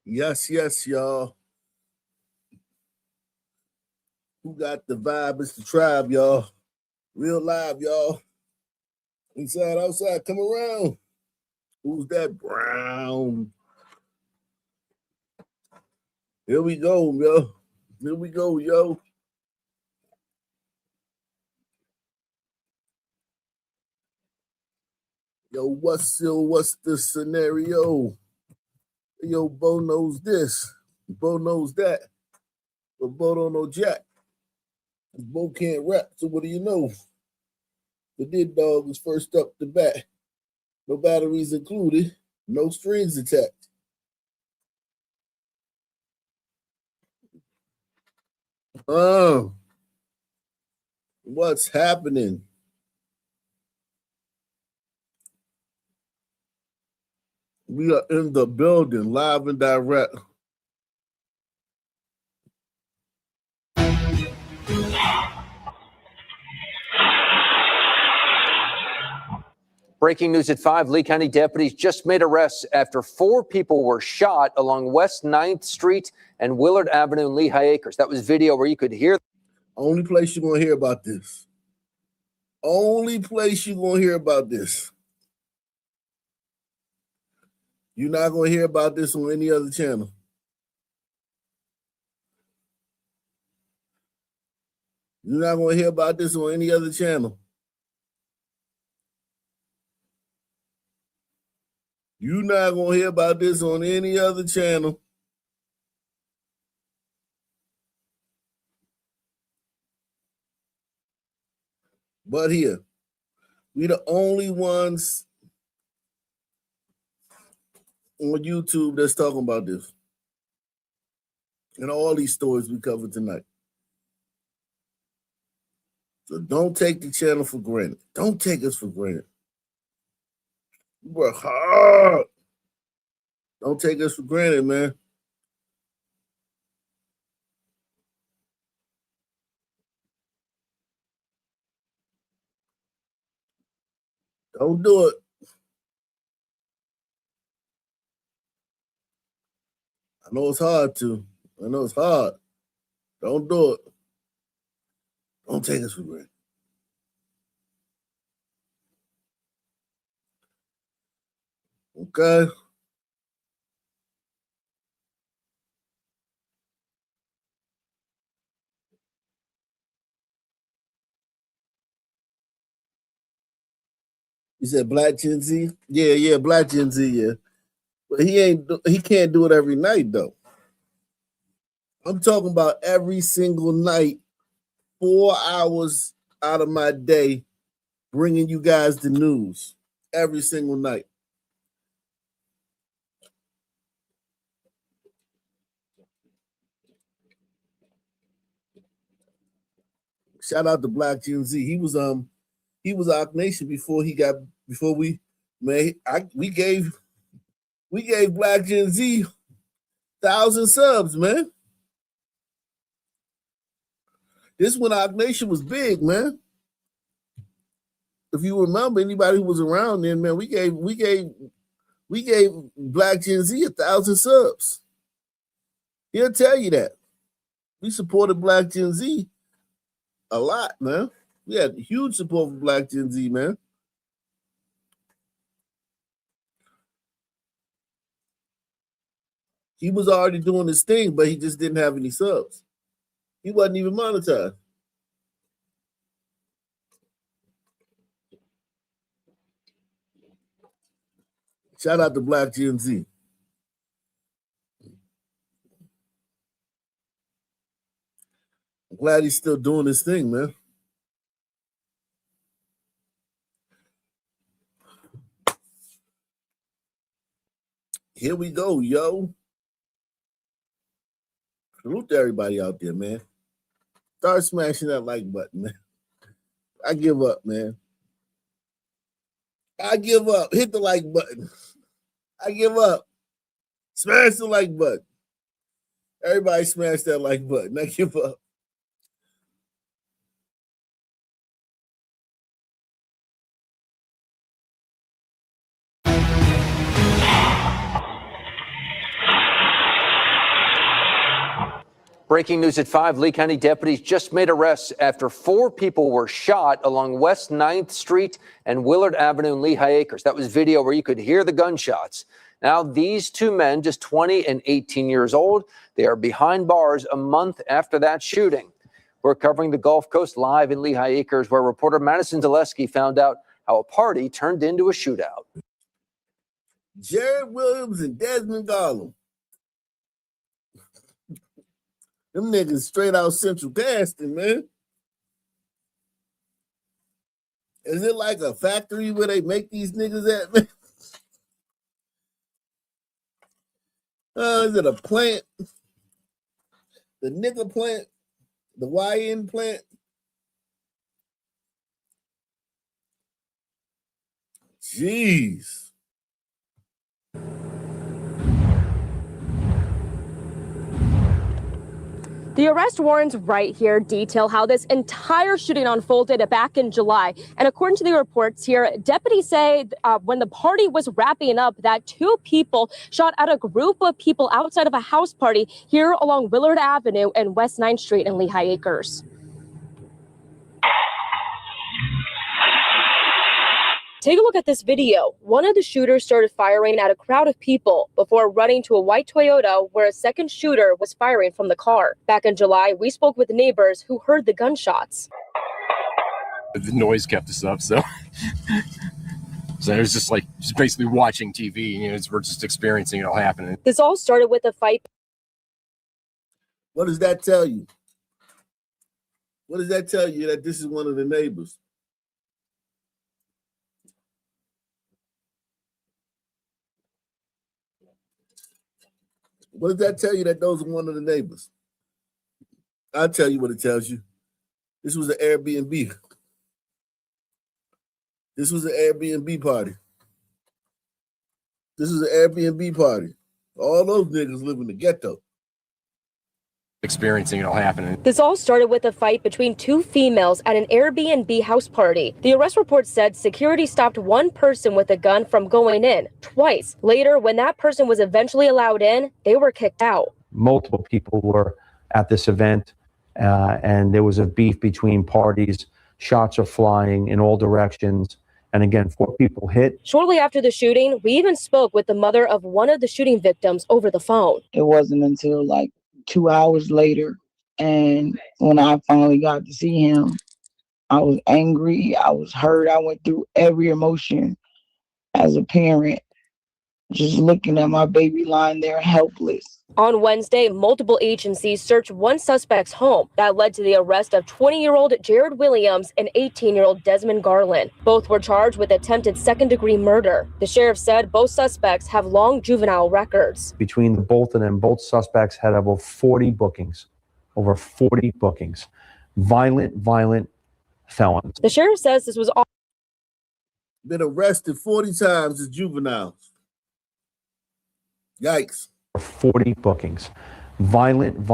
Yes, yes, y'all. Who got the vibe? It's the tribe, y'all. Real live, y'all. Inside, outside, come around. Who's that brown? Here we go, yo. Here we go, yo. Yo, what's the scenario? Yo, Bo knows this. Bo knows that. But Bo don't know Jack. Bo can't rap, so what do you know? The Did Dog is first up the bat. No batteries included. No strings attached. What's happening? We are in the building, live and direct. Breaking news at 5, Lee County deputies just made arrests after 4 people were shot along West 9th Street and Willard Avenue in Lehigh Acres. That was video where you could hear. Only place you're going to hear about this. Only place you're going to hear about this. You're not going to hear about this on any other channel. You're not going to hear about this on any other channel. You're not going to hear about this on any other channel. But here, we the only ones on YouTube that's talking about this. And all these stories we covered tonight. So don't take the channel for granted. Don't take us for granted. We work hard. Don't take us for granted, man. Don't do it. I know it's hard to. I know it's hard. Don't do it. Don't take us for granted. Okay? You said Black Gen Z? Yeah, Black Gen Z, yeah. But he can't do it every night, though. I'm talking about every single night, 4 hours out of my day, bringing you guys the news every single night. Shout out to Black Gen Z. He was Arc Nation before we gave Black Gen Z 1,000 subs, man. This when Arc Nation was big, man. If you remember, anybody who was around then, man, we gave Black Gen Z 1,000 subs. He'll tell you that. We supported Black Gen Z a lot, man. We had huge support for Black Gen Z, man. He was already doing his thing, but he just didn't have any subs. He wasn't even monetized. Shout out to Black Gen Z. I'm glad he's still doing his thing, man. Here we go, yo. Salute to everybody out there, man. Start smashing that like button, man. I give up, man. I give up. Hit the like button. I give up. Smash the like button. Everybody smash that like button. I give up. Breaking news at 5, Lee County deputies just made arrests after 4 people were shot along West 9th Street and Willard Avenue in Lehigh Acres. That was video where you could hear the gunshots. Now, these 2 men, just 20 and 18 years old, they are behind bars a month after that shooting. We're covering the Gulf Coast live in Lehigh Acres, where reporter Madison Zaleski found out how a party turned into a shootout. Jared Williams and Desmond Garland. Them niggas straight out Central Casting, man. Is it like a factory where they make these niggas at, man? Is it a plant? The nigga plant? The YN plant? Jeez. The arrest warrants right here detail how this entire shooting unfolded back in July. And according to the reports here, deputies say when the party was wrapping up that 2 people shot at a group of people outside of a house party here along Willard Avenue and West 9th Street in Lehigh Acres. Take a look at this video. One of the shooters started firing at a crowd of people before running to a white Toyota where a second shooter was firing from the car. Back in July, we spoke with neighbors who heard the gunshots. The noise kept us up, so it was just basically watching TV. You know, we're just experiencing it all happening. This all started with a fight. What does that tell you? What does that tell you that this is one of the neighbors? What does that tell you that those are one of the neighbors? I'll tell you what it tells you. This was an Airbnb. This was an Airbnb party. This is an Airbnb party. All those niggas live in the ghetto. Experiencing it all happening. This all started with a fight between 2 females at an Airbnb house party. The arrest report said security stopped one person with a gun from going in twice. Later, when that person was eventually allowed in, they were kicked out. Multiple people were at this event, and there was a beef between parties. Shots are flying in all directions. And again, 4 people hit. Shortly after the shooting, we even spoke with the mother of one of the shooting victims over the phone. It wasn't until 2 hours later, and when I finally got to see him, I was angry, I was hurt, I went through every emotion as a parent, just looking at my baby lying there helpless. On Wednesday, multiple agencies searched one suspect's home. That led to the arrest of 20-year-old Jared Williams and 18-year-old Desmond Garland. Both were charged with attempted second-degree murder. The sheriff said both suspects have long juvenile records. Between the both of them, both suspects had over 40 bookings. Over 40 bookings. Violent felons. The sheriff says this was all Been arrested 40 times as juveniles. Yikes. 40 bookings. Violent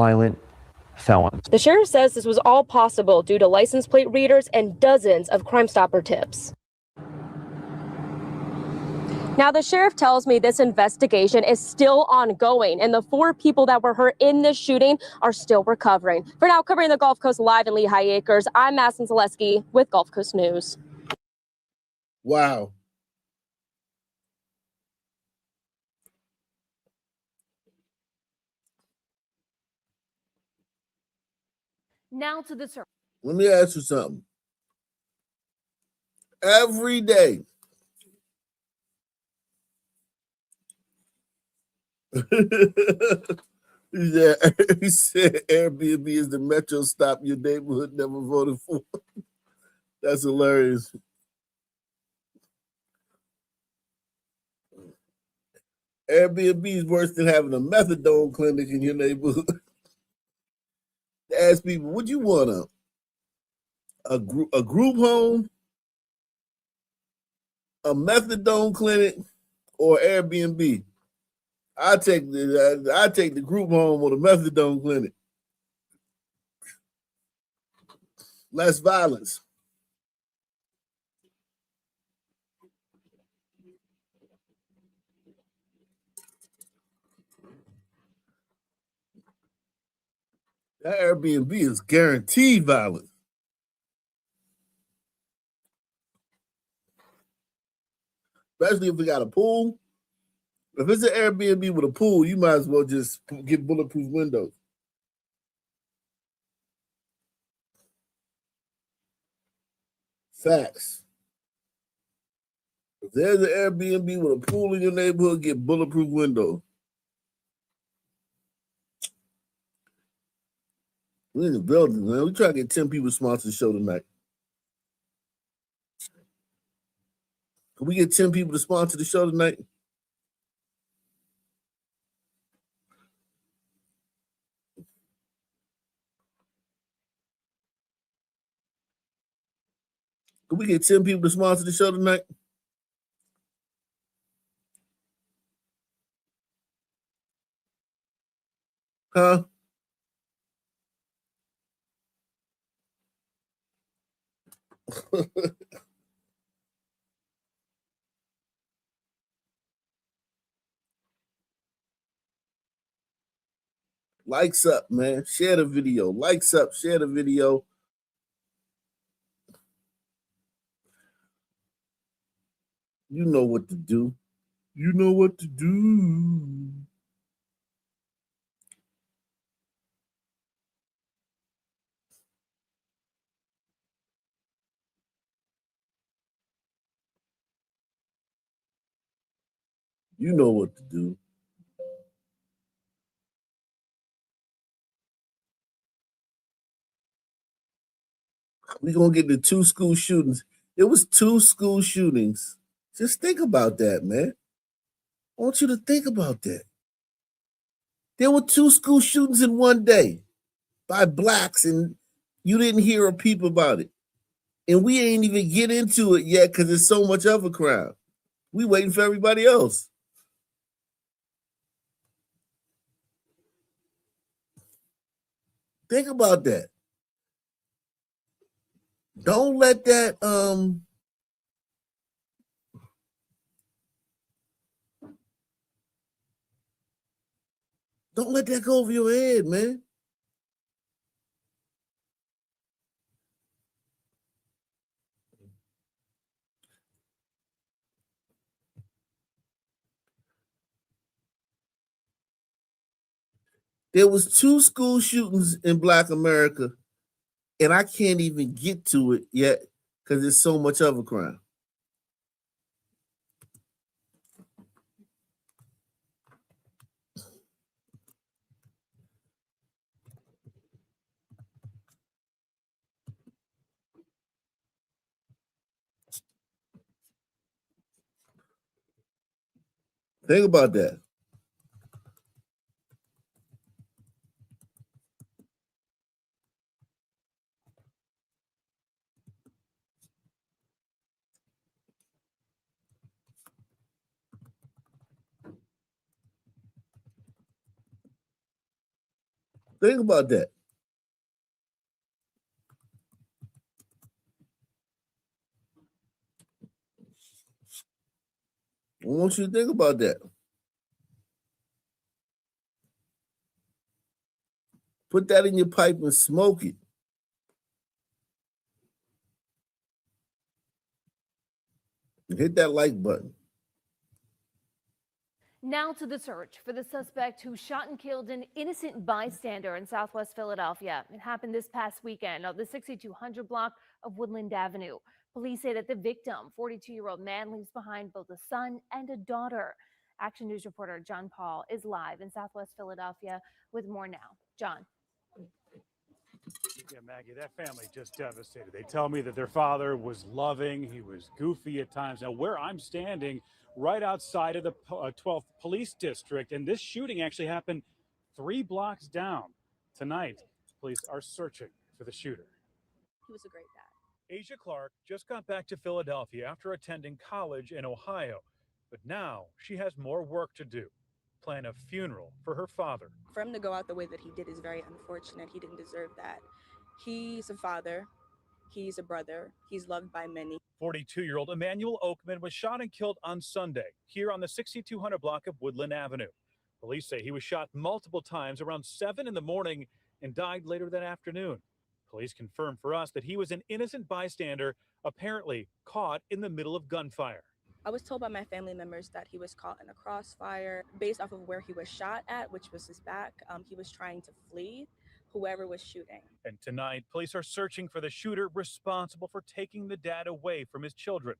felons. The sheriff says this was all possible due to license plate readers and dozens of Crime Stopper tips. Now, the sheriff tells me this investigation is still ongoing, and the 4 people that were hurt in this shooting are still recovering. For now, covering the Gulf Coast live in Lehigh Acres, I'm Madison Zaleski with Gulf Coast News. Wow. Now to the survey. Let me ask you something. Every day, he said Airbnb is the metro stop your neighborhood never voted for. That's hilarious. Airbnb is worse than having a methadone clinic in your neighborhood. Ask people, would you want a group home, a methadone clinic, or Airbnb? I take the group home or the methadone clinic. Less violence. That Airbnb is guaranteed violence. Especially if we got a pool. If it's an Airbnb with a pool, you might as well just get bulletproof windows. Facts. If there's an Airbnb with a pool in your neighborhood, get bulletproof windows. We in the building, man. We try to get 10 people to sponsor the show tonight. Can we get 10 people to sponsor the show tonight? Can we get 10 people to sponsor the show tonight? Huh? Likes up, man. Share the video. Likes up. Share the video. You know what to do. You know what to do. You know what to do. We're going to get the 2 school shootings. It was 2 school shootings. Just think about that, man. I want you to think about that. There were 2 school shootings in one day by blacks, and you didn't hear a peep about it. And we ain't even get into it yet because there's so much of a crowd. We waiting for everybody else. Think about that. Don't let that don't let that go over your head, man. There was 2 school shootings in Black America, and I can't even get to it yet because there's so much of a crime. Think about that. Think about that. I want you to think about that. Put that in your pipe and smoke it. And hit that like button. Now to the search for the suspect who shot and killed an innocent bystander in Southwest Philadelphia. It happened this past weekend on the 6200 block of Woodland Avenue. Police say that the victim, 42-year-old man, leaves behind both a son and a daughter. Action News reporter John Paul is live in Southwest Philadelphia with more now. John. Yeah, Maggie, that family just devastated. They tell me that their father was loving, he was goofy at times. Now, where I'm standing, right outside of the 12th Police District, and this shooting actually happened 3 blocks down. Tonight, police are searching for the shooter. He was a great dad. Asia Clark just got back to Philadelphia after attending college in Ohio, but now she has more work to do. Plan a funeral for her father. For him to go out the way that he did is very unfortunate. He didn't deserve that. He's a father. He's a brother. He's loved by many. 42-year-old Emmanuel Oakman was shot and killed on Sunday here on the 6200 block of Woodland Avenue. Police say he was shot multiple times around 7 in the morning and died later that afternoon. Police confirmed for us that he was an innocent bystander, apparently caught in the middle of gunfire. I was told by my family members that he was caught in a crossfire based off of where he was shot at, which was his back. He was trying to flee whoever was shooting. And tonight, police are searching for the shooter responsible for taking the dad away from his children.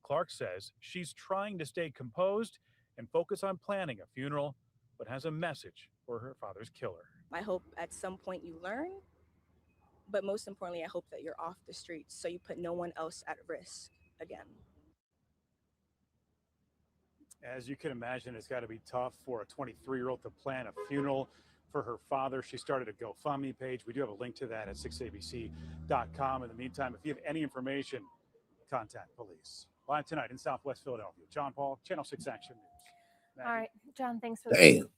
Clark says she's trying to stay composed and focus on planning a funeral, but has a message for her father's killer. I hope at some point you learn, but most importantly, I hope that you're off the streets so you put no one else at risk again. As you can imagine, it's got to be tough for a 23-year-old to plan a funeral for her father. She started a GoFundMe page. We do have a link to that at 6abc.com. In the meantime, if you have any information, contact police. Live tonight in Southwest Philadelphia. John Paul, Channel 6 Action News. Maggie. All right, John, thanks for Damn.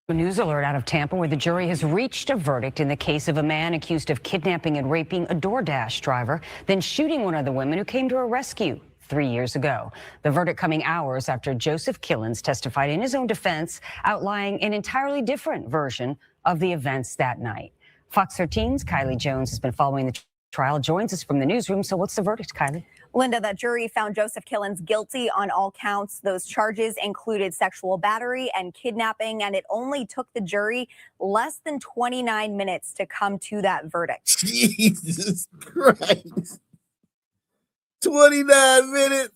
A news alert out of Tampa, where the jury has reached a verdict in the case of a man accused of kidnapping and raping a DoorDash driver, then shooting one of the women who came to her rescue 3 years ago. The verdict coming hours after Joseph Killens testified in his own defense, outlining an entirely different version of the events that night. Fox 13's Kylie Jones has been following the trial, joins us from the newsroom. So what's the verdict, Kylie? Linda, the jury found Joseph Killens guilty on all counts. Those charges included sexual battery and kidnapping, and it only took the jury less than 29 minutes to come to that verdict. Jesus Christ. 29 minutes.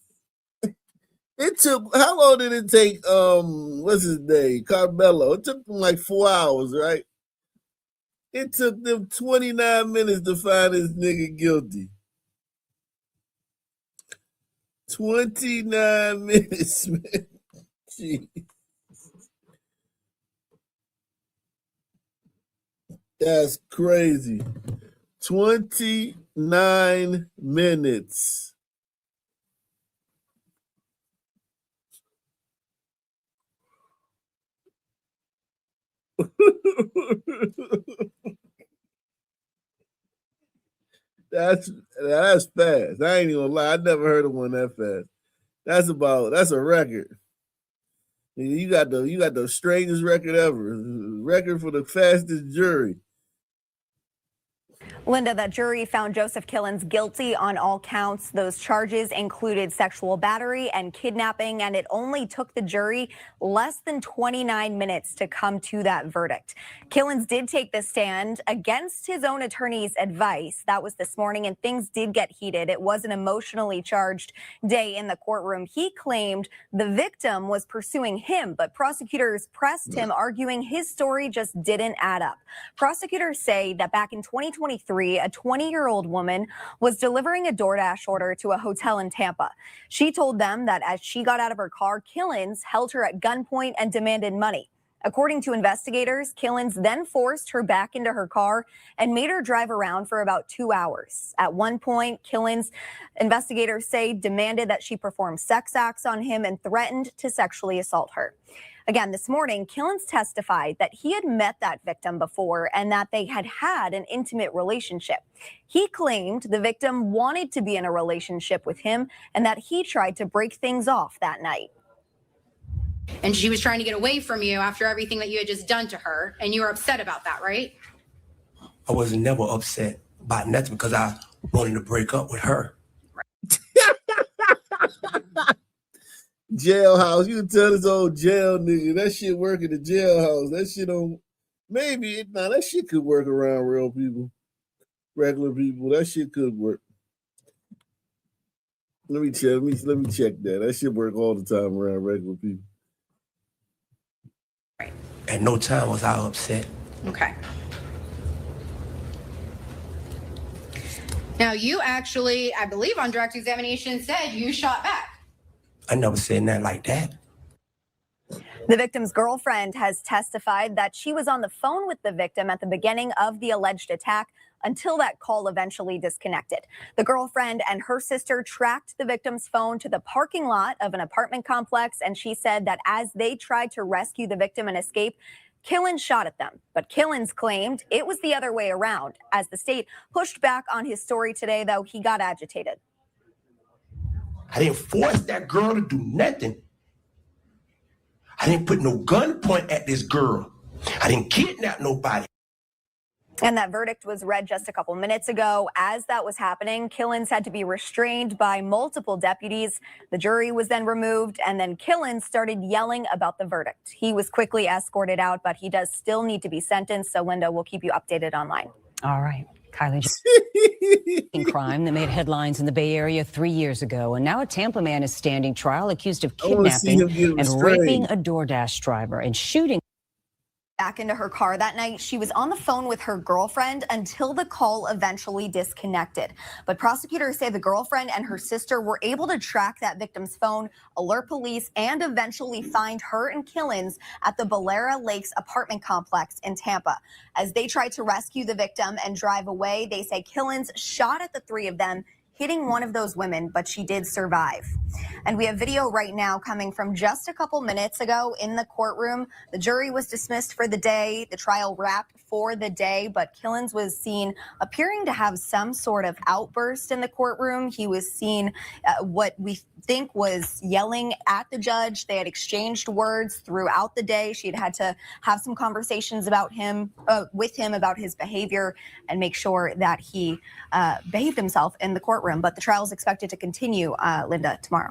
It took, how long did it take, what's his name? Carmelo. It took them like 4 hours, right? It took them 29 minutes to find this nigga guilty. 29 minutes, man. Jeez. That's crazy. 29 minutes. That's fast. I ain't even gonna lie. I never heard of one that fast. That's a record. You got the strangest record ever. Record for the fastest jury. Linda, the jury found Joseph Killens guilty on all counts. Those charges included sexual battery and kidnapping, and it only took the jury less than 29 minutes to come to that verdict. Killens did take the stand against his own attorney's advice. That was this morning, and things did get heated. It was an emotionally charged day in the courtroom. He claimed the victim was pursuing him, but prosecutors pressed him, arguing his story just didn't add up. Prosecutors say that back in 2023, a 20-year-old woman was delivering a DoorDash order to a hotel in Tampa. She told them that as she got out of her car, Killens held her at gunpoint and demanded money. According to investigators, Killens then forced her back into her car and made her drive around for about 2 hours. At one point, Killens, investigators say, demanded that she perform sex acts on him and threatened to sexually assault her. Again, this morning, Killens testified that he had met that victim before and that they had had an intimate relationship. He claimed the victim wanted to be in a relationship with him and that he tried to break things off that night. And she was trying to get away from you after everything that you had just done to her, and you were upset about that, right? I was never upset about nothing because I wanted to break up with her. Jailhouse. You can tell this old jail nigga. That shit work in the jailhouse. That shit don't. Maybe that shit could work around real people, regular people. That shit could work. Let me check. Let me check that. That shit work all the time around regular people. Right. At no time was I upset. Okay. Now you actually, I believe on direct examination, said you shot back. I never said nothing like that. The victim's girlfriend has testified that she was on the phone with the victim at the beginning of the alleged attack until that call eventually disconnected. The girlfriend and her sister tracked the victim's phone to the parking lot of an apartment complex, and she said that as they tried to rescue the victim and escape, Killens shot at them, but Killens claimed it was the other way around. As the state pushed back on his story today, though, he got agitated. I didn't force that girl to do nothing. I didn't put no gun point at this girl. I didn't kidnap nobody. And that verdict was read just a couple minutes ago. As that was happening, Killens had to be restrained by multiple deputies. The jury was then removed, and then Killens started yelling about the verdict. He was quickly escorted out, but he does still need to be sentenced. So, Linda, we'll keep you updated online. All right. Kylie, crime that made headlines in the Bay Area 3 years ago. And now a Tampa man is standing trial accused of kidnapping and raping a DoorDash driver and shooting. Back into her car that night, she was on the phone with her girlfriend until the call eventually disconnected. But prosecutors say the girlfriend and her sister were able to track that victim's phone, alert police, and eventually find her and Killens at the Valera Lakes apartment complex in Tampa. As they tried to rescue the victim and drive away, they say Killens shot at the three of them, hitting one of those women, but she did survive. And we have video right now coming from just a couple minutes ago in the courtroom. The jury was dismissed for the day. The trial wrapped for the day, but Killens was seen appearing to have some sort of outburst in the courtroom. He was seen what we think was yelling at the judge. They had exchanged words throughout the day. She had to have some conversations about him, with him about his behavior and make sure that he behaved himself in the courtroom. But the trial is expected to continue, Linda, tomorrow.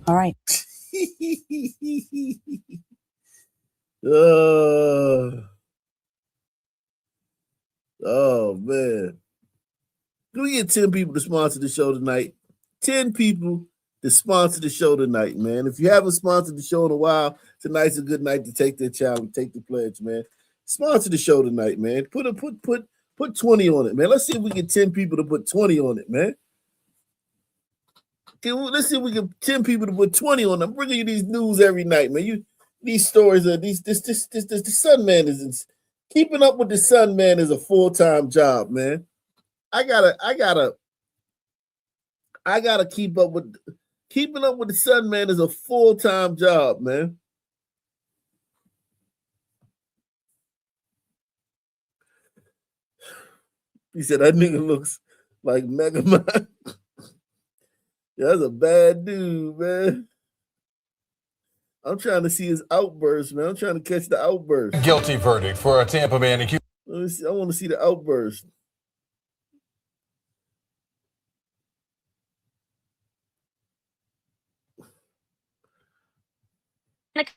All right. Oh, man. Can we get 10 people to sponsor the show tonight? 10 people to sponsor the show tonight, man. If you haven't sponsored the show in a while, tonight's a good night to take their challenge, take the pledge, man. Sponsor the show tonight, man. Put 20 on it, man. Let's see if we get 10 people to put 20 on it, man. Let's see if we get 10 people to put 20 on it. I'm bringing you these news every night, man. These stories are the Sun Man is keeping up with the Sun Man is a full-time job, man. I gotta keeping up with the Sun Man is a full-time job, man. He said that nigga looks like Mega Man. That's a bad dude, man. I'm trying to see his outburst, man. I'm trying to catch the outburst. Guilty verdict for a Tampa man accused. Let me see. I want to see the outburst.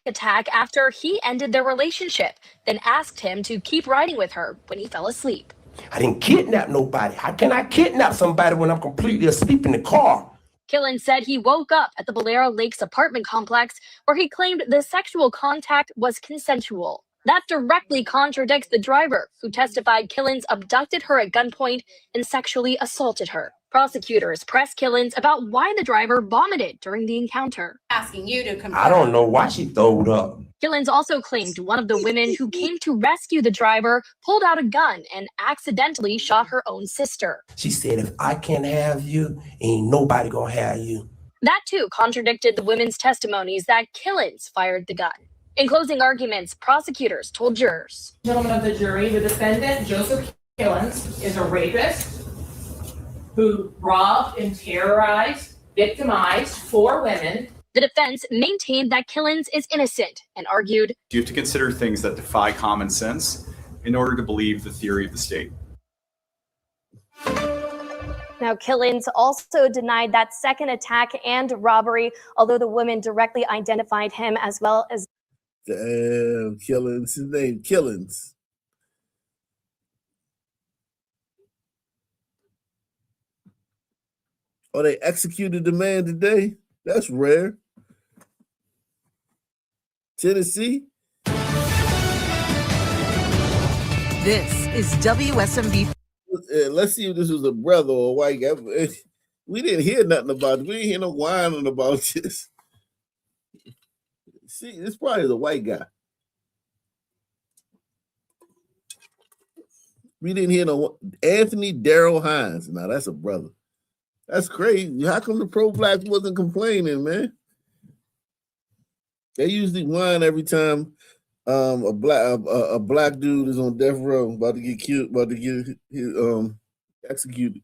Attack after he ended their relationship, then asked him to keep riding with her when he fell asleep. I didn't kidnap nobody. How can I kidnap somebody when I'm completely asleep in the car? Killens said he woke up at the Valera Lakes apartment complex where he claimed the sexual contact was consensual. That directly contradicts the driver, who testified Killens abducted her at gunpoint and sexually assaulted her. Prosecutors pressed Killens about why the driver vomited during the encounter. Asking you to confirm. I don't know why she throwed up. Killens also claimed one of the women who came to rescue the driver pulled out a gun and accidentally shot her own sister. She said, if I can't have you, ain't nobody gonna have you. That too contradicted the women's testimonies that Killens fired the gun. In closing arguments, prosecutors told jurors. Gentlemen of the jury, the defendant, Joseph Killens, is a rapist who robbed and terrorized, victimized 4 women. The defense maintained that Killens is innocent and argued, you have to consider things that defy common sense in order to believe the theory of the state. Now, Killens also denied that second attack and robbery, although the woman directly identified him as well as. Damn, Killens. His name, Killens. Oh, they executed the man today? That's rare. Tennessee? This is WSMB. Let's see if this was a brother or a white guy. We didn't hear nothing about it. We didn't hear no whining about this. See, this probably is a white guy. We didn't hear no Anthony Darrell Hines. Now that's a brother. That's crazy. How come the pro-blacks wasn't complaining, man? They usually whine every time A black dude is on death row, about to get killed, about to get executed.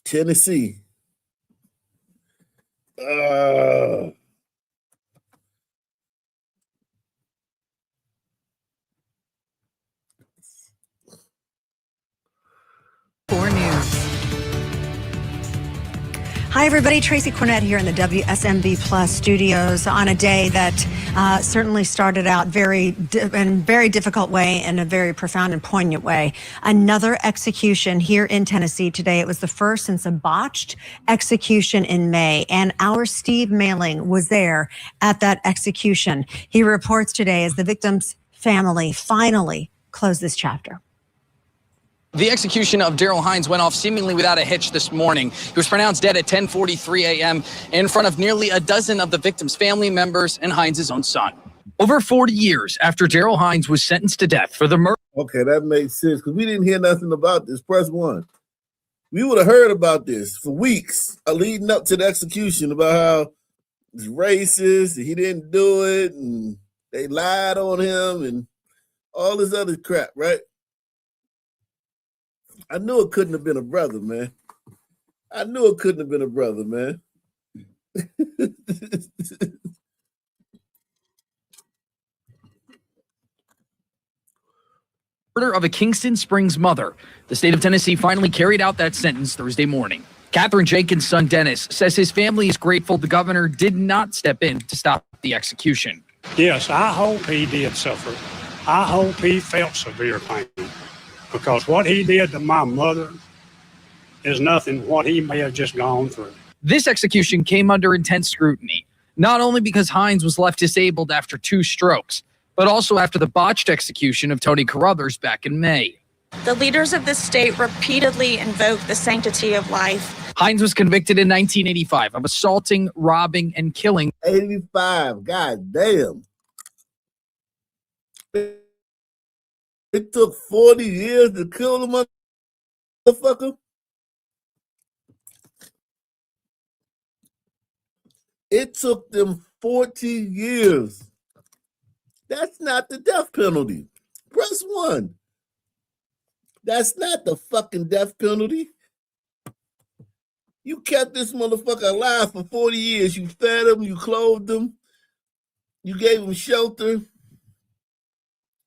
Tennessee. Hi, everybody. Tracy Cornett here in the WSMV Plus studios on a day that certainly started out in a very difficult way, in a very profound and poignant way. Another execution here in Tennessee today. It was the first since a botched execution in May, and our Steve Mailing was there at that execution. He reports today as the victim's family finally closed this chapter. The execution of Daryl Hines went off seemingly without a hitch this morning. He was pronounced dead at 10:43 a.m. in front of nearly a dozen of the victim's family members and Hines' own son. Over 40 years after Daryl Hines was sentenced to death for the murder. Okay, that makes sense, because we didn't hear nothing about this. Press 1. We would have heard about this for weeks leading up to the execution, about how he's racist, and he didn't do it, and they lied on him, and all this other crap, right? I knew it couldn't have been a brother, man. I knew it couldn't have been a brother, man. Murder of a Kingston Springs mother. The state of Tennessee finally carried out that sentence Thursday morning. Catherine Jenkins' son Dennis says his family is grateful the governor did not step in to stop the execution. Yes, I hope he did suffer. I hope he felt severe pain, because what he did to my mother is nothing what he may have just gone through. This execution came under intense scrutiny, not only because Hines was left disabled after 2 strokes, but also after the botched execution of Tony Carruthers back in May. The leaders of this state repeatedly invoked the sanctity of life. Hines was convicted in 1985 of assaulting, robbing, and killing. 85, god damn. It took 40 years to kill the motherfucker. It took them 40 years. That's not the death penalty. Press 1. That's not the fucking death penalty. You kept this motherfucker alive for 40 years. You fed him, you clothed him, you gave him shelter,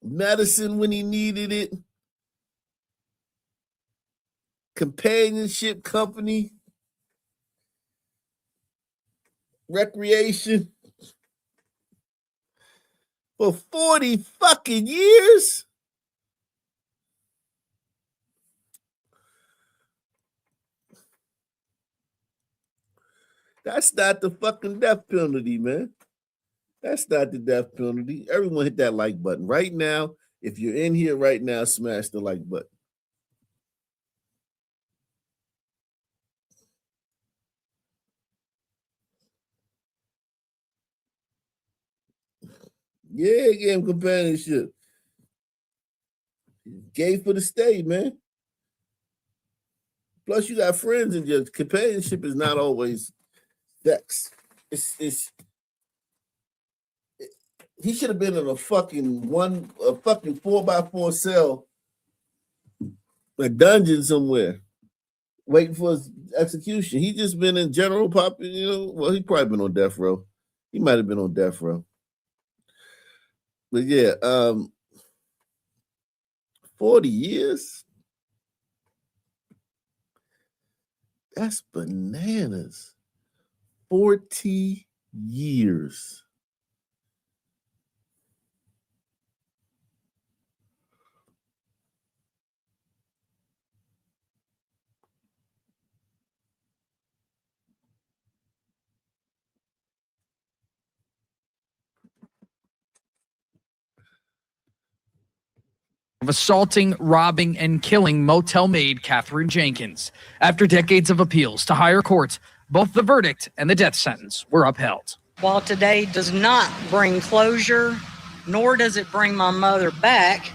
medicine when he needed it, companionship, company, recreation for 40 fucking years. That's not the fucking death penalty, man. That's not the death penalty. Everyone hit that like button right now. If you're in here right now, smash the like button. Yeah, give him companionship. Gay for the state, man. Plus, you got friends, and your companionship is not always sex. He should have been in a fucking 4x4 cell, a dungeon somewhere, waiting for his execution. He just been in general well, he probably been on death row. He might have been on death row. But yeah, 40 years? That's bananas. 40 years. Of assaulting, robbing, and killing motel maid Catherine Jenkins. After decades of appeals to higher courts, both the verdict and the death sentence were upheld. While today does not bring closure, nor does it bring my mother back,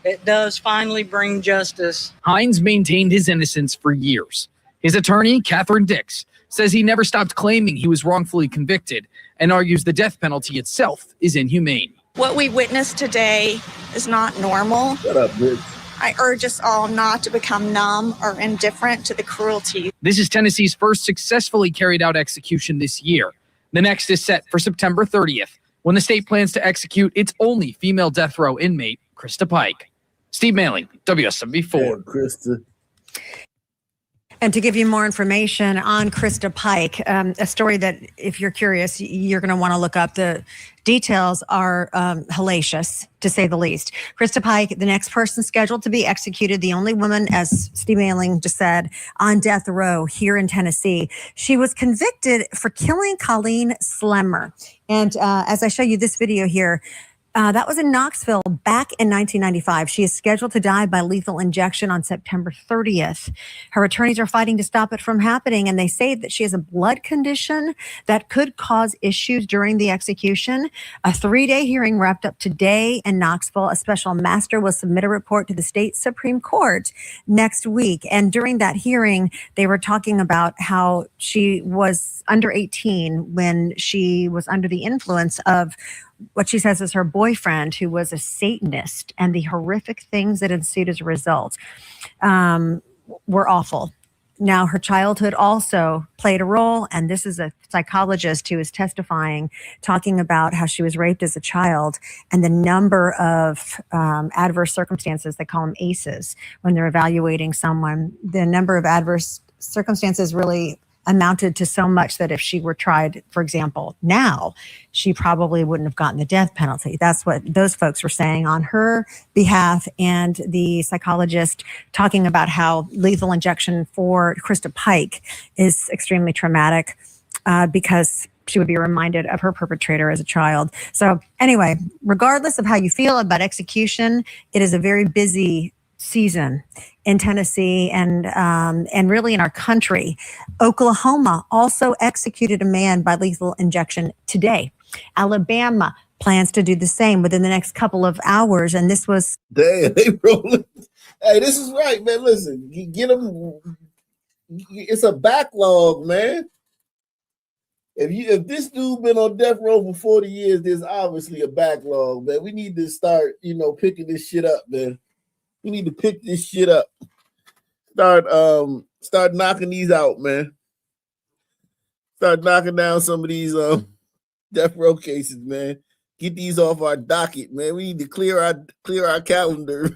it does finally bring justice. Hines maintained his innocence for years. His attorney, Catherine Dix, says he never stopped claiming he was wrongfully convicted and argues the death penalty itself is inhumane. What we witnessed today is not normal. Shut up, bitch. I urge us all not to become numb or indifferent to the cruelty. This is Tennessee's first successfully carried out execution this year. The next is set for September 30th, when the state plans to execute its only female death row inmate, Krista Pike. Steve Mailing, WSMV4. Hey, Krista. And to give you more information on Krista Pike, a story that, if you're curious, you're going to want to look up. The details are hellacious, to say the least. Krista Pike, the next person scheduled to be executed, the only woman, as Steve Mailing just said, on death row here in Tennessee. She was convicted for killing Colleen Slemmer. And as I show you this video here, that was in Knoxville back in 1995. She is scheduled to die by lethal injection on September 30th. Her attorneys are fighting to stop it from happening, and they say that she has a blood condition that could cause issues during the execution. A 3-day hearing wrapped up today in Knoxville. A special master will submit a report to the state Supreme Court next week. And during that hearing, they were talking about how she was under 18 when she was under the influence of what she says is her boyfriend, who was a Satanist, and the horrific things that ensued as a result were awful. Now, her childhood also played a role, and this is a psychologist who is testifying, talking about how she was raped as a child and the number of adverse circumstances. They call them ACEs when they're evaluating someone. The number of adverse circumstances really amounted to so much that if she were tried, for example, now, she probably wouldn't have gotten the death penalty. That's what those folks were saying on her behalf. And the psychologist talking about how lethal injection for Krista Pike is extremely traumatic because she would be reminded of her perpetrator as a child. So anyway, regardless of how you feel about execution, it is a very busy season in Tennessee and really in our country. Oklahoma also executed a man by lethal injection today. Alabama plans to do the same within the next couple of hours. And this was... Damn, they rolling. Hey, this is right, man. Listen, get them. It's a backlog, man. If this dude been on death row for 40 years, there's obviously a backlog, man. We need to start, picking this shit up, man. We need to pick this shit up. Start knocking these out, man. Start knocking down some of these death row cases, man. Get these off our docket, man. We need to clear our calendar.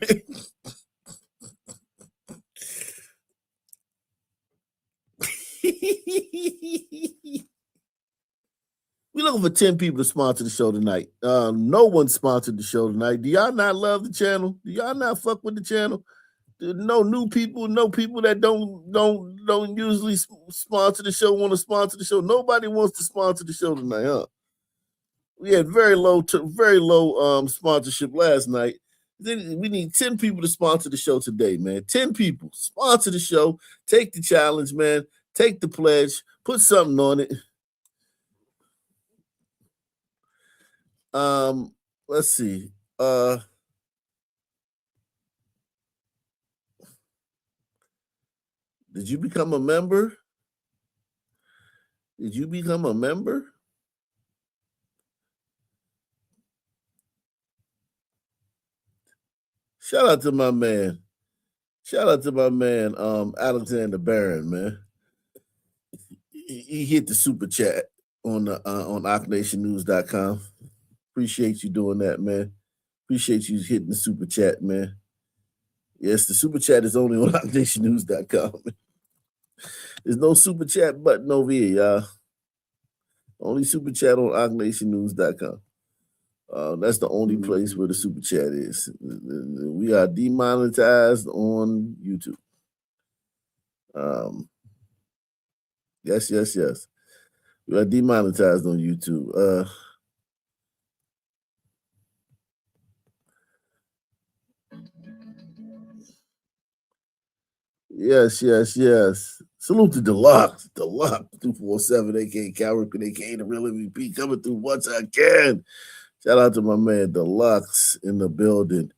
We're looking for 10 people to sponsor the show tonight. No one sponsored the show tonight. Do y'all not love the channel? Do y'all not fuck with the channel? No new people, no people that don't usually sponsor the show want to sponsor the show. Nobody wants to sponsor the show tonight, huh? We had very low sponsorship last night. We need 10 people to sponsor the show today, man. 10 people sponsor the show. Take the challenge, man. Take the pledge. Put something on it. Let's see. Did you become a member? Did you become a member? Shout out to my man. Alexander Barron, man. He hit the super chat on OckNationNews.com. Appreciate you doing that, man. Appreciate you hitting the super chat, man. Yes, the super chat is only on OckNationNews.com. There's no super chat button over here, y'all. Only super chat on OckNationNews.com. That's the only place where the super chat is. We are demonetized on YouTube. Yes. We are demonetized on YouTube. Yes. Salute to Deluxe 247, aka Calrick, aka the real MVP, coming through once again. Shout out to my man Deluxe in the building.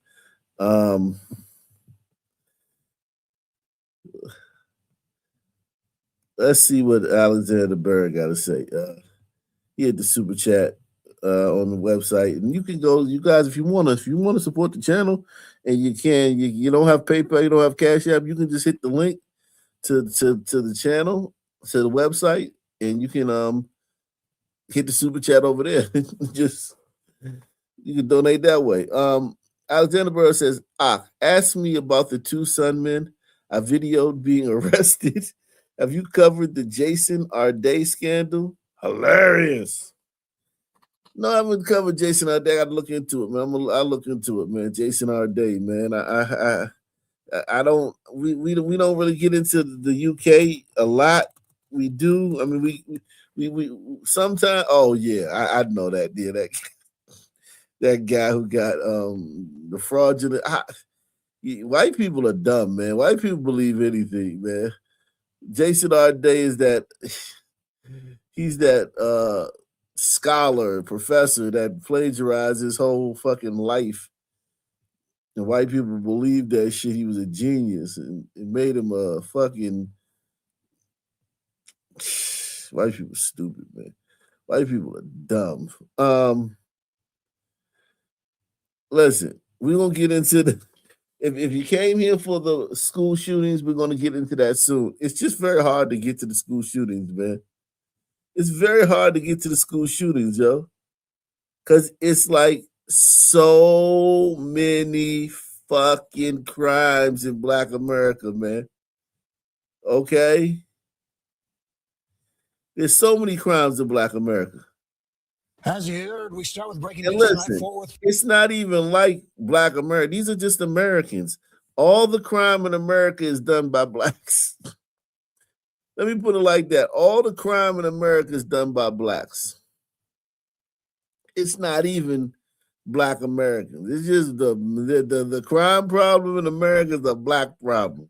Let's see what Alexander Barron got to say. He had the super chat on the website, and you can go, you guys, if you want to support the channel, and you don't have PayPal, you don't have Cash App, you can just hit the link to the channel, to the website, and you can hit the super chat over there. Just you can donate that way. Alexander Burrow says, ask me about the two Sunmen I videoed being arrested. Have you covered the Jason Arday scandal? Hilarious. No, I haven't covered Jason Arday. I gotta look into it, man. I'll look into it, man. Jason Arday, man. I don't. We don't really get into the UK a lot. We do. I mean, we sometimes. Oh yeah, I know that. Yeah, that guy who got the fraudulent. White people are dumb, man. White people believe anything, man. Jason Arday is that. He's that scholar, professor that plagiarized his whole fucking life. And white people believed that shit. He was a genius, and it made him a fucking. White people stupid, man. White people are dumb. Listen, we're gonna get into the. If you came here for the school shootings, we're gonna get into that soon. It's just very hard to get to the school shootings, man. It's very hard to get to the school shootings, yo. Because it's like so many fucking crimes in Black America, man. Okay? There's so many crimes in Black America. As you heard, we start with breaking And news tonight. listen, it's not even like Black America. These are just Americans. All the crime in America is done by Blacks. Let me put it like that. All the crime in America is done by Blacks. It's not even Black Americans. It's just the crime problem in America is a Black problem.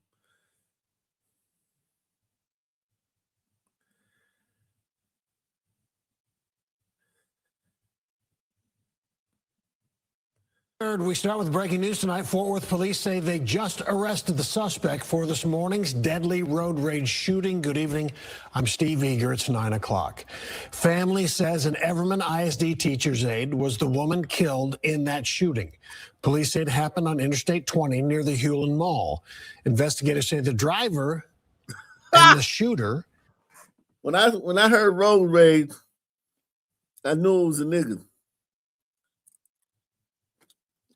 We start with breaking news tonight. Fort Worth police say they just arrested the suspect for this morning's deadly road rage shooting. Good evening. I'm Steve Eager. It's 9 o'clock. Family says an Everman ISD teacher's aide was the woman killed in that shooting. Police say it happened on Interstate 20 near the Hewlin Mall. Investigators say the driver and the shooter. When I heard road rage, I knew it was a nigga.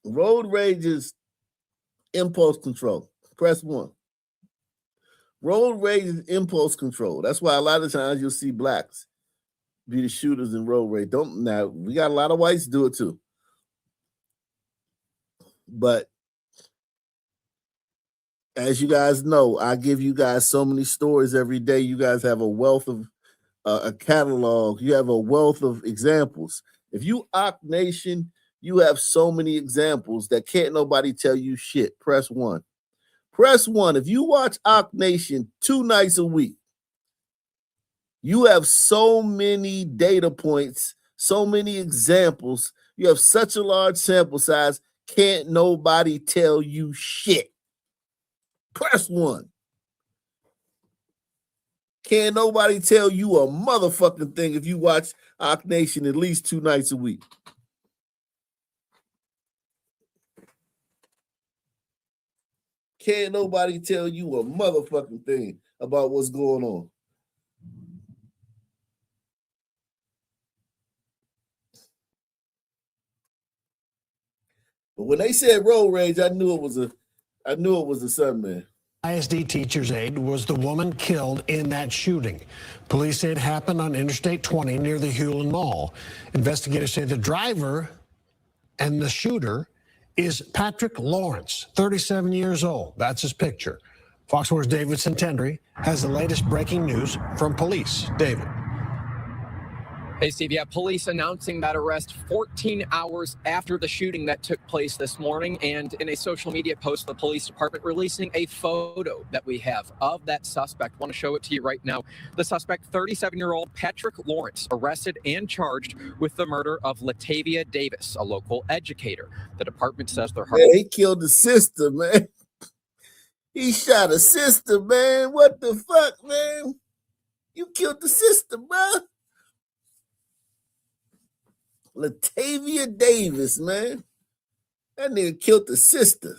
Road rage is impulse control. Press 1. Road rage is impulse control. That's why a lot of times you'll see Blacks be the shooters in road rage. Now we got a lot of whites do it too. But as you guys know, I give you guys so many stories every day. You guys have a wealth of a catalog. You have a wealth of examples. If you Ock Nation, you have so many examples that can't nobody tell you shit. Press 1. Press 1. If you watch Ock Nation 2 nights a week, you have so many data points, so many examples. You have such a large sample size. Can't nobody tell you shit. Press 1. Can't nobody tell you a motherfucking thing if you watch Ock Nation at least 2 nights a week. Can't nobody tell you a motherfucking thing about what's going on. But when they said road rage, I knew it was a Sunman. ISD teacher's aide was the woman killed in that shooting. Police say it happened on Interstate 20 near the Hewlin Mall. Investigators say the driver and the shooter is Patrick Lawrence, 37 years old. That's his picture. Fox 4's David Centendry has the latest breaking news from police. David. Hey, Steve. Yeah, police announcing that arrest 14 hours after the shooting that took place this morning. And in a social media post, the police department releasing a photo that we have of that suspect. I want to show it to you right now. The suspect, 37-year-old Patrick Lawrence, arrested and charged with the murder of Latavia Davis, a local educator. The department says they're Yeah, he killed the sister, man. He shot a sister, man. What the fuck, man? You killed the sister, bro. Latavia Davis, man. That nigga killed the sister.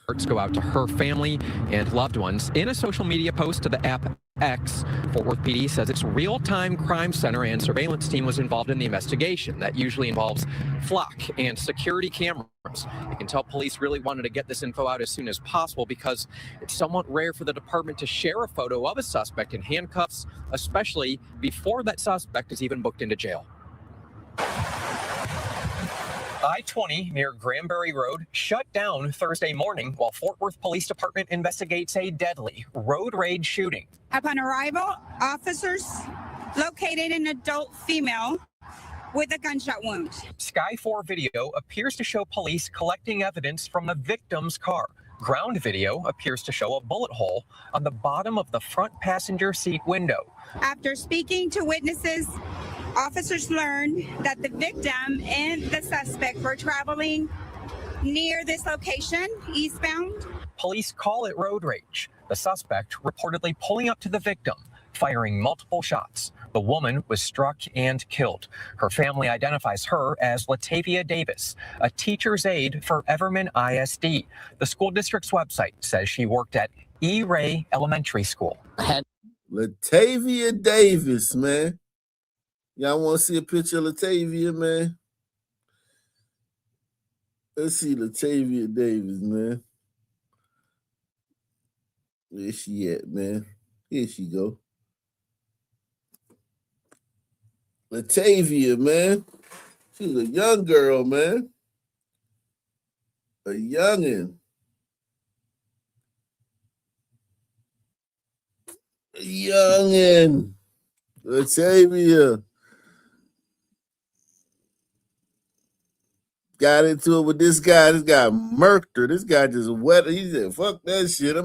Hearts go out to her family and loved ones. In a social media post to the app X, Fort Worth PD says its real-time crime center and surveillance team was involved in the investigation. That usually involves flock and security cameras. You can tell police really wanted to get this info out as soon as possible because it's somewhat rare for the department to share a photo of a suspect in handcuffs, especially before that suspect is even booked into jail. I-20 near Granbury Road shut down Thursday morning while Fort Worth Police Department investigates a deadly road rage shooting. Upon arrival, officers located an adult female with a gunshot wound. Sky 4 video appears to show police collecting evidence from the victim's car. Ground video appears to show a bullet hole on the bottom of the front passenger seat window. After speaking to witnesses, officers learned that the victim and the suspect were traveling near this location, eastbound. Police call it road rage. The suspect reportedly pulling up to the victim, firing multiple shots. The woman was struck and killed. Her family identifies her as Latavia Davis, a teacher's aide for Everman ISD. The school district's website says she worked at E. Ray Elementary School. Latavia Davis, man. Y'all want to see a picture of Latavia, man? Let's see Latavia Davis, man. Where she at, man? Here she go. Latavia, man. She was a young girl, man. A youngin'. A youngin'. Latavia. Got into it with this guy. This guy murked her. This guy just wet. He said, fuck that shit.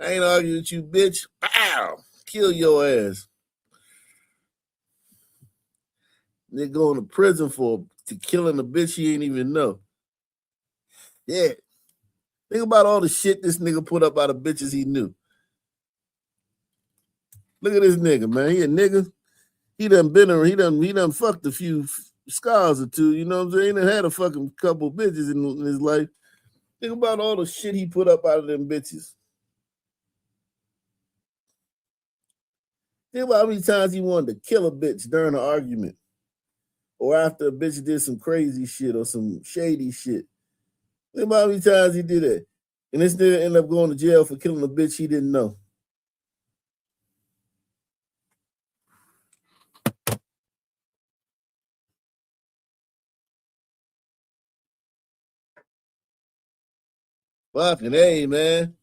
I ain't arguing with you, bitch. Ow! Kill your ass. They're going to prison for killing a bitch he ain't even know. Yeah. Think about all the shit this nigga put up out of bitches he knew. Look at this nigga, man. He a nigga. He done fucked a few scars or two, you know what I'm saying? He done had a fucking couple bitches in his life. Think about all the shit he put up out of them bitches. Think about how many times he wanted to kill a bitch during an argument or after a bitch did some crazy shit or some shady shit. Think about how many times he did that. And this nigga ended up going to jail for killing a bitch he didn't know. Fucking A, man.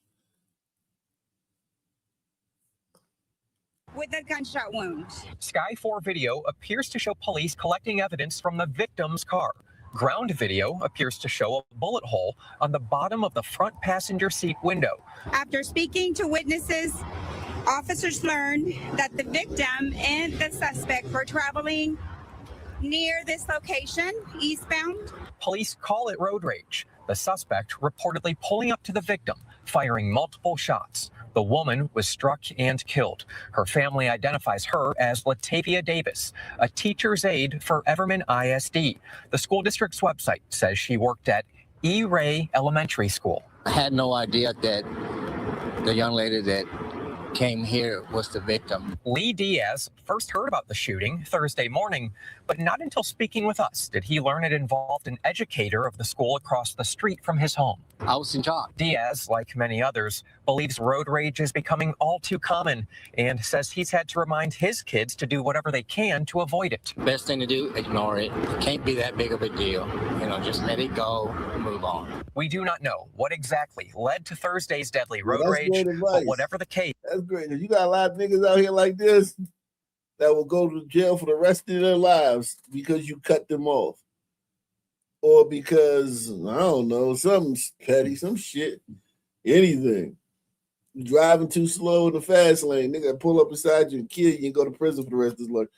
With a gunshot wound. Sky 4 video appears to show police collecting evidence from the victim's car. Ground video appears to show a bullet hole on the bottom of the front passenger seat window. After speaking to witnesses, officers learned that the victim and the suspect were traveling near this location, eastbound. Police call it road rage. The suspect reportedly pulling up to the victim, firing multiple shots. The woman was struck and killed. Her family identifies her as Latavia Davis, a teacher's aide for Everman ISD. The school district's website says she worked at E. Ray Elementary School. I had no idea that the young lady that came here was the victim. Lee Diaz first heard about the shooting Thursday morning, but not until speaking with us did he learn it involved an educator of the school across the street from his home. I was in shock. Diaz, like many others, believes road rage is becoming all too common and says he's had to remind his kids to do whatever they can to avoid it. Best thing to do, ignore it. It can't be that big of a deal. Just let it go and move on. We do not know what exactly led to Thursday's deadly road rage, but whatever the case. That's great. You got a lot of niggas out here like this that will go to jail for the rest of their lives because you cut them off. Or because, I don't know, something petty, some shit, anything. You driving too slow in the fast lane, nigga pull up beside you and kill you and go to prison for the rest of his life.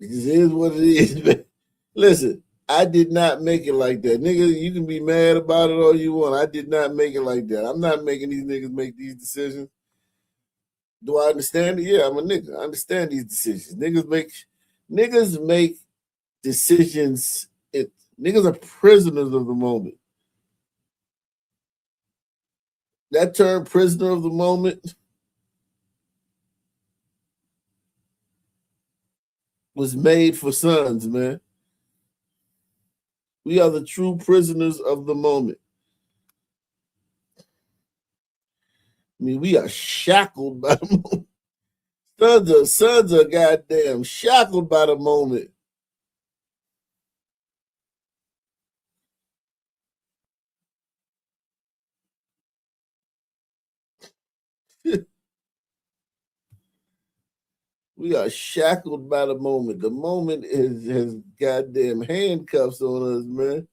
It just is what it is, man. Listen, I did not make it like that. Nigga, you can be mad about it all you want. I did not make it like that. I'm not making these niggas make these decisions. Do I understand it? Yeah, I'm a nigga. I understand these decisions. Niggas make decisions. Niggas are prisoners of the moment. That term, prisoner of the moment, was made for sons, man. We are the true prisoners of the moment. I mean, we are shackled by the moment. Sons are goddamn shackled by the moment. We are shackled by the moment. The moment has goddamn handcuffs on us, man.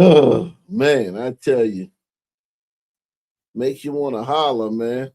Oh, man, I tell you. Makes you want to holler, man.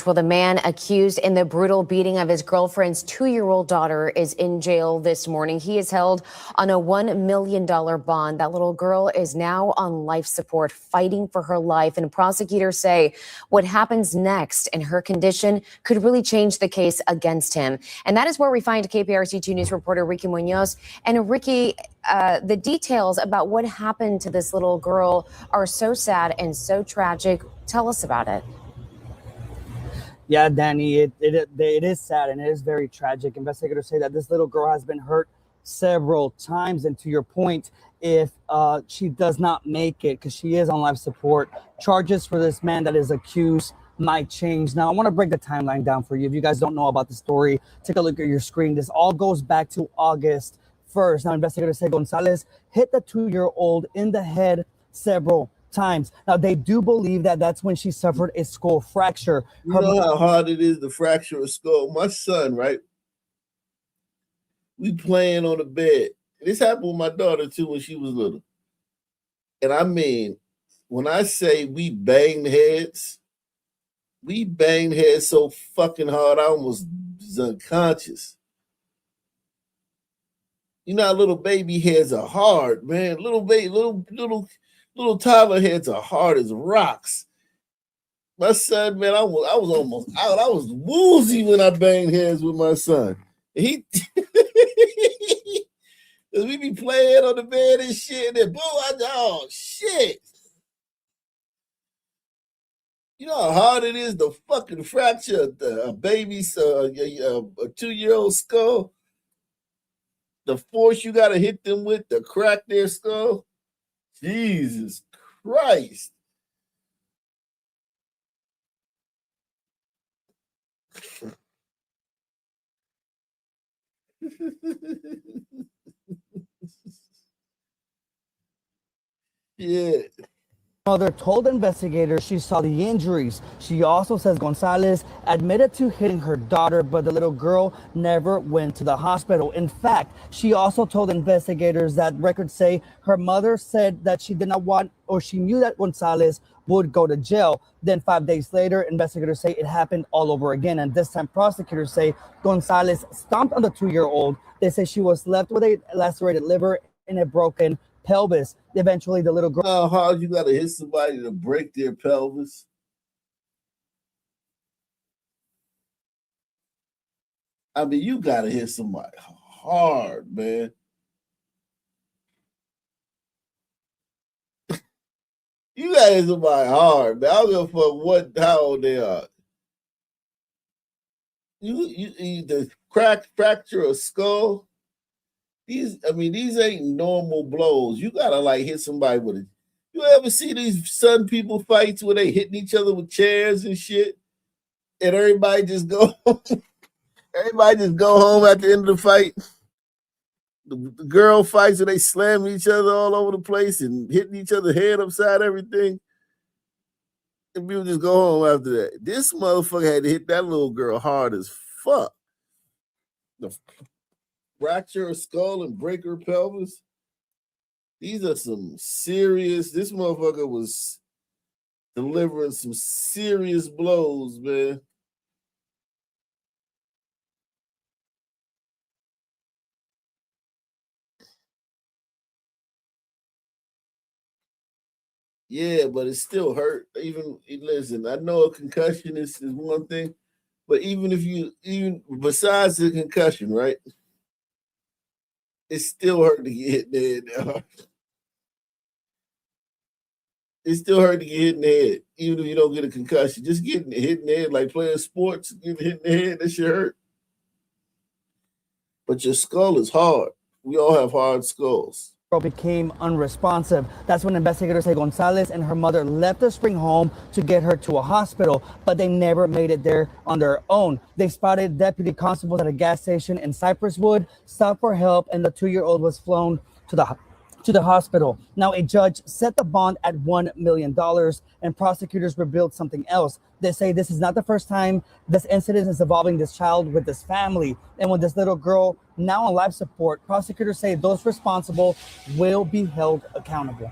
Well, the man accused in the brutal beating of his girlfriend's 2-year-old daughter is in jail this morning. He is held on a $1 million bond. That little girl is now on life support, fighting for her life. And prosecutors say what happens next in her condition could really change the case against him. And that is where we find KPRC2 News reporter Ricky Munoz. And Ricky, the details about what happened to this little girl are so sad and so tragic. Tell us about it. Yeah, Danny, it is sad and it is very tragic. Investigators say that this little girl has been hurt several times. And to your point, if she does not make it, because she is on life support, charges for this man that is accused might change. Now, I want to break the timeline down for you. If you guys don't know about the story, take a look at your screen. This all goes back to August 1st. Now, investigators say Gonzalez hit the 2-year-old in the head several times. Now, they do believe that that's when she suffered a skull fracture. You know how hard it is to fracture a skull? My son, right? We playing on the bed. This happened with my daughter, too, when she was little. And I mean, when I say we banged heads so fucking hard, I almost was unconscious. You know how little baby heads are hard, man. Little toddler heads are hard as rocks. My son, man, I was almost out. I was woozy when I banged heads with my son. We be playing on the bed and shit, and then boom, oh shit. You know how hard it is to fucking fracture a baby's a 2-year-old skull? The force you gotta hit them with to crack their skull? Jesus Christ. Yeah. Mother told investigators she saw the injuries. She also says Gonzalez admitted to hitting her daughter, but the little girl never went to the hospital. In fact, she also told investigators that records say her mother said that she did not want, or she knew that Gonzalez would go to jail. Then 5 days later, investigators say it happened all over again. And this time prosecutors say Gonzalez stomped on the 2-year-old. They say she was left with a lacerated liver and a broken pelvis. Eventually, the little girl. How hard you gotta hit somebody to break their pelvis? I mean, you gotta hit somebody hard, man. You gotta hit somebody hard, man. I don't give a fuck how old they are. You either fracture a skull. These ain't normal blows. You gotta like hit somebody with it. You ever see these Sun people fights where they hitting each other with chairs and shit, and everybody just go home at the end of the fight? The girl fights where they slamming each other all over the place and hitting each other head upside everything. And people just go home after that. This motherfucker had to hit that little girl hard as fuck. The fracture her skull and break her pelvis. These are some serious. This motherfucker was delivering some serious blows, man. Yeah, but it still hurt. Listen, I know a concussion is one thing, but even besides the concussion, right? It still hurt to get hit in the head. It still hurt to get hit in the head, even if you don't get a concussion. Just getting hit in the head, like playing sports, getting hit in the head, that shit hurt. But your skull is hard. We all have hard skulls. Became unresponsive. That's when investigators say Gonzalez and her mother left the spring home to get her to a hospital, but they never made it there on their own. They spotted deputy constables at a gas station in Cypresswood, stopped for help, and the 2-year-old was flown to the hospital. Now, a judge set the bond at $1 million, and prosecutors revealed something else. They say this is not the first time this incident is involving this child with this family. And with this little girl now on life support, prosecutors say those responsible will be held accountable.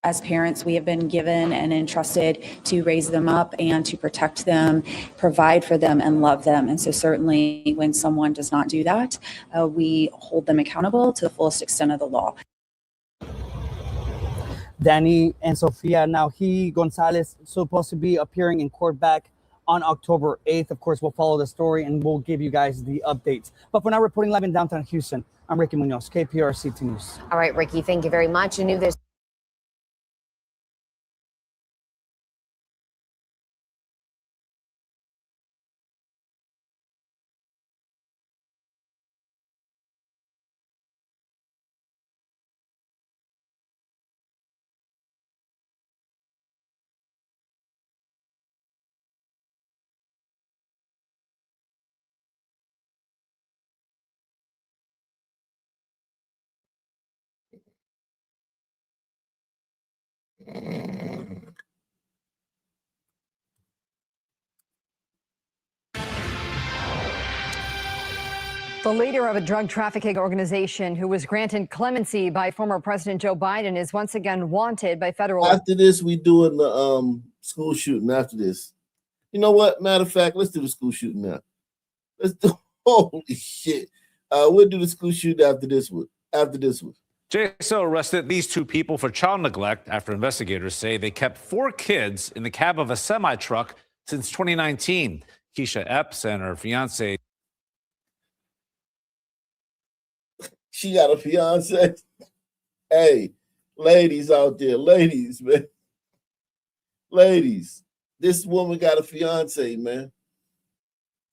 As parents, we have been given and entrusted to raise them up and to protect them, provide for them, and love them. And so certainly when someone does not do that, we hold them accountable to the fullest extent of the law. Danny and Sofia, now Gonzalez, supposed to be appearing in court back on October 8th. Of course, we'll follow the story and we'll give you guys the updates. But for now, reporting live in downtown Houston, I'm Ricky Munoz, KPRC News. All right, Ricky, thank you very much. You knew this. The leader of a drug trafficking organization who was granted clemency by former President Joe Biden is once again wanted by federal. After this, we doing the school shooting. After this, you know what? Matter of fact, let's do the school shooting now. Let's do. Holy shit! We'll do the school shooting after this one. JSO arrested these two people for child neglect after investigators say they kept 4 kids in the cab of a semi-truck since 2019. Keisha Epps and her fiance. She got a fiance. Hey, ladies out there, man. Ladies, this woman got a fiance, man,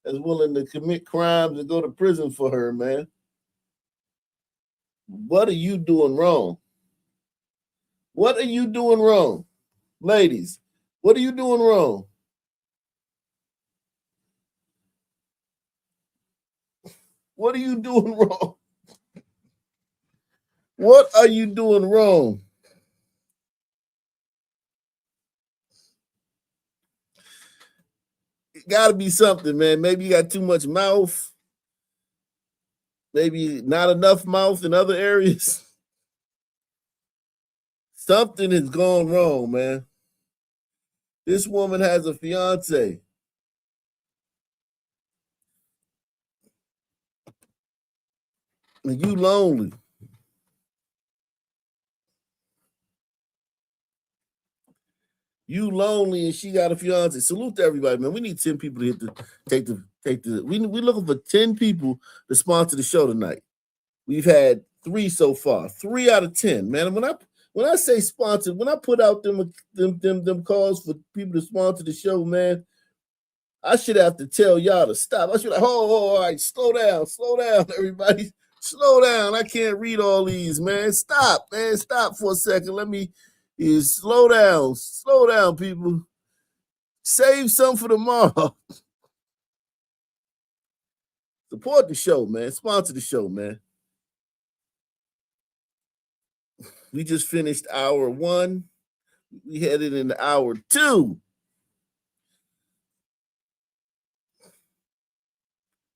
that's willing to commit crimes and go to prison for her, man. What are you doing wrong? What are you doing wrong? Ladies, what are you doing wrong? What are you doing wrong? What are you doing wrong? It gotta be something, man. Maybe you got too much mouth. Maybe not enough mouth in other areas. Something has gone wrong, man. This woman has a fiance. And you lonely. You lonely and she got a fiance. Salute to everybody, man. We need 10 people to take the. We're looking for 10 people to sponsor the show tonight. We've had 3 so far. 3 out of 10, man. When I say sponsor, when I put out them calls for people to sponsor the show, man, I should have to tell y'all to stop. I should have, all right, slow down, everybody. Slow down. I can't read all these, man. Stop, man. Stop for a second. Let me slow down. Slow down, people. Save some for tomorrow. Support the show, man. Sponsor the show, man. We just finished hour 1. We headed into hour 2.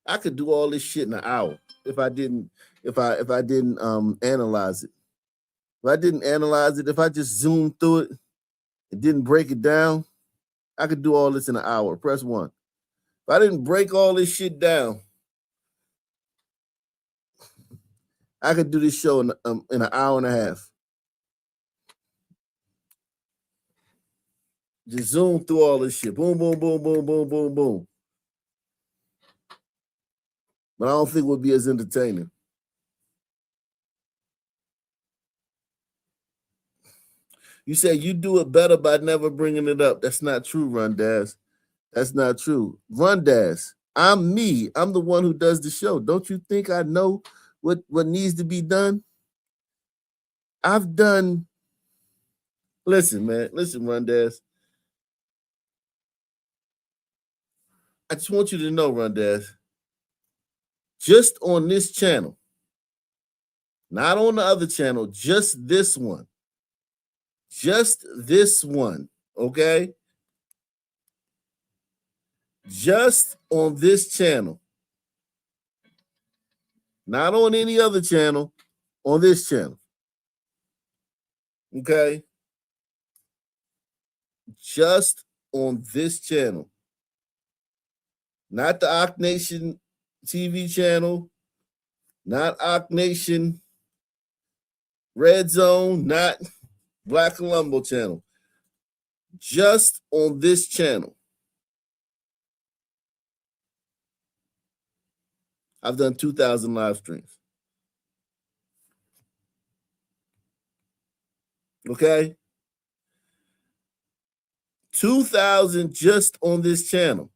I could do all this shit in an hour if I didn't analyze it. If I didn't analyze it, if I just zoomed through it and didn't break it down, I could do all this in an hour. Press 1. If I didn't break all this shit down, I could do this show in an hour and a half. Just zoom through all this shit. Boom, boom, boom, boom, boom, boom, boom. But I don't think it would be as entertaining. You say you do it better by never bringing it up. That's not true, Rundaz. That's not true. Rundaz, I'm me. I'm the one who does the show. Don't you think I know what needs to be done? I've done. Listen, man. Listen, Rundaz. I just want you to know, Rundaz, just on this channel, not on the other channel, just this one. Just this one, okay? Just on this channel. Not on any other channel, on this channel. Okay? Just on this channel. Not the Ock Nation TV channel, not Ock Nation Red Zone, not Black Columbo channel. Just on this channel. I've done 2,000 live streams. Okay? 2,000 just on this channel.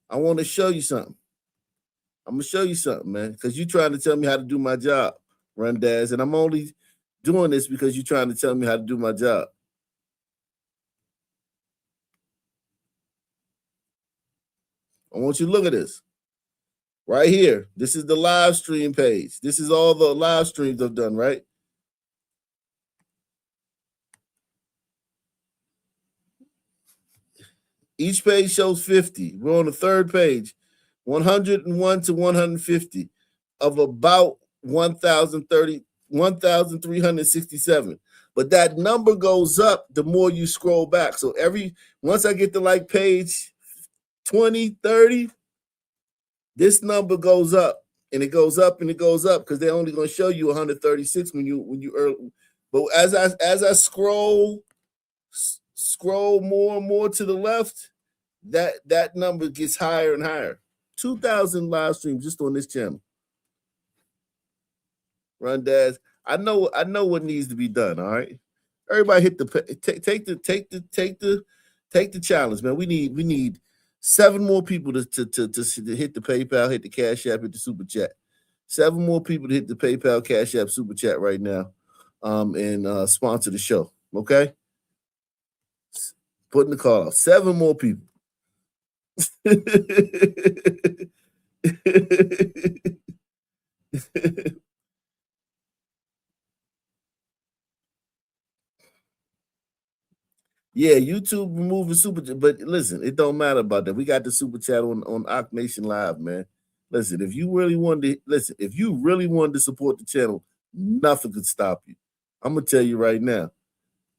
I want to show you something. I'm going to show you something, man, because you're trying to tell me how to do my job, Rundaz, and I'm only doing this because you're trying to tell me how to do my job. I want you to look at this. Right here. This is the live stream page. This is all the live streams I've done, right? Each page shows 50. We're on the third page. 101 to 150 of about 1,367. But that number goes up the more you scroll back. So once I get to like page 20, 30, this number goes up and it goes up and it goes up because they're only going to show you 136 when you earn. But as I scroll more and more to the left, that number gets higher and higher. 2,000 live streams just on this channel. Rundaz, I know what needs to be done. All right, everybody hit take the challenge, man. We need 7 more people to hit the PayPal, hit the Cash App, hit the Super Chat. 7 more people to hit the PayPal, Cash App, Super Chat right now, and sponsor the show. Okay, putting the call out. 7 more people. Yeah, YouTube removing super chat, but listen, it don't matter about that. We got the super chat on Ock Nation Live, man. Listen, if you really wanted to support the channel, nothing could stop you. I'm gonna tell you right now.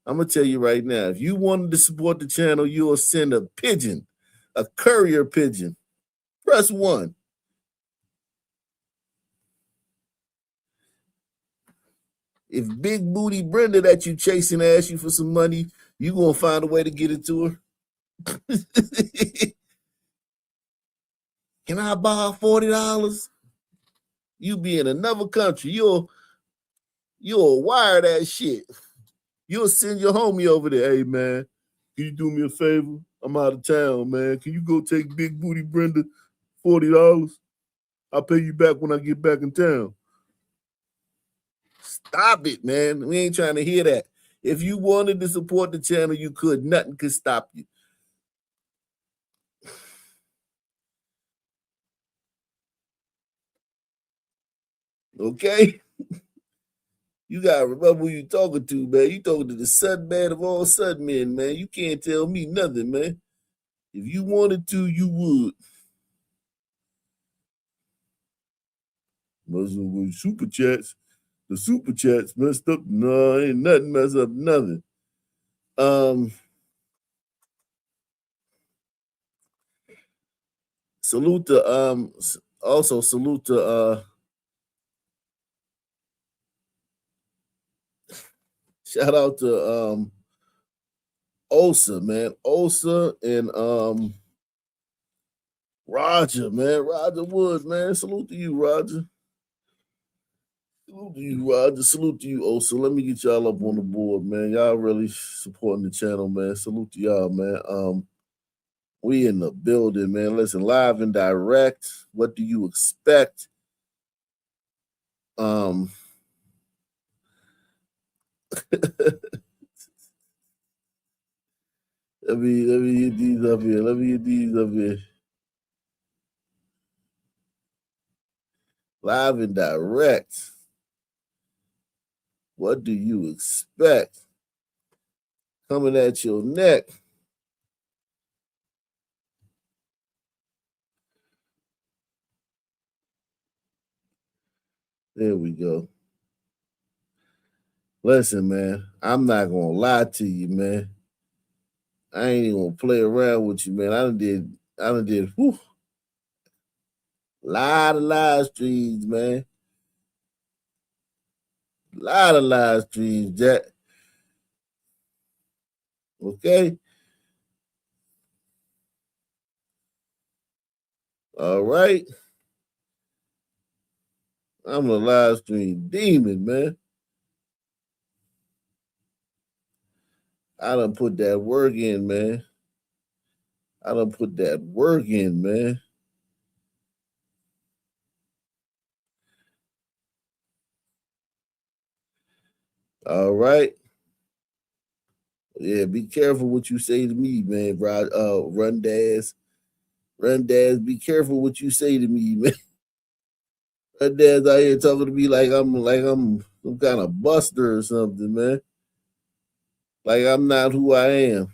If you wanted to support the channel, you'll send a pigeon, a courier pigeon. Press 1. If Big Booty Brenda that you chasing asks you for some money, you gonna find a way to get it to her. Can I borrow $40? You be in another country. You'll wire that shit. You'll send your homie over there. Hey man, can you do me a favor? I'm out of town, man. Can you go take Big Booty Brenda $40? I'll pay you back when I get back in town. Stop it, man. We ain't trying to hear that. If you wanted to support the channel, you could. Nothing could stop you. Okay? You gotta remember who you talking to, man. You talking to the sun man of all sun men, man. You can't tell me nothing, man. If you wanted to, you would. Muslim with super chats. The super chats messed up. No, ain't nothing messed up, nothing. Salute to also salute to shout out to Osa, man. Osa and Roger, man. Roger Woods, man. Salute to you, Roger. Salute to you, Roger. Salute to you, Osa. Let me get y'all up on the board, man. Y'all really supporting the channel, man. Salute to y'all, man. We in the building, man. Listen, live and direct. What do you expect? Let me get these up here. Let me get these up here. Live and direct. What do you expect? Coming at your neck. There we go. Listen, man, I'm not gonna lie to you, man. I ain't even gonna play around with you, man. I done did whew, lot of live streams, man. Lot of live streams, Jack. Okay. All right. I'm a live stream demon, man. I done put that work in, man. I done put that work in, man. All right. Yeah, be careful what you say to me, man. Run Daz. Run Daz, be careful what you say to me, man. Run Daz out here talking to me like I'm some kind of buster or something, man. Like I'm not who I am.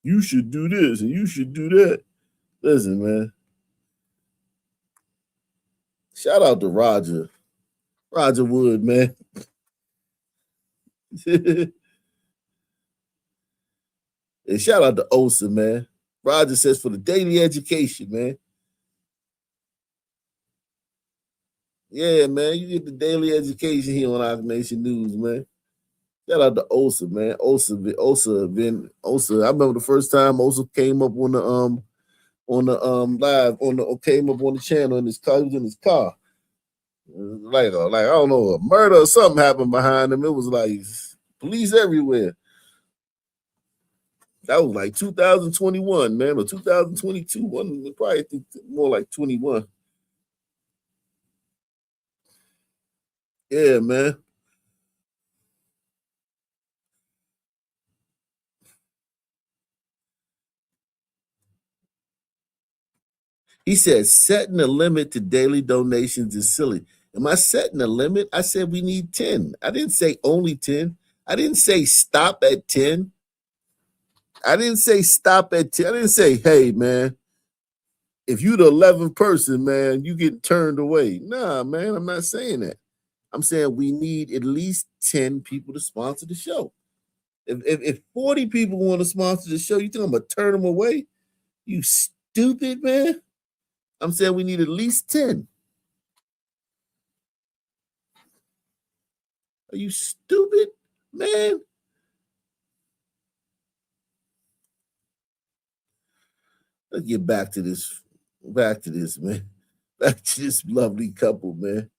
You should do this and you should do that. Listen, man. Shout out to Roger. Roger Wood, man. And shout out to Osa, man. Roger says for the daily education, man. Yeah, man. You get the daily education here on Our Nation News, man. Shout out to Osa, man. Osa. I remember the first time Osa came up on the live came up on the channel in his car. He was in his car. Like I don't know, a murder or something happened behind him. It was like police everywhere. That was like 2021, man, or 2022. One probably think more like 21. Yeah, man. He said setting a limit to daily donations is silly. Am I setting a limit? I said we need 10. I didn't say only 10. I didn't say stop at 10. I didn't say stop at 10. I didn't say, hey, man, if you the 11th person, man, you get turned away. Nah, man, I'm not saying that. I'm saying we need at least 10 people to sponsor the show. If 40 people want to sponsor the show, you think I'm going to turn them away? You stupid, man. I'm saying we need at least 10. Are you stupid, man? Let's get back to this, man. Back to this lovely couple, man.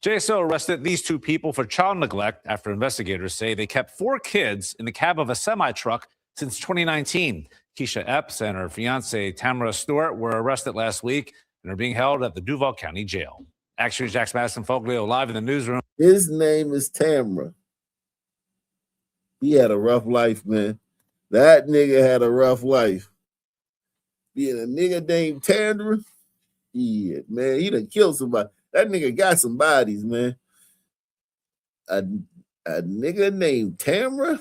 JSO arrested these two people for child neglect after investigators say they kept 4 kids in the cab of a semi-truck since 2019. Keisha Epps and her fiance, Tamara Stewart, were arrested last week and are being held at the Duval County Jail. Action News, Jackson Madison Foglio live in the newsroom. His name is Tamara. He had a rough life, man. That nigga had a rough life. Being a nigga named Tamara, yeah, man, he done killed somebody. That nigga got some bodies, man. A nigga named Tamara?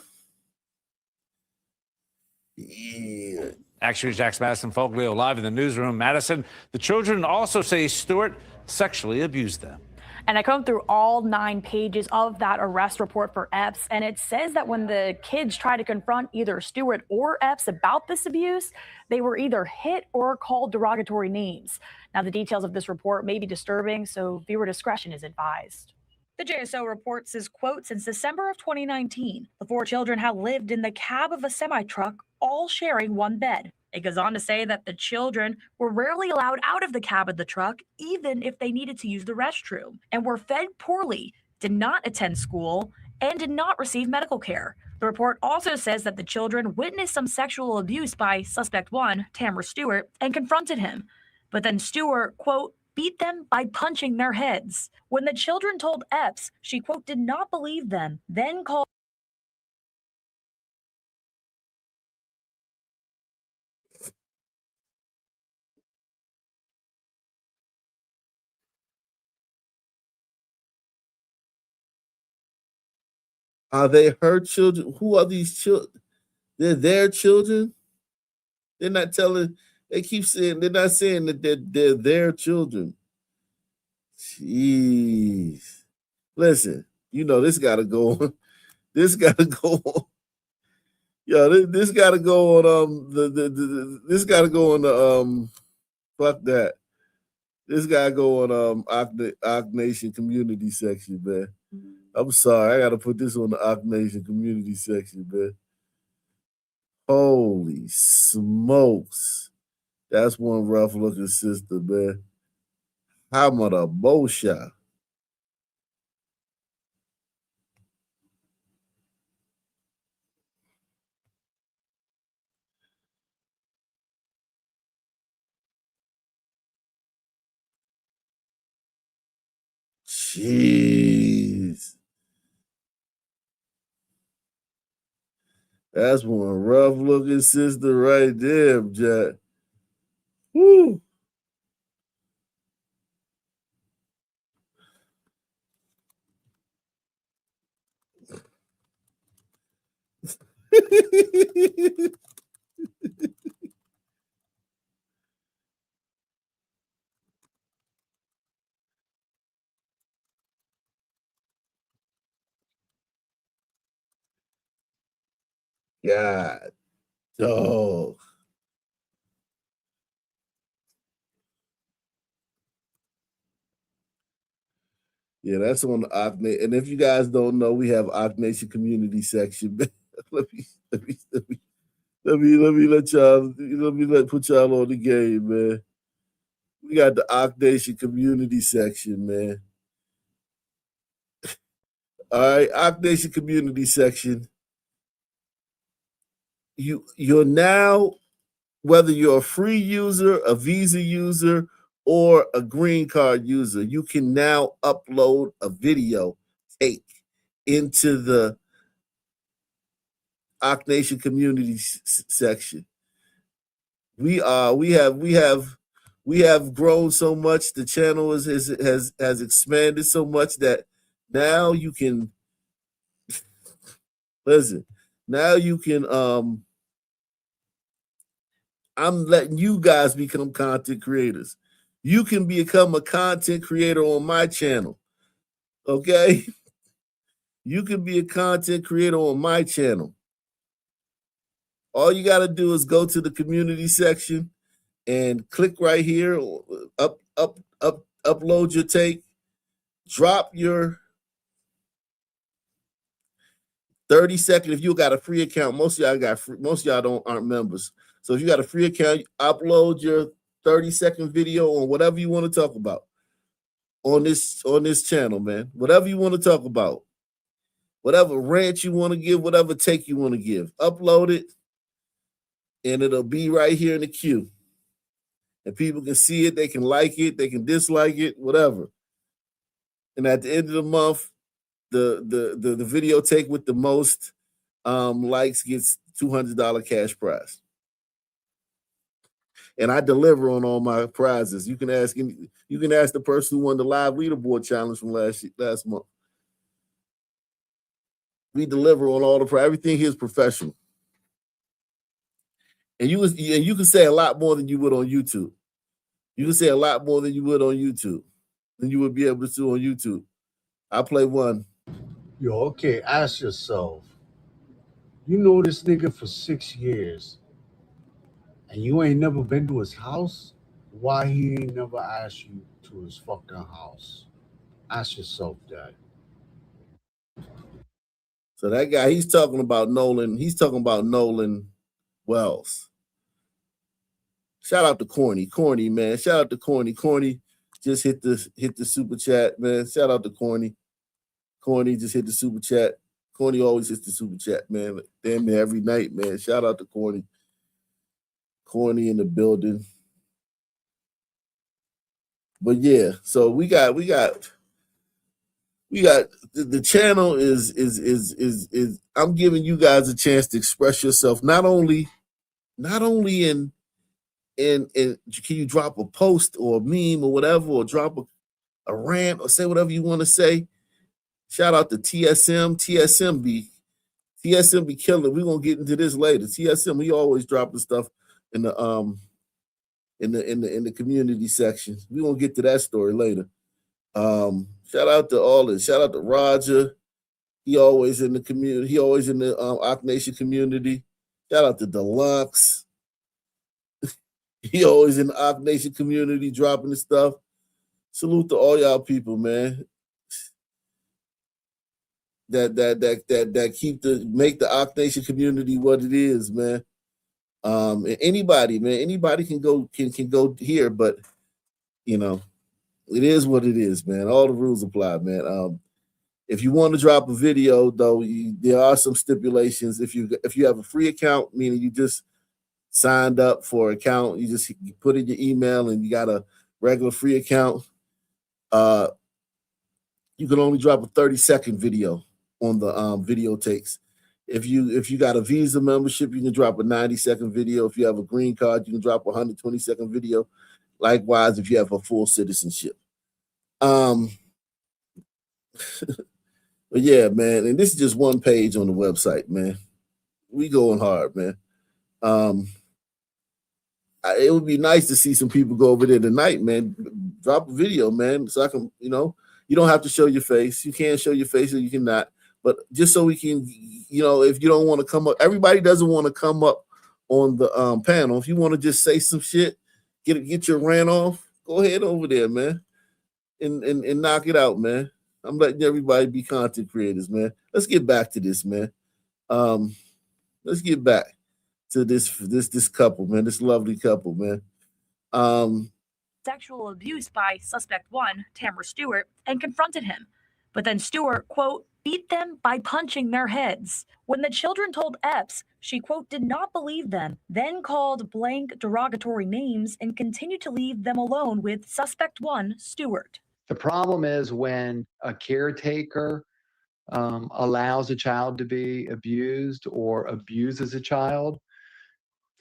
Yeah. Action News, Jackson Madison Foglio live in the newsroom. Madison, the children also say Stewart sexually abused them. And I combed through all 9 pages of that arrest report for Epps, and it says that when the kids tried to confront either Stewart or Epps about this abuse, they were either hit or called derogatory names. Now, the details of this report may be disturbing, so viewer discretion is advised. The JSO report says, quote, since December of 2019, the 4 children have lived in the cab of a semi-truck, all sharing one bed. It goes on to say that the children were rarely allowed out of the cab of the truck, even if they needed to use the restroom, and were fed poorly, did not attend school, and did not receive medical care. The report also says that the children witnessed some sexual abuse by suspect 1, Tamara Stewart, and confronted him. But then Stewart, quote, beat them by punching their heads. When the children told Epps, she, quote, did not believe them, then called Are they her children? Who are these children? They're their children? They're not telling, they keep saying, they're not saying that they're their children. Jeez. Listen, you know, this got to go on. This got to go on. Yeah, this got to go on, this got to go on the, fuck that. This got to go on, Ock Nation community section, man. I'm sorry, I got to put this on the Ock Nation community section, man. Holy smokes. That's one rough looking sister, man. How much a bow shot? Jeez. That's one rough looking sister right there, Jack. Woo. God, dog. Yeah, that's on the Ock Nation. And if you guys don't know, we have Ock Nation community section. let me put y'all on the game, man. We got the Ock Nation community section, man. All right, Ock Nation community section. You're now, whether you're a free user, a Visa user, or a green card user, you can now upload a video take into the Ock Nation community section. We have grown so much. The channel has expanded so much that now you can listen. Now you can I'm letting you guys become content creators. You can become a content creator on my channel. Okay? You can be a content creator on my channel. All you got to do is go to the community section and click right here, upload your take, drop your 30-second. If you got a free account, most of y'all aren't members. So if you got a free account, upload your 30-second video on whatever you want to talk about. on this channel, man. Whatever you want to talk about, whatever rant you want to give, whatever take you want to give, upload it, and it'll be right here in the queue. And people can see it, they can like it, they can dislike it, whatever. And at the end of the month, the video take with the most likes gets $200 cash prize. And I deliver on all my prizes. You can ask the person who won the live leaderboard challenge from last month. We deliver on all the prizes. Everything here is professional. And you can say a lot more than you would on YouTube. You can say a lot more than you would on YouTube, than you would be able to do on YouTube. I play one. Yo, okay, ask yourself. You know this nigga for 6 years, and you ain't never been to his house? Why he ain't never asked you to his fucking house? Ask yourself that. So that guy, he's talking about Nolan Wells. Shout out to Corny, man. Shout out to Corny just hit the super chat, man. Shout out to Corny just hit the super chat. Corny always hits the super chat, man. Damn it, every night, man. Shout out to Corny in the building. But yeah, so we got the channel is I'm giving you guys a chance to express yourself, not only in can you drop a post or a meme or whatever, or drop a rant or say whatever you want to say. Shout out to TSM be killing. We're gonna get into this later. TSM, he always dropping stuff in the community section. We're gonna get to that story later. Shout out to all this. Shout out to Roger. He always in the community. He always in the Ock Nation community. Shout out to Deluxe. He always in the Ock Nation community dropping the stuff. Salute to all y'all people, man. That make the Ock Nation community what it is, man. Anybody can go here, but you know, it is what it is, man. All the rules apply, man. If you want to drop a video, though, there are some stipulations. If you have a free account, meaning you just signed up for an account, you put in your email and you got a regular free account, you can only drop a 30-second video on the video takes. If you got a Visa membership, you can drop a 90-second video. If you have a green card, you can drop a 120-second video. Likewise, if you have a full citizenship. But yeah, man, and this is just one page on the website, man. We going hard, man. It would be nice to see some people go over there tonight, man. Drop a video, man, so I can, you don't have to show your face. You can show your face or you cannot. But just so we can, if you don't want to come up, everybody doesn't want to come up on the panel. If you want to just say some shit, get your rant off, go ahead over there, man, and knock it out, man. I'm letting everybody be content creators, man. Let's get back to this, man. Let's get back to this couple, man. This lovely couple, man. Sexual abuse by suspect one, Tamara Stewart, and confronted him. But then Stewart, quote, beat them by punching their heads. When the children told Epps, she, quote, did not believe them, then called blank derogatory names and continued to leave them alone with suspect one, Stewart. The problem is when a caretaker allows a child to be abused or abuses a child,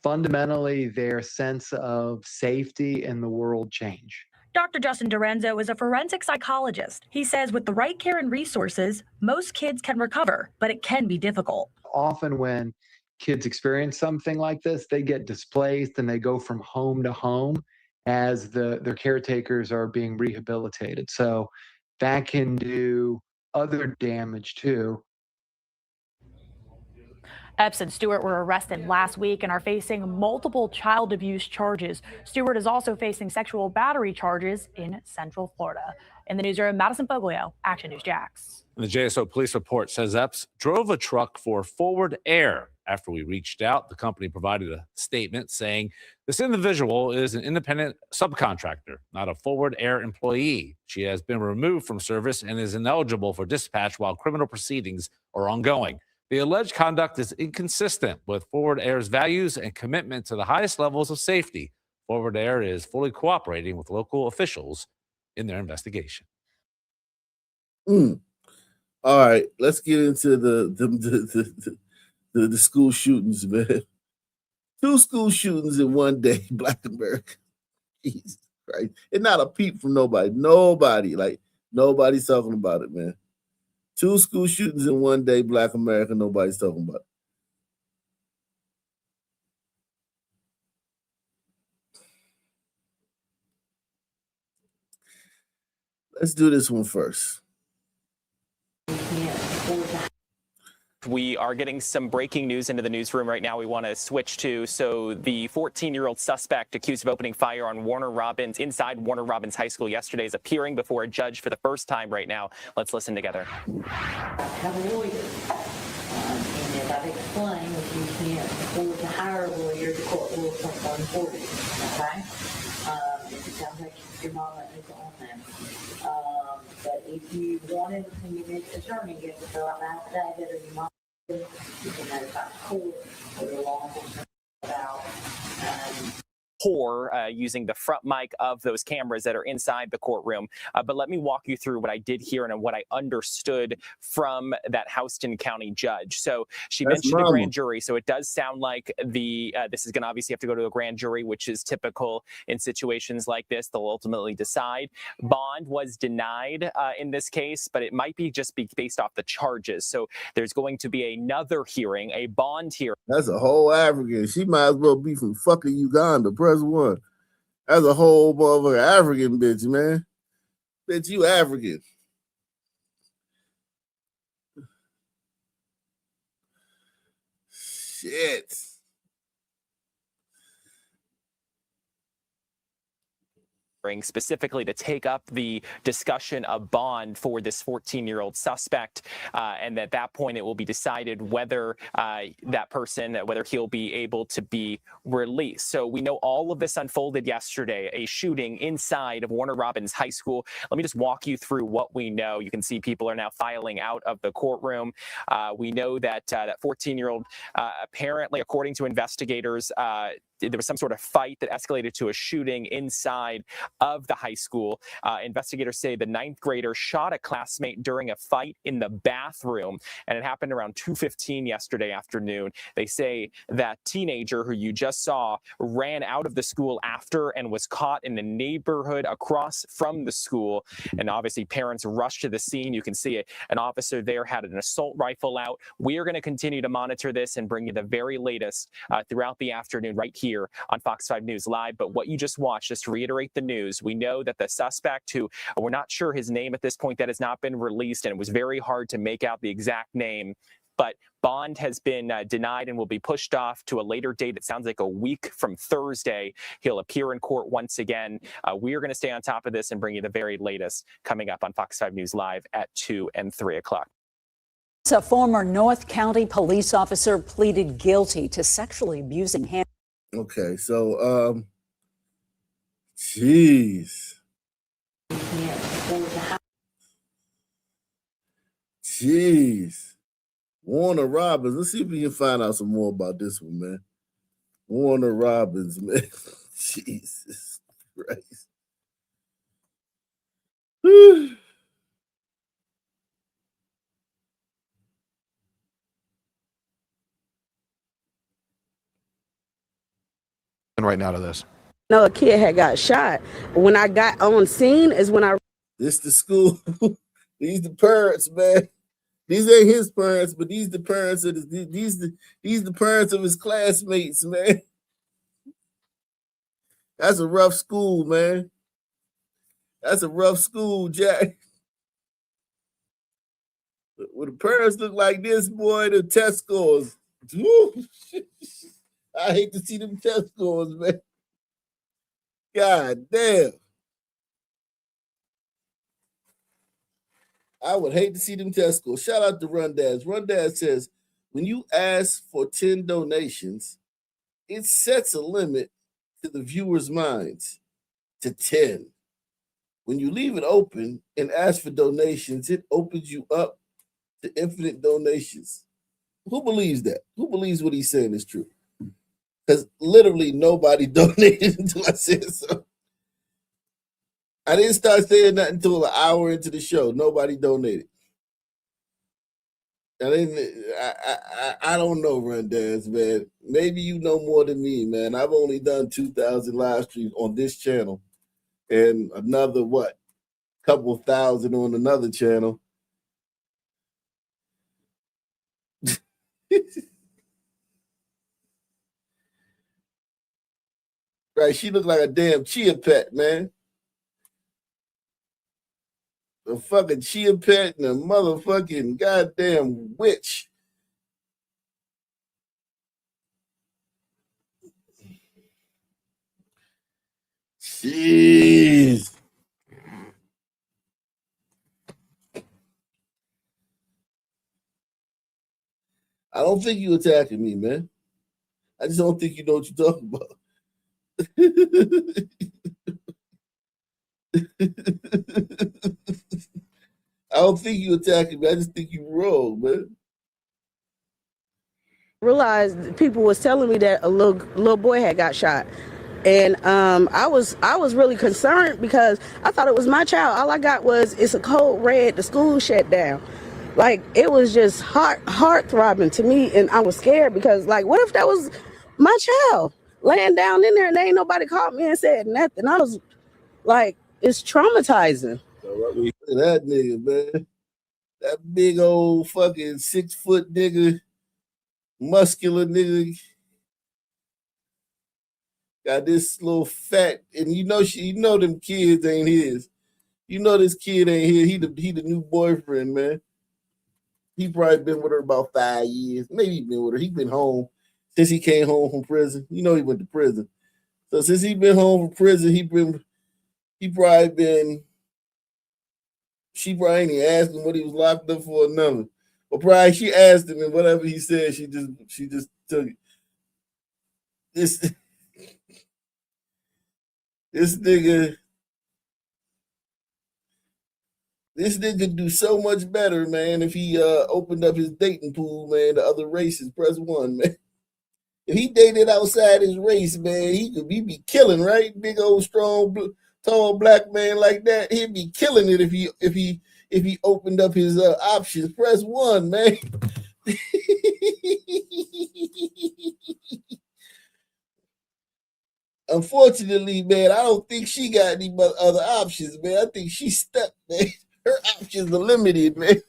fundamentally their sense of safety in the world change. Dr. Justin Dorenzo is a forensic psychologist. He says with the right care and resources, most kids can recover, but it can be difficult. Often when kids experience something like this, they get displaced and they go from home to home as their caretakers are being rehabilitated. So that can do other damage too. Epps and Stewart were arrested last week and are facing multiple child abuse charges. Stewart is also facing sexual battery charges in Central Florida. In the newsroom, Madison Foglio, Action News Jax. And the JSO police report says Epps drove a truck for Forward Air After we reached out, the company provided a statement saying this individual is an independent subcontractor, not a Forward Air employee. She has been removed from service and is ineligible for dispatch while criminal proceedings are ongoing. The alleged conduct is inconsistent with Forward Air's values and commitment to the highest levels of safety. Forward Air is fully cooperating with local officials in their investigation. All right, let's get into the school shootings, man. 2 school shootings in one day, Black America. Jesus Christ. It's not a peep from nobody. Nobody's talking about it, man. 2 school shootings in one day, Black America, nobody's talking about it. Let's do this one first. We are getting some breaking news into the newsroom right now. We want to switch to, so the 14-year-old suspect accused of opening fire on inside Warner Robins High School yesterday is appearing before a judge for the first time right now. Let's listen together. Have a lawyer. And as I've explained, if you can't afford to hire a lawyer, the court will appoint one for you. Okay? It sounds like your mama is on that. But if you want an independent attorney, you have to fill out an affidavit, or your mom, you can notify the court or your law enforcement about. Using the front mic of those cameras that are inside the courtroom. But let me walk you through what I did hear and what I understood from that Houston County judge. So she mentioned a grand jury. So it does sound like this is going to obviously have to go to a grand jury, which is typical in situations like this. They'll ultimately decide. Bond was denied in this case, but it might be based off the charges. So there's going to be another hearing, a bond hearing. That's a whole African. She might as well be from fucking Uganda. Press 1. That's a whole motherfucker African bitch, man. Bitch, you African. Shit. Specifically to take up the discussion of bond for this 14-year-old suspect. And at that point, it will be decided whether whether he'll be able to be released. So we know all of this unfolded yesterday, a shooting inside of Warner Robins High School. Let me just walk you through what we know. You can see people are now filing out of the courtroom. We know that that 14-year-old apparently, according to investigators, there was some sort of fight that escalated to a shooting inside of the high school. Investigators say the 9th grader shot a classmate during a fight in the bathroom, and it happened around 2:15 yesterday afternoon. They say that teenager who you just saw ran out of the school after and was caught in the neighborhood across from the school. And obviously parents rushed to the scene. You can see it. An officer there had an assault rifle out. We are going to continue to monitor this and bring you the very latest throughout the afternoon right here on Fox 5 News Live. But what you just watched, just to reiterate the news, we know that the suspect, who we're not sure his name at this point, that has not been released, and it was very hard to make out the exact name, but bond has been denied and will be pushed off to a later date. It sounds like a week from Thursday. He'll appear in court once again. We are going to stay on top of this and bring you the very latest coming up on Fox 5 News Live at 2 and 3 o'clock. A former North County police officer pleaded guilty to sexually abusing him. Okay, so jeez. Warner Robins. Let's see if we can find out some more about this one, man. Warner Robins, man. Jesus Christ. Right now to this. No, a kid had got shot. When I got on scene is when I. This the school. These the parents, man. These ain't his parents, but these the parents of these the parents of his classmates, man. That's a rough school, man. That's a rough school, Jack. When the parents look like this, boy, the test scores. Woo. I hate to see them test scores, man. God damn. I would hate to see them test scores. Shout out to Run Dad. Run Dad says, When you ask for 10 donations, it sets a limit to the viewers' minds to 10. When you leave it open and ask for donations, it opens you up to infinite donations. Who believes that? Who believes what he's saying is true? Because literally nobody donated until I said so. I didn't start saying nothing until an hour into the show. Nobody donated. I don't know, Rundaz, man. Maybe you know more than me, man. I've only done 2,000 live streams on this channel and another, couple thousand on another channel. Right, she looked like a damn chia pet, man. A fucking chia pet and a motherfucking goddamn witch. Jeez. I don't think you attacking me, man. I just don't think you know what you're talking about. I don't think you attacking me. I just think you wrong, man. Realized people was telling me that a little boy had got shot. And I was really concerned because I thought it was my child. All I got was it's a code red, the school shut down. Like, it was just heart throbbing to me, and I was scared because, like, what if that was my child laying down in there and ain't nobody called me and said nothing? I was like, it's traumatizing. Look at that nigga, man. That big old fucking 6 foot nigga, muscular nigga, got this little fat, and you know them kids ain't his. You know this kid ain't here. He the new boyfriend, man. He probably been with her about 5 years. Maybe he been with her. He been home since he came home from prison. You know he went to prison. So since he been home from prison, she probably ain't even asked him what he was locked up for or nothing. Or probably she asked him, and whatever he said, she just took it. This nigga do so much better, man, if he opened up his dating pool, man, to other races. Press 1, man. If he dated outside his race, man, he be killing, right? Big old strong tall black man like that, he'd be killing it if he opened up his options. Press 1, man. Unfortunately, man, I don't think she got any other options, man. I think she's stuck, man. Her options are limited, man.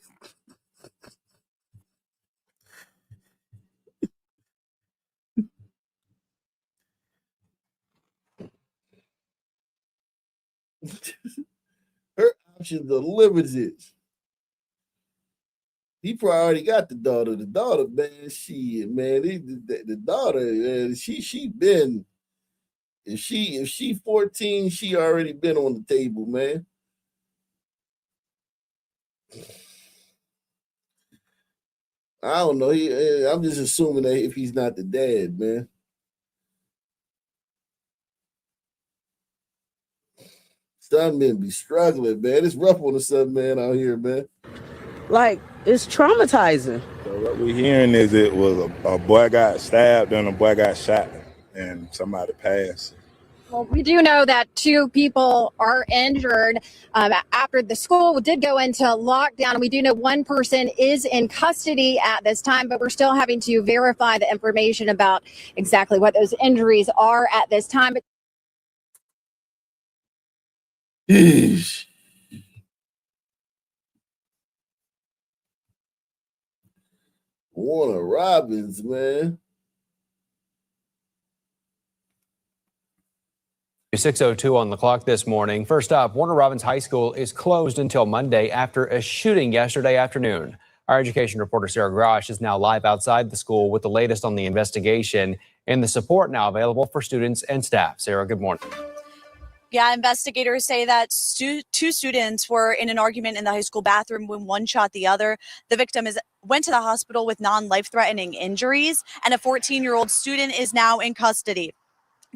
Her options are limited. He probably already got the daughter. The daughter, man, the daughter, man, she been. If she 14, she already been on the table, man. I don't know. I'm just assuming that if he's not the dad, man. Some men be struggling, man. It's rough on the son man out here, man. Like, it's traumatizing. So what we're hearing is it was a boy got stabbed and a boy got shot and somebody passed. Well, we do know that 2 people are injured after the school did go into lockdown. We do know 1 person is in custody at this time, but we're still having to verify the information about exactly what those injuries are at this time. Yeesh. Warner Robins, man. 6:02 on the clock this morning. First up, Warner Robins High School is closed until Monday after a shooting yesterday afternoon. Our education reporter Sarah Grosh is now live outside the school with the latest on the investigation and the support now available for students and staff. Sarah, good morning. Yeah, investigators say that two students were in an argument in the high school bathroom when one shot the other. The victim went to the hospital with non-life-threatening injuries, and a 14-year-old student is now in custody.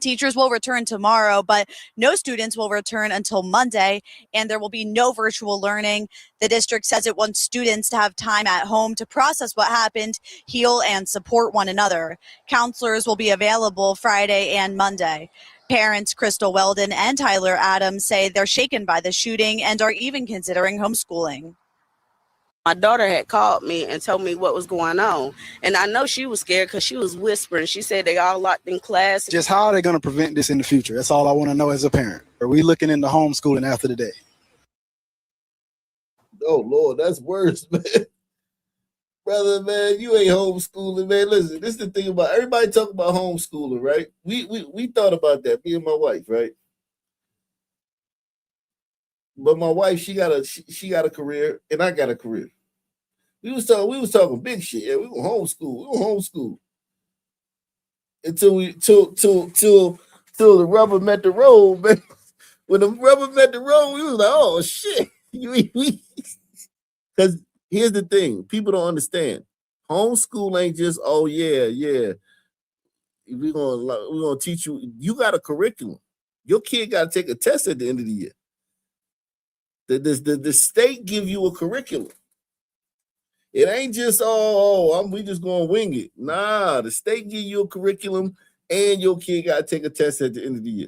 Teachers will return tomorrow, but no students will return until Monday, and there will be no virtual learning. The district says it wants students to have time at home to process what happened, heal, and support one another. Counselors will be available Friday and Monday. Parents Crystal Weldon and Tyler Adams say they're shaken by the shooting and are even considering homeschooling. My daughter had called me and told me what was going on. And I know she was scared because she was whispering. She said they all locked in class. Just how are they going to prevent this in the future? That's all I want to know as a parent. Are we looking into homeschooling after the day? Oh, Lord, that's worse, man. Brother, man, you ain't homeschooling, man. Listen, this is the thing about everybody talk about homeschooling, right? We thought about that, me and my wife, right? But my wife, she got a career, and I got a career. We was talking big shit. Yeah, we gonna homeschool. Until the rubber met the road, man. When the rubber met the road, we was like, oh shit. Because here's the thing, people don't understand. Homeschool ain't just, oh yeah. We're gonna teach you. You got a curriculum. Your kid got to take a test at the end of the year. The state give you a curriculum. It ain't just we just gonna wing it. Nah, the state give you a curriculum, and your kid got to take a test at the end of the year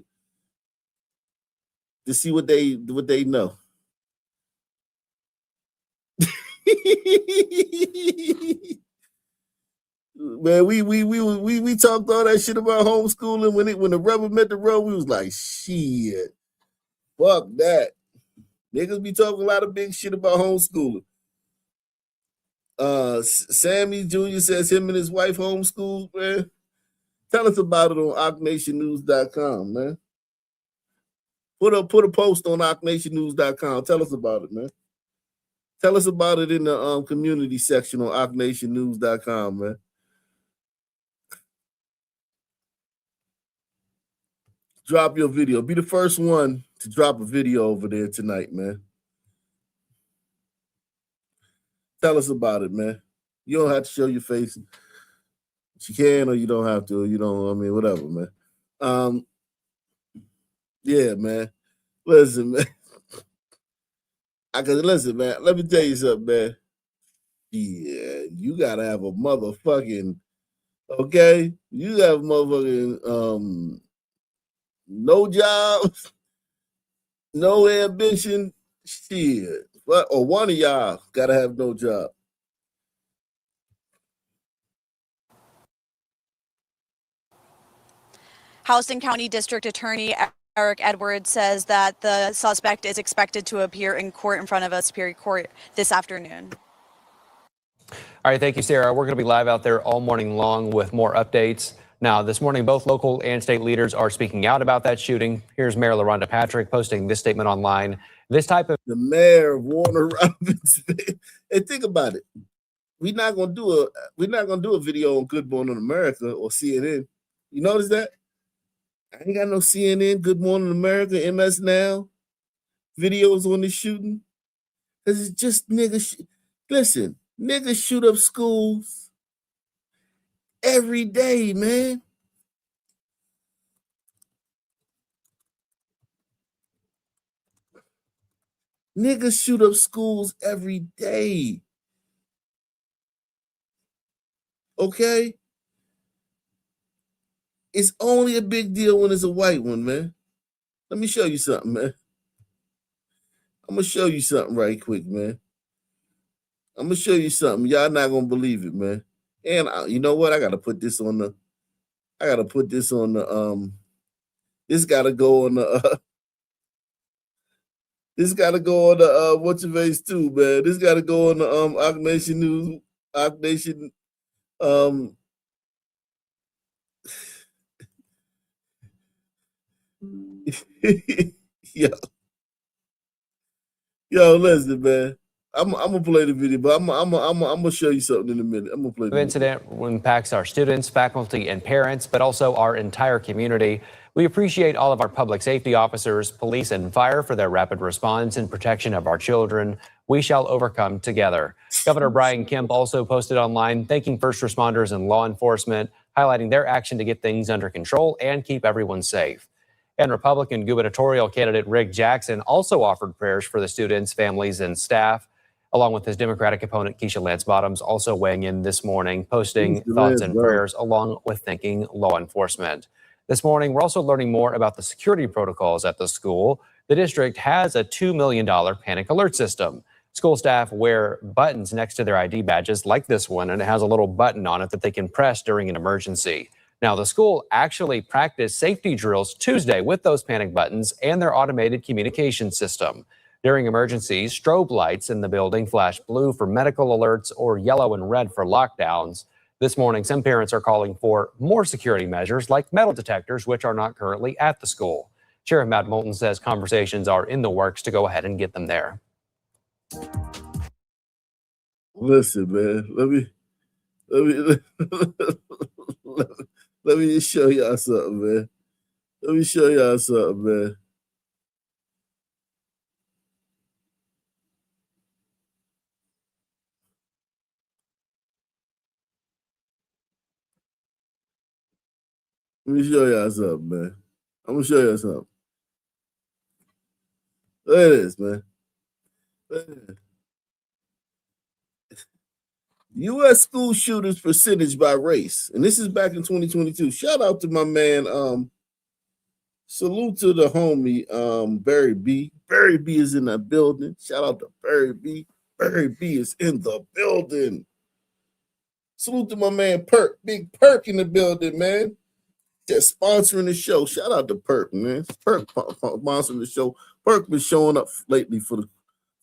to see what they know. Man, we talked all that shit about homeschooling when the rubber met the road. We was like, shit, fuck that. Niggas be talking a lot of big shit about homeschooling. Sammy Jr. says him and his wife homeschooled, man. Tell us about it on OckNationNews.com, man. Put a post on OckNationNews.com. Tell us about it, man. Tell us about it in the community section on OckNationNews.com, man. Drop your video. Be the first one to drop a video over there tonight, man. Tell us about it, man. You don't have to show your face. You can or you don't have to. You don't, I mean, whatever, man. Yeah, man. Listen, man. Listen, man. Let me tell you something, man. Yeah, you gotta have a motherfucking, okay? You have a motherfucking no job, no ambition, shit. Or one of y'all gotta have no job. Houston County District Attorney Eric Edwards says that the suspect is expected to appear in court in front of a Superior Court this afternoon. All right, thank you, Sarah. We're going to be live out there all morning long with more updates. Now, this morning, both local and state leaders are speaking out about that shooting. Here's Mayor LaRhonda Patrick posting this statement online. This type of the mayor of Warner Robins. And think about it. We're not gonna do a video on Good Morning America or CNN. You notice that? I ain't got no CNN, Good Morning America, MS Now videos on this shooting. Because it's just niggas. Listen, niggas shoot up schools every day, man. Niggas shoot up schools every day. Okay? It's only a big deal when it's a white one, man. Let me show you something, man. I'm going to show you something right quick, man. I'm going to show you something. Y'all not going to believe it, man. And you know what? I got to put this on the, this got to go on the, this got to go on the, what's your face too, man. This got to go on the, Ock Nation News, Ock Nation, yo, listen, man. I'm gonna play the video, but I'm gonna show you something in a minute. I'm gonna play the incident impacts our students, faculty, and parents, but also our entire community. We appreciate all of our public safety officers, police, and fire for their rapid response and protection of our children. We shall overcome together. Governor Brian Kemp also posted online thanking first responders and law enforcement, highlighting their action to get things under control and keep everyone safe. And Republican gubernatorial candidate Rick Jackson also offered prayers for the students, families, and staff, along with his Democratic opponent Keisha Lance Bottoms also weighing in this morning, posting thoughts and prayers along with thanking law enforcement. This morning, we're also learning more about the security protocols at the school. The district has a $2 million panic alert system. School staff wear buttons next to their ID badges like this one, and it has a little button on it that they can press during an emergency. Now, the school actually practiced safety drills Tuesday with those panic buttons and their automated communication system. During emergencies, strobe lights in the building flash blue for medical alerts or yellow and red for lockdowns. This morning, some parents are calling for more security measures like metal detectors, which are not currently at the school. Sheriff Matt Moulton says conversations are in the works to go ahead and get them there. Listen, man, let me just show y'all something, man. Let me show y'all something, man. Let me show y'all something, man. I'm gonna show y'all something. Look at this, man. Look at this. U.S. school shooters percentage by race, and this is back in 2022. Shout out to my man. Salute to the homie, Barry B. Barry B is in that building. Shout out to Barry B. Barry B is in the building. Salute to my man Perk, Big Perk in the building, man. Just sponsoring the show. Shout out to Perk, man. Perk sponsoring the show. Perk been showing up lately for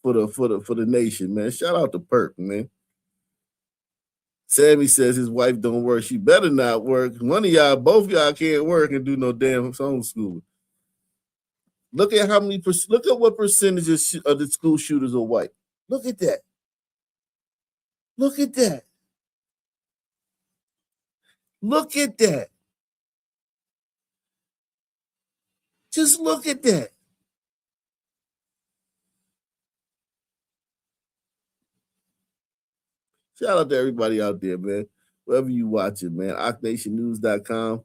the nation, man. Shout out to Perk, man. Sammy says his wife don't work. She better not work. One of y'all, both y'all can't work and do no damn homeschooling. Look at look at what percentages of the school shooters are white. Look at that. Look at that. Look at that. Just look at that. Shout out to everybody out there, man. Wherever you watch it, man. OckNationNews.com.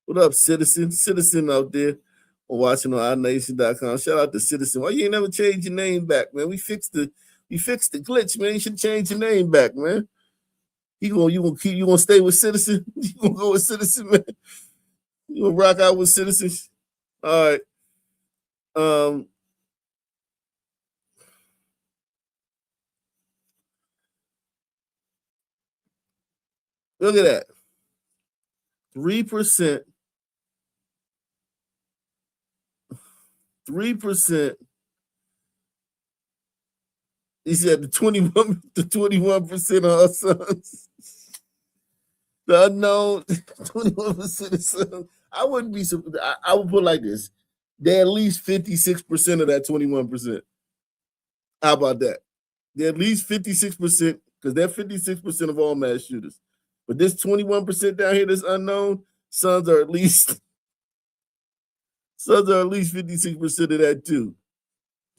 What up, Citizen? Citizen out there watching on OurNation.com. Shout out to Citizen. Why you ain't never changed your name back, man? We fixed the glitch, man. You should change your name back, man. You gonna stay with Citizen? You gonna go with Citizen, man? You gonna rock out with Citizens? All right. Look at that. 3%. 3%. He said the 21% of our sons. The unknown 21% of sons. I wouldn't be surprised. I would put it like this. They're at least 56% of that 21%. How about that? They're at least 56%, because they're 56% of all mass shooters. But this 21% down here that's unknown, sons are at least 56% of that too.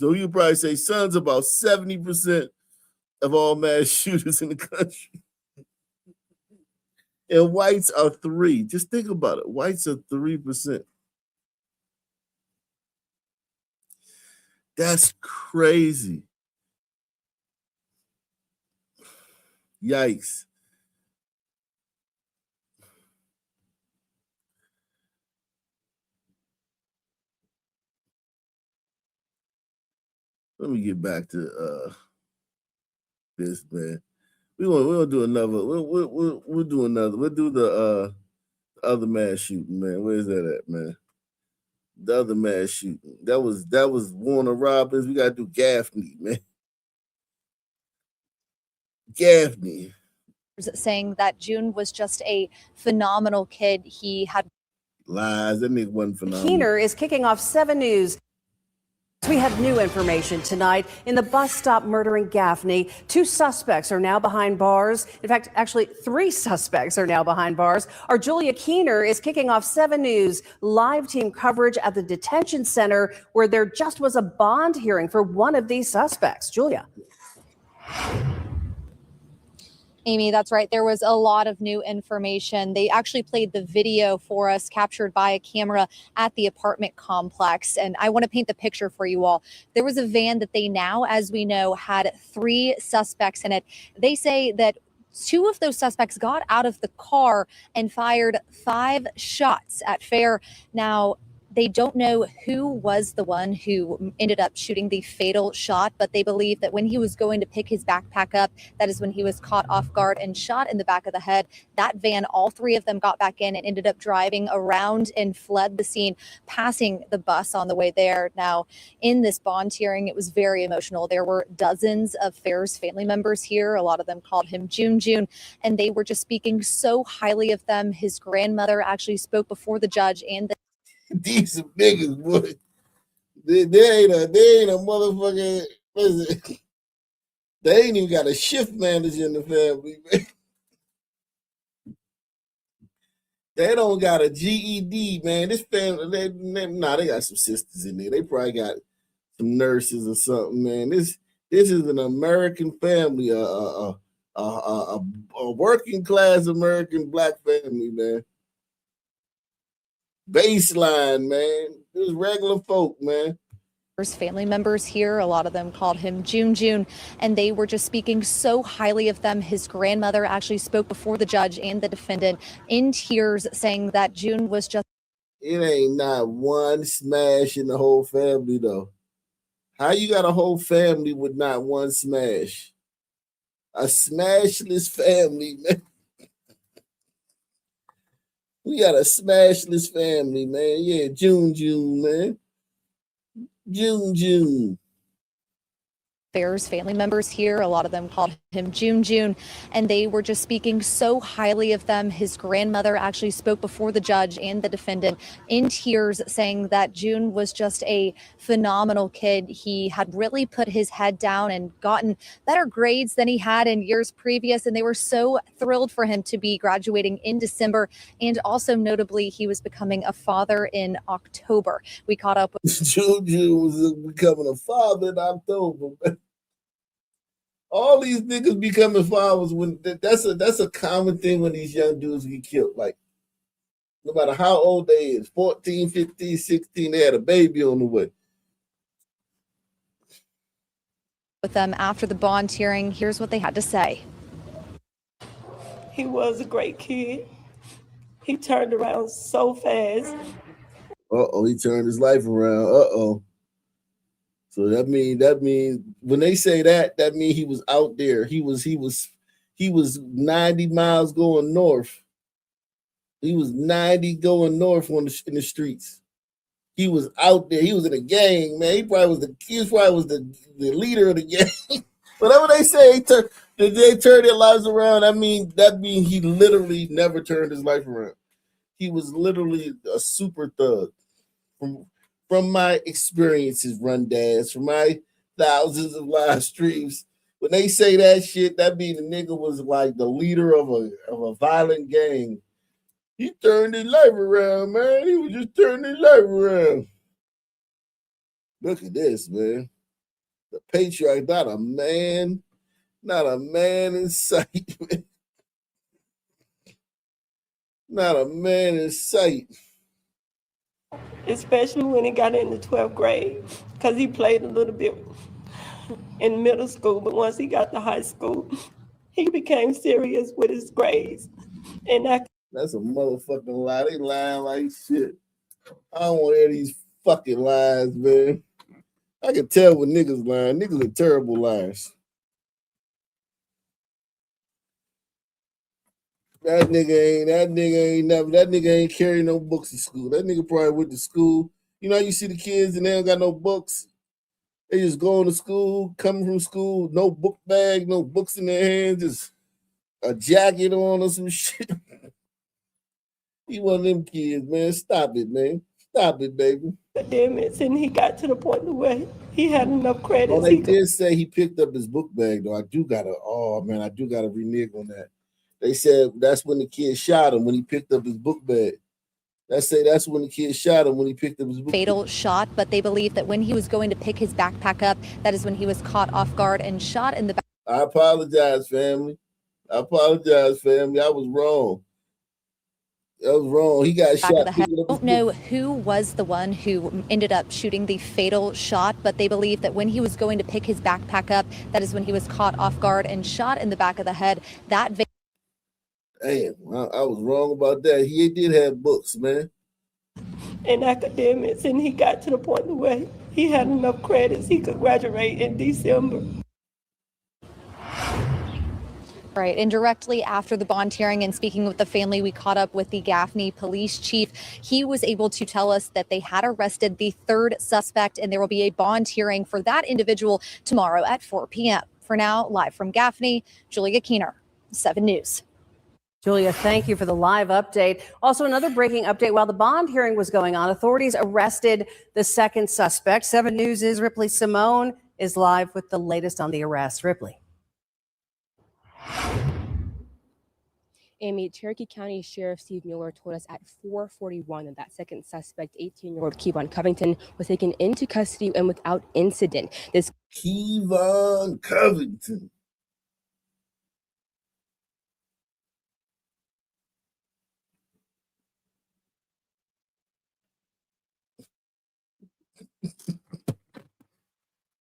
So you probably say sons about 70% of all mass shooters in the country. And whites are 3%. Just think about it. Whites are 3%. That's crazy. Yikes. Let me get back to this, man. We'll do another. We'll do another. We'll do the other mass shooting, man. Where's that at, man? The other mass shooting. That was Warner Robins. We gotta do Gaffney, man. Gaffney. saying that June was just a phenomenal kid. He had Lies. That nigga wasn't phenomenal. Keener is kicking off 7 News. We have new information tonight in the bus stop murder in Gaffney. 2 suspects are now behind bars. In fact, actually 3 suspects are now behind bars. Our Julia Keener is kicking off 7 News live team coverage at the detention center where there just was a bond hearing for one of these suspects. Julia. Amy, that's right. There was a lot of new information. They actually played the video for us captured by a camera at the apartment complex. And I want to paint the picture for you all. There was a van that they now, as we know, had 3 suspects in it. They say that 2 of those suspects got out of the car and fired 5 shots at Fair. Now, they don't know who was the one who ended up shooting the fatal shot, but they believe that when he was going to pick his backpack up, that is when he was caught off guard and shot in the back of the head. That van, all 3 of them got back in and ended up driving around and fled the scene, passing the bus on the way there. Now, in this bond hearing, it was very emotional. There were dozens of Fair's family members here. A lot of them called him June, and they were just speaking so highly of them. His grandmother actually spoke before the judge and the These niggas, boy. They ain't a motherfucking, listen, they ain't even got a shift manager in the family, man. They don't got a GED, man. This family, they got some sisters in there. They probably got some nurses or something, man. This is an American family, a working class American black family, man. Baseline, man. It was regular folk, man. family members here. A lot of them called him June, and they were just speaking so highly of them. His grandmother actually spoke before the judge and the defendant in tears, saying that June was just. It ain't not one smash in the whole family, though. How you got a whole family with not one smash? A smashless family, man. We got a smashless family, man. Yeah, June, man. June. Fair's family members here. A lot of them called him June, and they were just speaking so highly of them. His grandmother actually spoke before the judge and the defendant in tears, saying that June was just a phenomenal kid. He had really put his head down and gotten better grades than he had in years previous, and they were so thrilled for him to be graduating in December. And also notably, he was becoming a father in October. We caught up with June was becoming a father in October, man. All these niggas becoming fathers when that's a common thing when these young dudes get killed. Like, no matter how old they is, 14, 15, 16, they had a baby on the way. with them after the bond hearing. Here's what they had to say. He was a great kid. He turned around so fast. He turned his life around. So that means when they say that means he was out there. He was 90 miles going north. He was 90 going north in the streets. He was out there. He was in a gang, man. He probably was the leader of the gang. Whatever they say, they turn their lives around. That means he literally never turned his life around. He was literally a super thug. From my experiences, Run Dads, from my thousands of live streams, when they say that shit, that means the nigga was like the leader of a violent gang. He turned his life around, man. He was just turning his life around. Look at this, man. The patriarch, not a man in sight, man. Not a man in sight. Especially when he got into 12th grade, because he played a little bit in middle school, but once he got to high school, he became serious with his grades. And that's a motherfucking lie. They lying like shit. I don't want to hear these fucking lies, man. I can tell when niggas lying. Niggas are terrible liars. That nigga ain't carrying no books to school. That nigga probably went to school. You know, you see the kids and they don't got no books. They just going to school, coming from school, no book bag, no books in their hands, just a jacket on or some shit. He one of them kids, man. Stop it, man. Stop it, baby. Academics, and he got to the point where he had enough credits. Oh, they did say he picked up his book bag, though. I do gotta renege on that. They said that's when the kid shot him, when he picked up his book bag. That's when the kid shot him, when he picked up his book Fatal bag. shot, but they believe that when he was going to pick his backpack up, that is when he was caught off guard and shot in the back. I apologize, family. I was wrong. He got shot. I don't know who was the one who ended up shooting the fatal shot, but they believe that when he was going to pick his backpack up, that is when he was caught off guard and shot in the back of the head. That Damn, I was wrong about that. He did have books, man. and academics, and he got to the point where he had enough credits he could graduate in December. Right. And directly after the bond hearing and speaking with the family, we caught up with the Gaffney police chief. He was able to tell us that they had arrested the third suspect, and there will be a bond hearing for that individual tomorrow at 4 p.m. For now, live from Gaffney, Julia Keener, 7 News. Julia, thank you for the live update. Also, another breaking update. While the bond hearing was going on, authorities arrested the second suspect. 7 News' Ripley Simone is live with the latest on the arrest. Ripley. Amy, Cherokee County Sheriff Steve Mueller told us at 4:41 that second suspect, 18-year-old Kevon Covington, was taken into custody and without incident. This Kevon Covington.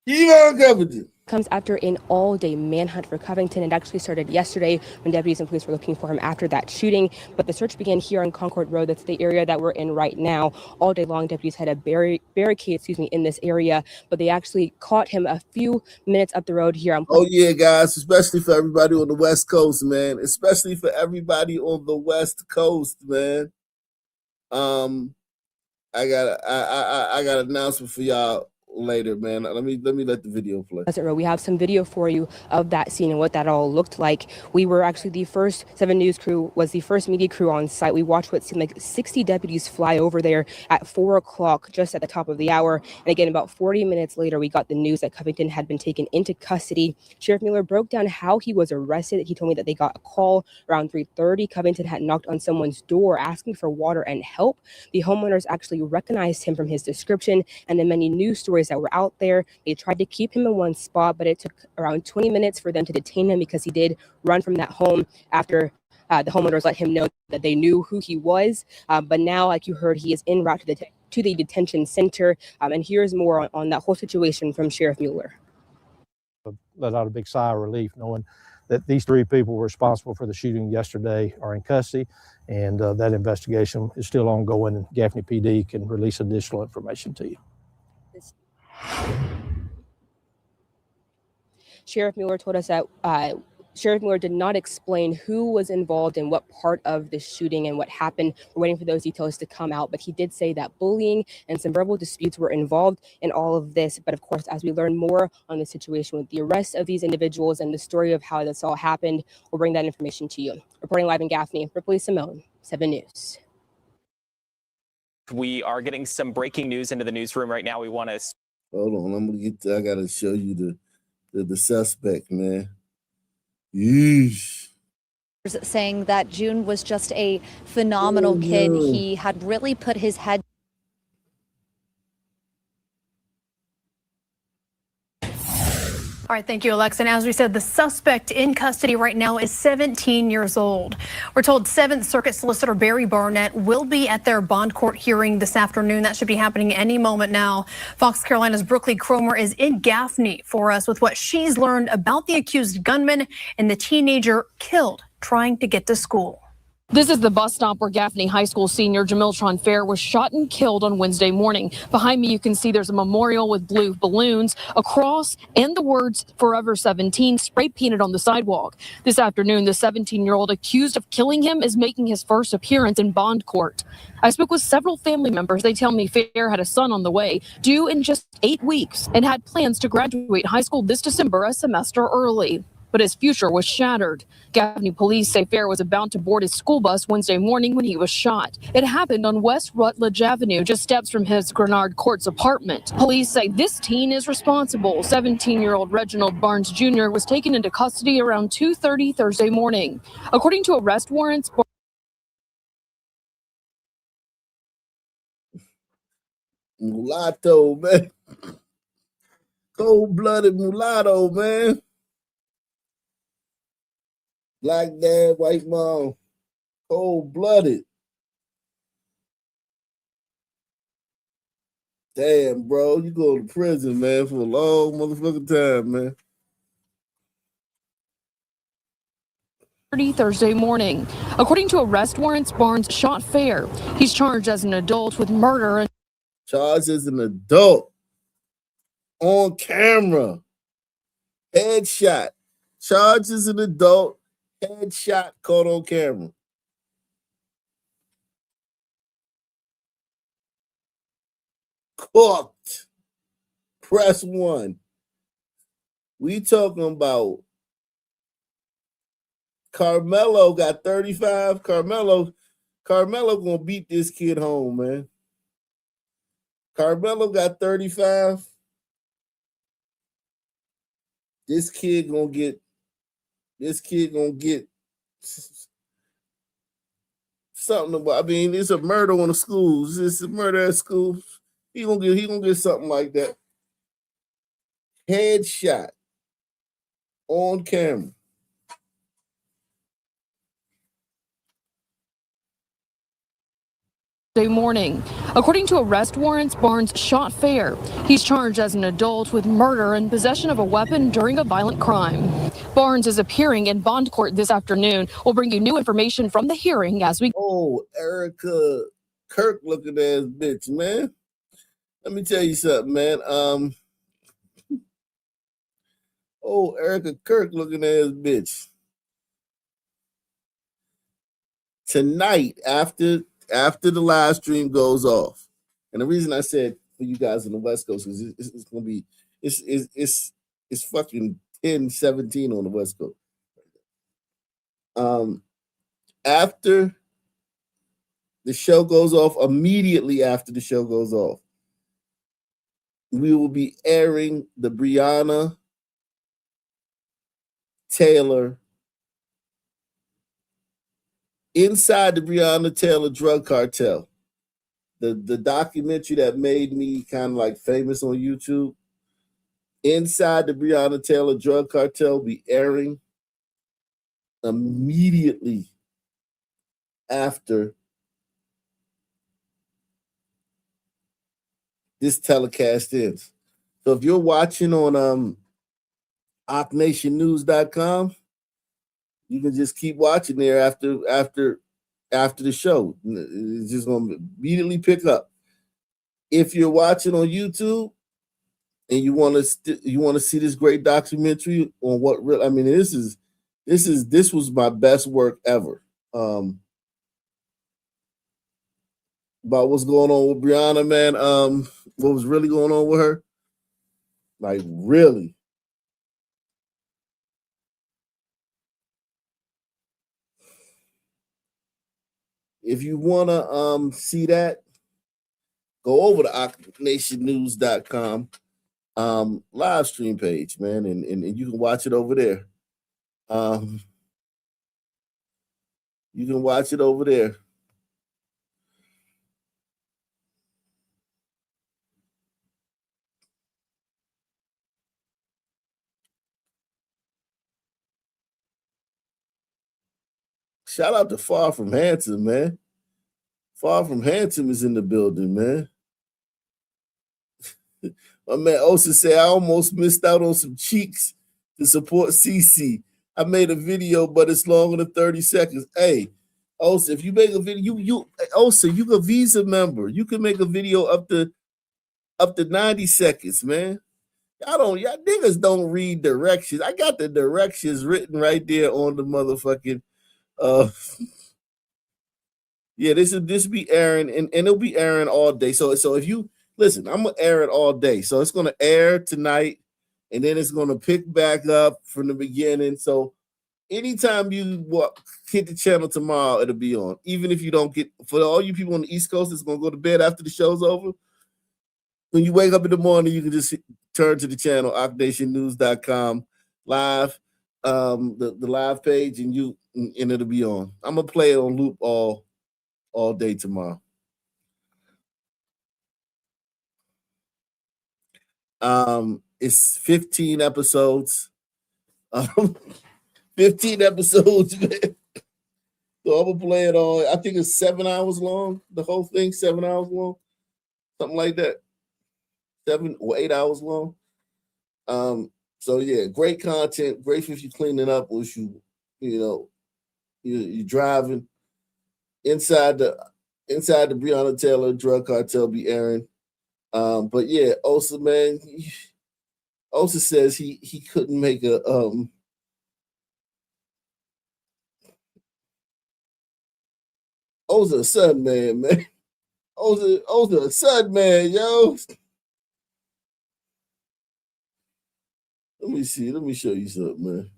Kevon Covington comes after an all-day manhunt for Covington. It actually started yesterday when deputies and police were looking for him after that shooting. But the search began here on Concord Road. That's the area that we're in right now. All day long, deputies had a barricade, in this area. But they actually caught him a few minutes up the road here. Oh, yeah, guys, especially for everybody on the West Coast, man. Especially for everybody on the West Coast, man. I got an announcement for y'all later, man. Let me let the video play. We have some video for you of that scene and what that all looked like. We were actually the first 7 News crew, was the first media crew on site. We watched what seemed like 60 deputies fly over there at 4 o'clock, just at the top of the hour. And again, about 40 minutes later, we got the news that Covington had been taken into custody. Sheriff Mueller broke down how he was arrested. He told me that they got a call around 3:30. Covington had knocked on someone's door asking for water and help. The homeowners actually recognized him from his description and the many news stories that were out there. They tried to keep him in one spot, but it took around 20 minutes for them to detain him because he did run from that home after the homeowners let him know that they knew who he was. But now, like you heard, he is en route to the detention center. And here's more on that whole situation from Sheriff Mueller. Let out a big sigh of relief knowing that these 3 people responsible for the shooting yesterday are in custody, and that investigation is still ongoing, and Gaffney PD can release additional information to you. Sheriff Mueller told us that Sheriff Mueller did not explain who was involved in what part of the shooting and what happened. We're waiting for those details to come out, but he did say that bullying and some verbal disputes were involved in all of this. But of course, as we learn more on the situation with the arrest of these individuals and the story of how this all happened, we'll bring that information to you. Reporting live in Gaffney, Ripley Simone, 7 News. We are getting some breaking news into the newsroom right now. We want to... Hold on, I gotta show you the suspect, man. Yeesh. Saying that June was just a phenomenal kid. He had really put his head. All right, thank you, Alexa. And as we said, the suspect in custody right now is 17 years old. We're told 7th Circuit Solicitor Barry Barnett will be at their bond court hearing this afternoon. That should be happening any moment now. Fox Carolina's Brooklyn Cromer is in Gaffney for us with what she's learned about the accused gunman and the teenager killed trying to get to school. This is the bus stop where Gaffney High School senior Jamiltron Fair was shot and killed on Wednesday morning. Behind me, you can see there's a memorial with blue balloons, a cross, and the words Forever 17 spray painted on the sidewalk. This afternoon, the 17-year-old accused of killing him is making his first appearance in bond court. I spoke with several family members. They tell me Fair had a son on the way, due in just 8 weeks, and had plans to graduate high school this December a semester early. but his future was shattered. Gaffney police say Fair was about to board his school bus Wednesday morning when he was shot. It happened on West Rutledge Avenue, just steps from his Grenard Courts apartment. Police say this teen is responsible. 17-year-old Reginald Barnes Jr. was taken into custody around 2:30 Thursday morning. According to arrest warrants, Mulatto, man. Cold-blooded mulatto, man. Black dad, white mom. Cold-blooded. Damn, bro. You go to prison, man, for a long motherfucking time, man. Thursday morning. According to arrest warrants, Barnes shot Fair. He's charged as an adult with murder and charged as an adult on camera. Headshot. Charged as an adult. Headshot caught on camera. Cooked. Press 1. We talking about Carmelo got 35. Carmelo gonna beat this kid home, man. Carmelo got 35. This kid gonna get something about. I mean, it's a murder on the schools. It's a murder at schools. He gonna get something like that. Headshot on camera. morning. According to arrest warrants, Barnes shot Fair. He's charged as an adult with murder and possession of a weapon during a violent crime. Barnes is appearing in bond court this afternoon. We'll bring you new information from the hearing as we. Oh, Erica Kirk looking ass bitch, man. Let me tell you something, man. Oh, Erica Kirk looking ass bitch. Tonight, after the live stream goes off, and the reason I said for you guys on the West Coast is it's gonna be it's fucking 10-17 on the West Coast. After the show goes off, immediately after the show goes off, we will be airing the Breonna Taylor inside the Breonna Taylor drug cartel, the documentary that made me kind of like famous on YouTube. Inside the Breonna Taylor drug cartel be airing immediately after this telecast ends. So if you're watching on OpNationNews.com, you can just keep watching there after the show. It's just gonna immediately pick up. If you're watching on YouTube and you want to see this great documentary on what real, I mean, this was my best work ever. About what's going on with Breonna, man. What was really going on with her? Like, really. If you want to see that, go over to OpNationNews.com live stream page, man, and you can watch it over there. You can watch it over there. Shout out to Far From Handsome, man. Far From Handsome is in the building, man. My man Osa said, I almost missed out on some cheeks to support CC. I made a video, but it's longer than 30 seconds. Hey, Osa, if you make a video, Osa, you a Visa member. You can make a video up to 90 seconds, man. Y'all niggas don't read directions. I got the directions written right there on the motherfucking yeah, this be airing and it'll be airing all day. So if you listen, I'm gonna air it all day. So it's gonna air tonight and then it's going to pick back up from the beginning. So anytime you hit the channel tomorrow, it'll be on. Even if you don't get, for all you people on the East Coast that's going to go to bed after the show's over, when you wake up in the morning, you can just turn to the channel, octationnews.com live, the live page, and it'll be on. I'm going to play it on loop all day tomorrow. It's 15 episodes. 15 episodes, man. So I'm gonna play it all. I think it's 7 hours long. The whole thing, 7 hours long, something like that. 7 or 8 hours long. So yeah, great content. Great if you're cleaning up or you're driving. Inside the Breonna Taylor drug cartel be airing. But yeah, Osa, man, Osa says he couldn't make a Osa a son man, man. Osa a son man, yo. Let me see. Let me show you something, man.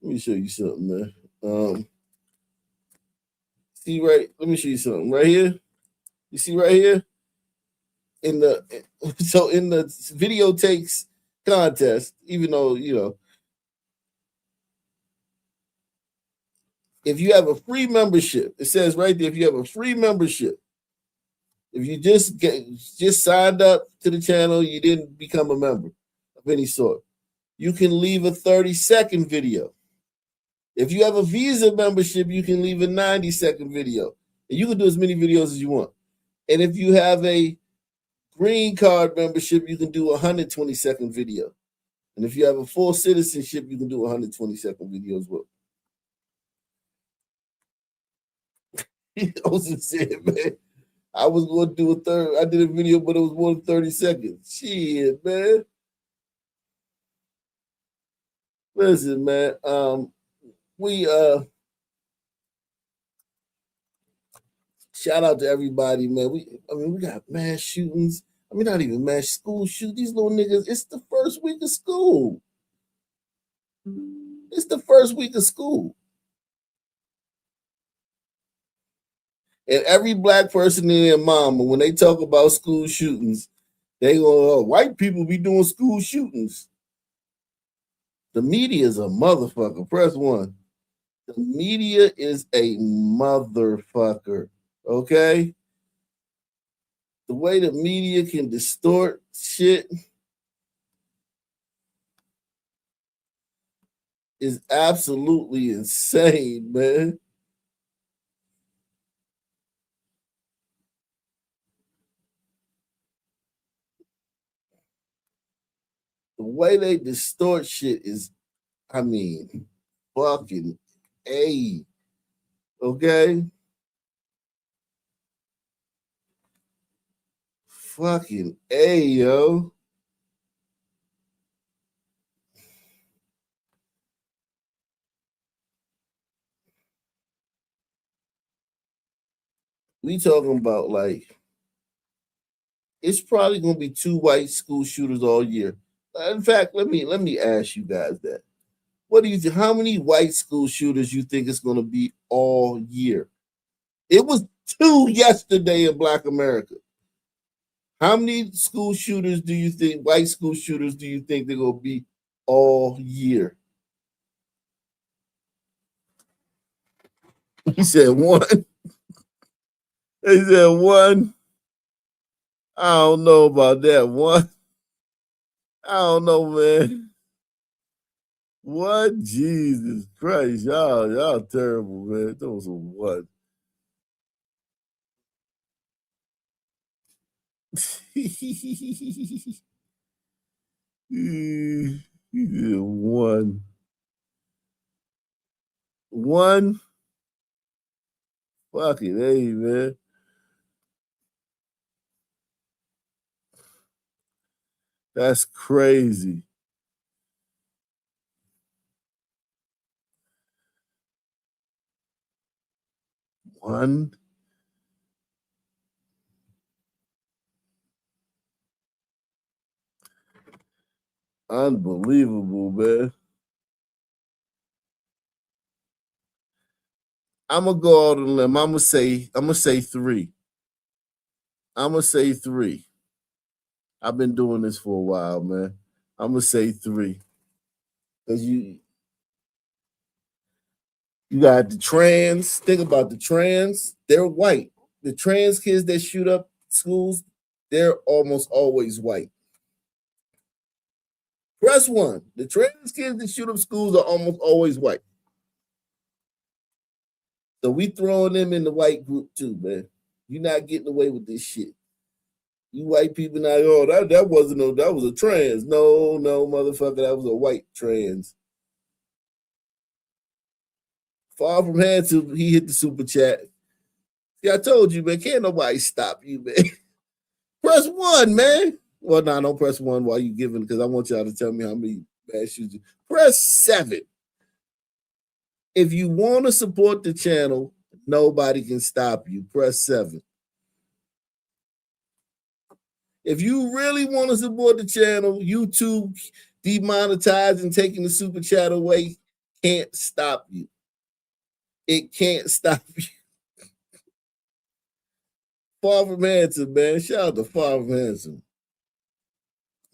Let me show you something, man. See right. Let me show you something right here. You see right here in the video takes contest. Even though if you have a free membership, it says right there. If you have a free membership, if you just signed up to the channel, you didn't become a member of any sort, you can leave a 30-second video. If you have a Visa membership, you can leave a 90-second video. And you can do as many videos as you want. And if you have a green card membership, you can do a 120-second video. And if you have a full citizenship, you can do a 120-second video as well. He also said, man, I was going to do I did a video, but it was more than 30 seconds. Shit, man. Listen, man. We shout out to everybody, man. We got mass shootings. I mean, not even mass school shoot. These little niggas, it's the first week of school. It's the first week of school. And every black person and their mama, when they talk about school shootings, they go, white people be doing school shootings. The media is a motherfucker. Press 1. The media is a motherfucker. Okay? The way the media can distort shit is absolutely insane, man. The way they distort shit is, fucking A. Okay? Fucking A, yo. We talking about it's probably gonna be 2 white school shooters all year. In fact, let me ask you guys that. What do you think? How many white school shooters you think it's gonna be all year? It was 2 yesterday in Black America. How many school shooters do you think, white school shooters, do you think they're gonna be all year? He said 1. He said 1. I don't know about that 1. I don't know, man. What? Jesus Christ, y'all terrible, man. Those are what? He did 1. 1. Fucking A, man. That's crazy. One. Unbelievable, man. I'm gonna go out on a limb. I'm gonna say 3. I'm gonna say 3. I've been doing this for a while, man. I'm gonna say 3. Because you got the trans. Think about the trans. They're white. The trans kids that shoot up schools, they're almost always white. Press 1. The trans kids that shoot up schools are almost always white. So we throwing them in the white group too, man. You're not getting away with this shit. You white people now, oh, that was a trans. No, motherfucker, that was a white trans. Far from handsome, he hit the super chat. See, I told you, man, can't nobody stop you, man. Press 1, man. Well, no, don't press 1 while you giving, because I want y'all to tell me how many bad shoes you. Press 7. If you want to support the channel, nobody can stop you. Press 7. If you really want to support the channel, YouTube demonetizing, taking the super chat away, can't stop you. It can't stop you. Far from handsome, man. Shout out to Far from handsome.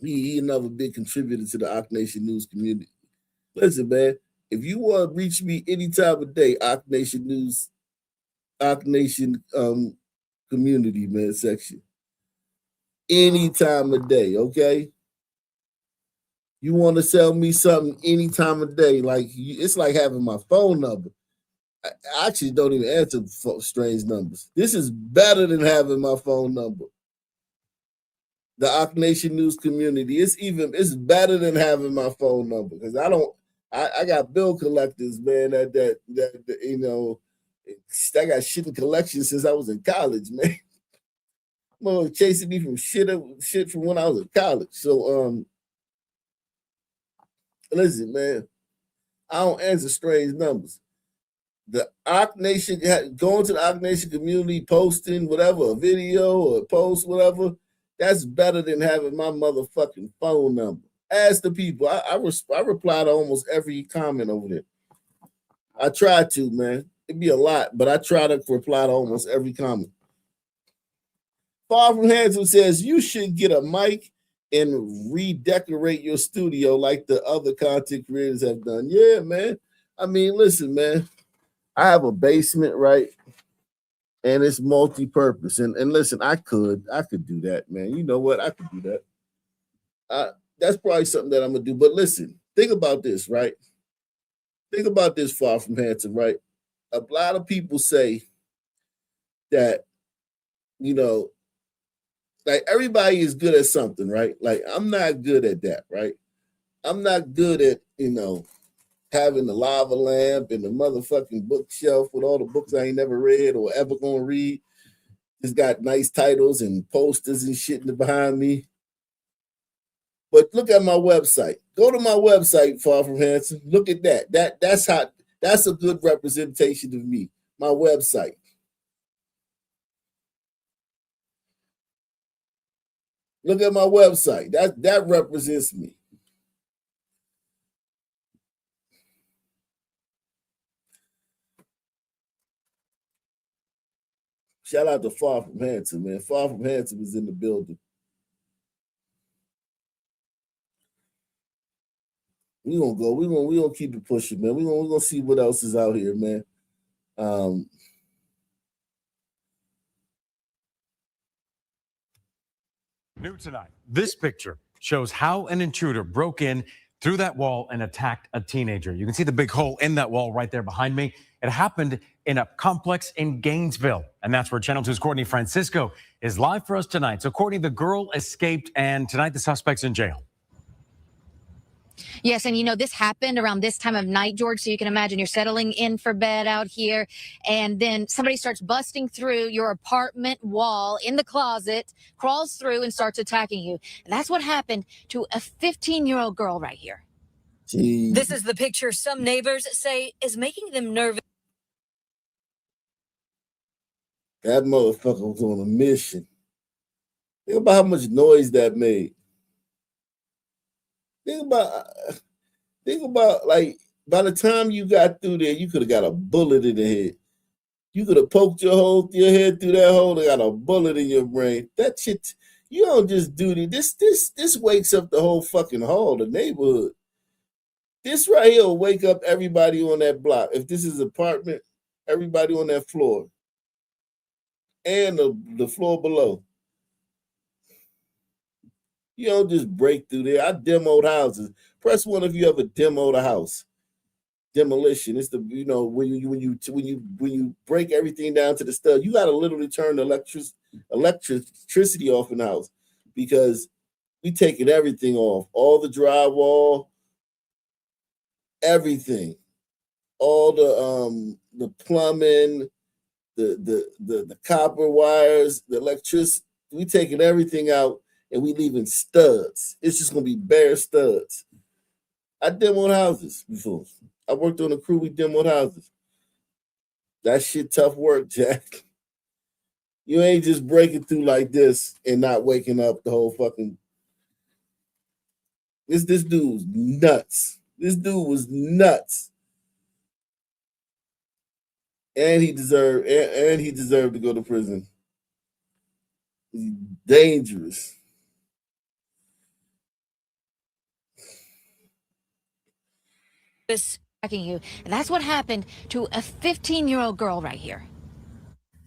He another big contributor to the Ock Nation news community. Listen, man, if you want to reach me any time of day, Ock Nation news, Ock Nation community, man, section. Any time of day, okay? You want to sell me something any time of day, like it's like having my phone number. I actually don't even answer strange numbers. This is better than having my phone number. The Ock Nation news community, it's better than having my phone number, because I got bill collectors, man, that you know, I got shit in collection since I was in college, man. Well, chasing me from shit from when I was in college. So listen, man, I don't answer strange numbers. The Ock Nation, going to the Ock Nation community, posting whatever, a video or a post, whatever, that's better than having my motherfucking phone number. Ask the people. I reply to almost every comment over there. I try to, man. It'd be a lot, but I try to reply to almost every comment. Far from handsome says you should get a mic and redecorate your studio like the other content creators have done. Yeah, man. I mean, listen, man. I have a basement, right? And it's multi-purpose. And listen, I could do that, man. You know what? I could do that. That's probably something that I'm gonna do. But listen, think about this, right? Think about this, Far from handsome, right? A lot of people say that, you know, like everybody is good at something, right? Like I'm not good at that, right? I'm not good at, you know, having the lava lamp and the motherfucking bookshelf with all the books I ain't never read or ever gonna read. It's got nice titles and posters and shit behind me. But look at my website. Go to my website, Far from handsome. Look at that. That's a good representation of me. My website. Look at my website. That represents me. Shout out to Far from handsome, man. Far from handsome is in the building. We gonna keep it pushing, man. We gonna see what else is out here, man. New tonight, this picture shows how an intruder broke in through that wall and attacked a teenager. You can see the big hole in that wall right there behind me. It happened in a complex in Gainesville, and that's where Channel 2's Courtney Francisco is live for us tonight. So, Courtney, the girl escaped, and tonight the suspect's in jail. Yes, and you know, this happened around this time of night, George, so you can imagine you're settling in for bed out here, and then somebody starts busting through your apartment wall in the closet, crawls through and starts attacking you. And that's what happened to a 15-year-old girl right here. Jeez. This is the picture some neighbors say is making them nervous. That motherfucker was on a mission. Think about how much noise that made. Think about like by the time you got through there, you could have got a bullet in the head. You could have poked your head through that hole and got a bullet in your brain. That shit, you don't just do this wakes up the whole fucking hall, the neighborhood. This right here will wake up everybody on that block. If this is an apartment, everybody on that floor. And the floor below. You don't just break through there. I demoed houses. Press one if you ever demoed a house. Demolition. It's the when you break everything down to the stud, you got to literally turn the electricity off in the house because we taking everything off, all the drywall, everything, all the plumbing, the copper wires, the electricity. We taking everything out and we leaving studs. It's just gonna be bare studs. I demoed houses before. I worked on a crew, we demoed houses. That shit tough work, Jack. You ain't just breaking through like this and not waking up the whole fucking. This dude was nuts. This dude was nuts. And he deserved to go to prison. He's dangerous. Attacking you. And that's what happened to a 15-year-old girl right here.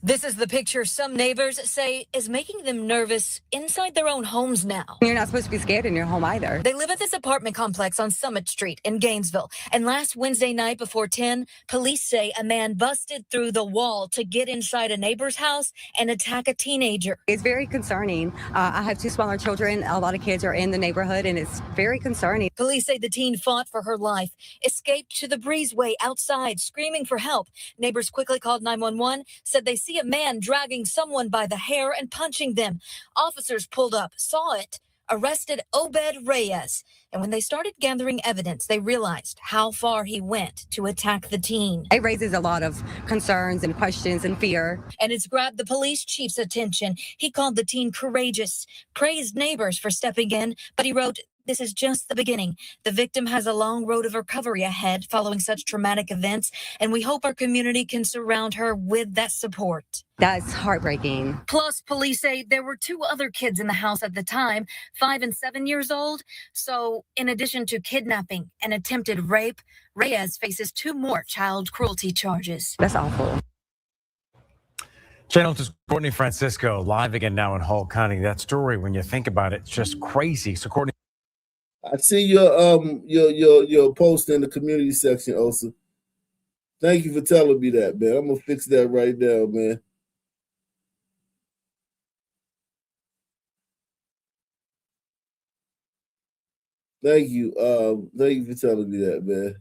This is the picture some neighbors say is making them nervous inside their own homes now. You're not supposed to be scared in your home either. They live at this apartment complex on Summit Street in Gainesville. And last Wednesday night before 10, police say a man busted through the wall to get inside a neighbor's house and attack a teenager. It's very concerning. I have two smaller children. A lot of kids are in the neighborhood, and it's very concerning. Police say the teen fought for her life, escaped to the breezeway outside, screaming for help. Neighbors quickly called 911, said they see a man dragging someone by the hair and punching them. Officers pulled up, saw it, arrested Obed Reyes. And when they started gathering evidence, they realized how far he went to attack the teen. It raises a lot of concerns and questions and fear. And it's grabbed the police chief's attention. He called the teen courageous, praised neighbors for stepping in, but he wrote, "This is just the beginning. The victim has a long road of recovery ahead following such traumatic events, and we hope our community can surround her with that support." That's heartbreaking. Plus, police say there were two other kids in the house at the time, 5 and 7 years old. So, in addition to kidnapping and attempted rape, Reyes faces 2 more child cruelty charges. That's awful. Channel 2's Courtney Francisco live again now in Hall County. That story, when you think about it, it's just crazy. So, Courtney. I see your post in the community section, Osa. Thank you for telling me that, man. I'm gonna fix that right now, man. Thank you. Thank you for telling me that, man.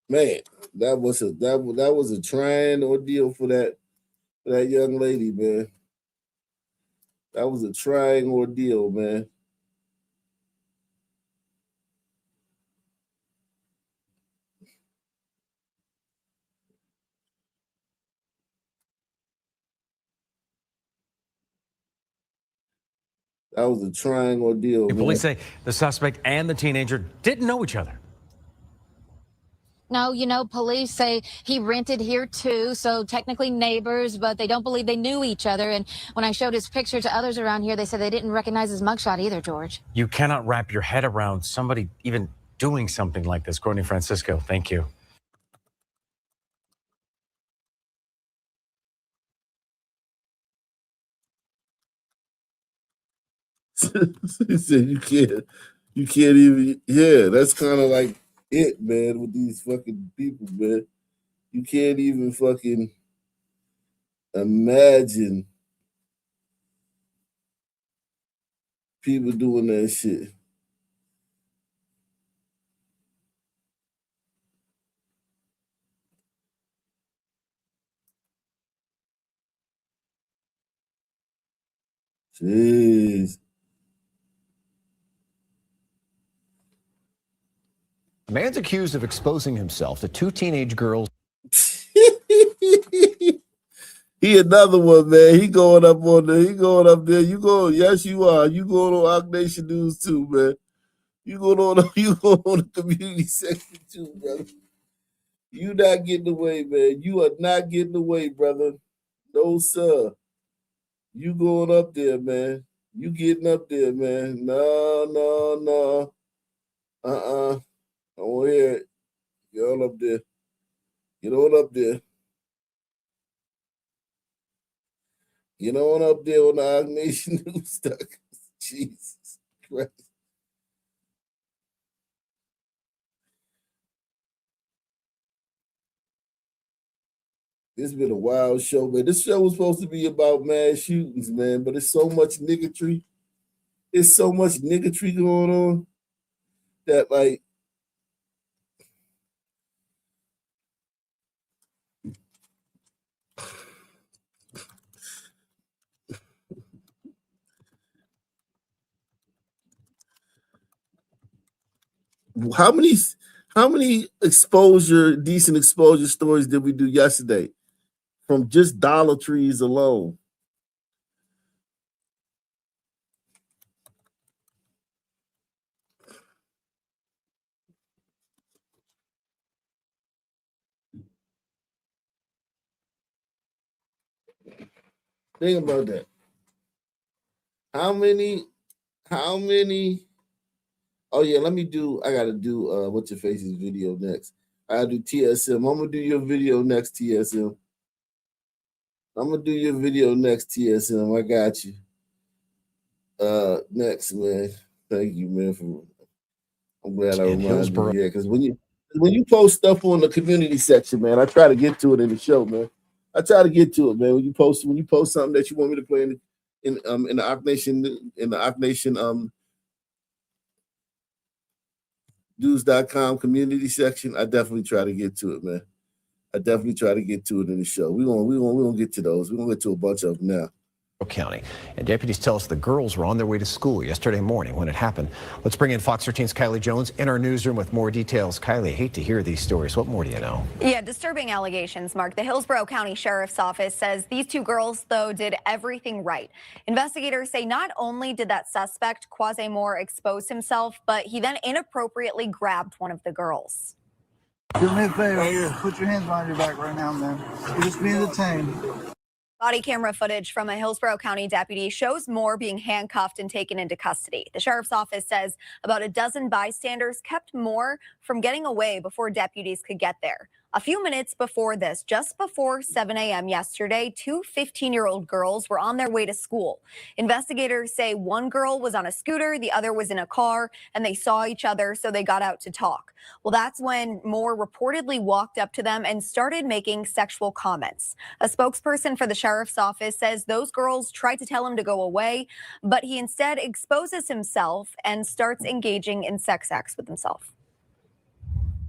Man, that was a trying ordeal for that young lady, man. That was a trying ordeal, man. That was a trying ordeal. Police say the suspect and the teenager didn't know each other. No, police say he rented here too, so technically neighbors, but they don't believe they knew each other. And when I showed his picture to others around here, they said they didn't recognize his mugshot either, George. You cannot wrap your head around somebody even doing something like this. Courtney Francisco, thank you. He said you can't even, yeah, that's kind of like it, man, with these fucking people, man. You can't even fucking imagine people doing that shit. Jeez. A man's accused of exposing himself to two teenage girls. He another one, man. He going up there. You go, yes, you are. You going on Ock Nation News too, man. You going on the community section too, brother. You not getting away, man. You are not getting away, brother. No, sir. You going up there, man. You getting up there, man. No. I won't hear it. Get on up there. Get on up there. Get on up there on the Ock Nation News. Jesus Christ. It's been a wild show, man. This show was supposed to be about mass shootings, man, but it's so much niggatry. It's so much niggatry going on that, like, how many decent exposure stories did we do yesterday from just Dollar Trees alone? Think about that. How many? Oh yeah, I gotta do what's your face's video next. I gotta do TSM. I'm gonna do your video next, TSM. I got you. Next, man. Thank you, man. I'm glad I reminded you. Yeah, because when you post stuff on the community section, man, I try to get to it in the show, man. I try to get to it, man. When you post something that you want me to play in the Ock Nation news.com community section, I definitely try to get to it, man. I definitely try to get to it in the show. We're gonna get to those. We're gonna get to a bunch of them now. County. And deputies tell us the girls were on their way to school yesterday morning when it happened. Let's bring in Fox 13's Kylie Jones in our newsroom with more details. Kylie, I hate to hear these stories. What more do you know? Yeah, disturbing allegations, Mark. The Hillsborough County Sheriff's Office says these two girls, though, did everything right. Investigators say not only did that suspect, Quasi Moore, expose himself, but he then inappropriately grabbed one of the girls. Do me a favor, put your hands behind your back right now, man. You're just being detained. Body camera footage from a Hillsborough County deputy shows Moore being handcuffed and taken into custody. The sheriff's office says about a dozen bystanders kept Moore from getting away before deputies could get there. A few minutes before this, just before 7 a.m. yesterday, two 15-year-old girls were on their way to school. Investigators say one girl was on a scooter, the other was in a car, and they saw each other, so they got out to talk. Well, that's when Moore reportedly walked up to them and started making sexual comments. A spokesperson for the sheriff's office says those girls tried to tell him to go away, but he instead exposes himself and starts engaging in sex acts with himself.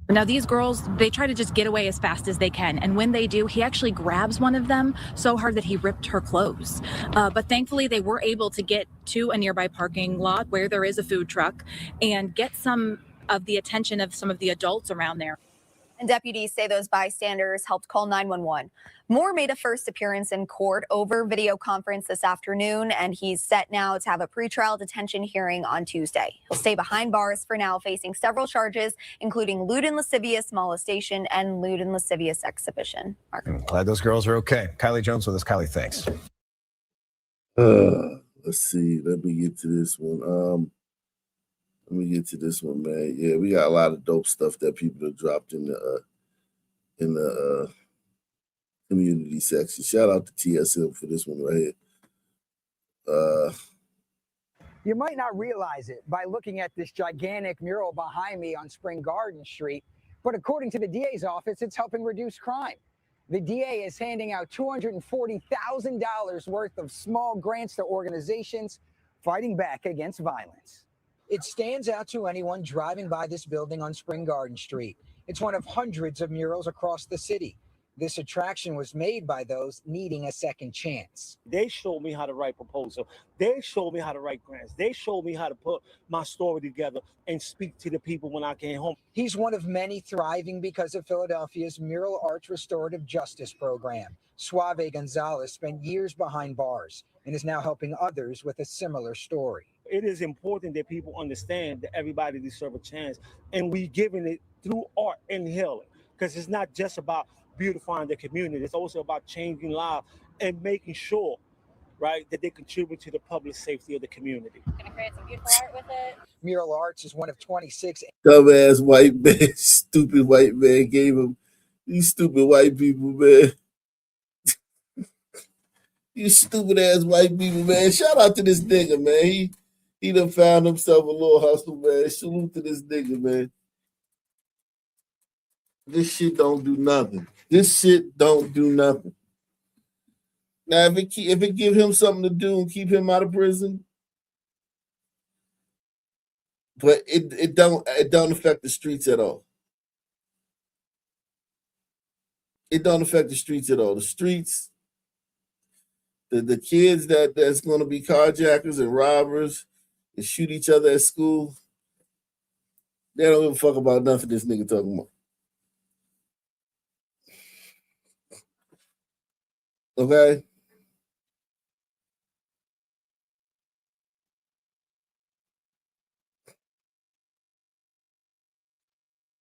Now, these girls, they try to just get away as fast as they can. And when they do, he actually grabs one of them so hard that he ripped her clothes. But thankfully, they were able to get to a nearby parking lot where there is a food truck and get some of the attention of some of the adults around there. And deputies say those bystanders helped call 911. Moore made a first appearance in court over video conference this afternoon, and he's set now to have a pretrial detention hearing on Tuesday. He'll stay behind bars for now, facing several charges, including lewd and lascivious molestation and lewd and lascivious exhibition. Mark. I'm glad those girls are okay. Kylie Jones with us. Kylie, thanks. Let's see. Let me get to this one. Man. Yeah, we got a lot of dope stuff that people have dropped in the community section. Shout out to TSM for this one right here. You might not realize it by looking at this gigantic mural behind me on Spring Garden Street, but according to the DA's office, it's helping reduce crime. The DA is handing out $240,000 worth of small grants to organizations fighting back against violence. It stands out to anyone driving by this building on Spring Garden Street. It's one of hundreds of murals across the city. This attraction was made by those needing a second chance. They showed me how to write proposal. They showed me how to write grants. They showed me how to put my story together and speak to the people when I came home. He's one of many thriving because of Philadelphia's Mural Arts Restorative Justice Program. Suave Gonzalez spent years behind bars and is now helping others with a similar story. It is important that people understand that everybody deserves a chance, and we giving it through art and healing, because it's not just about beautifying the community. It's also about changing lives and making sure, right, that they contribute to the public safety of the community. Gonna create some beautiful art with it. Mural Arts is one of 26. Dumbass white man, stupid white man gave him these stupid white people, man. You stupid ass white people, man. Shout out to this nigga, man. He done found himself a little hustle, man. Salute to this nigga, man. This shit don't do nothing. This shit don't do nothing. Now, if it give him something to do and keep him out of prison, but it don't affect the streets at all. It don't affect the streets at all. The streets, the kids that's going to be carjackers and robbers and shoot each other at school, they don't give a fuck about nothing this nigga talking about. Okay?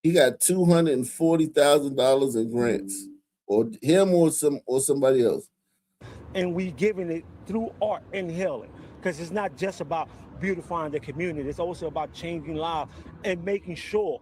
He got $240,000 in grants, or him or somebody else. And we giving it through art and healing, because it's not just about beautifying the community. It's also about changing lives and making sure,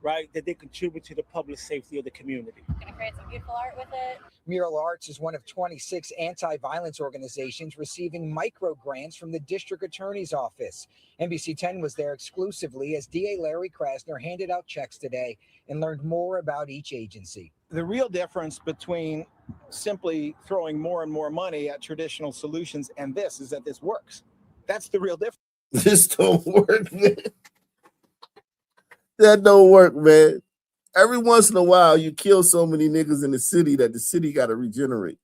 right, that they contribute to the public safety of the community. Gonna create some beautiful art with it. Mural Arts is one of 26 anti-violence organizations receiving micro grants from the district attorney's office. NBC 10 was there exclusively as DA Larry Krasner handed out checks today and learned more about each agency. The real difference between simply throwing more and more money at traditional solutions and this is that this works. That's the real difference. This don't work, man. That don't work, man. Every once in a while, you kill so many niggas in the city that the city got to regenerate.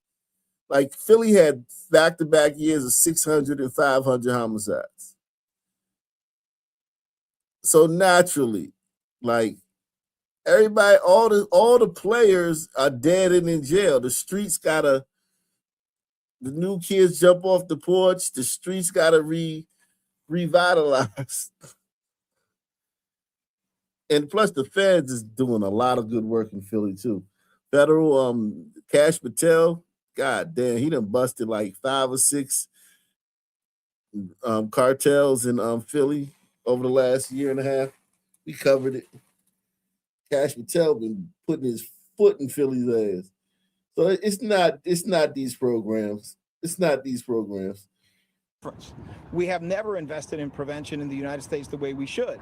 Like, Philly had back-to-back years of 600 and 500 homicides. So naturally, like, everybody, all the players are dead and in jail. The streets gotta, the new kids jump off the porch. The streets gotta revitalize. And plus, the feds is doing a lot of good work in Philly too. Federal, Cash Patel, god damn, he done busted like 5 or 6 cartels in Philly over the last year and a half. We covered it. Cash Patel been putting his foot in Philly's ass. So it's not these programs. It's not these programs. We have never invested in prevention in the United States the way we should.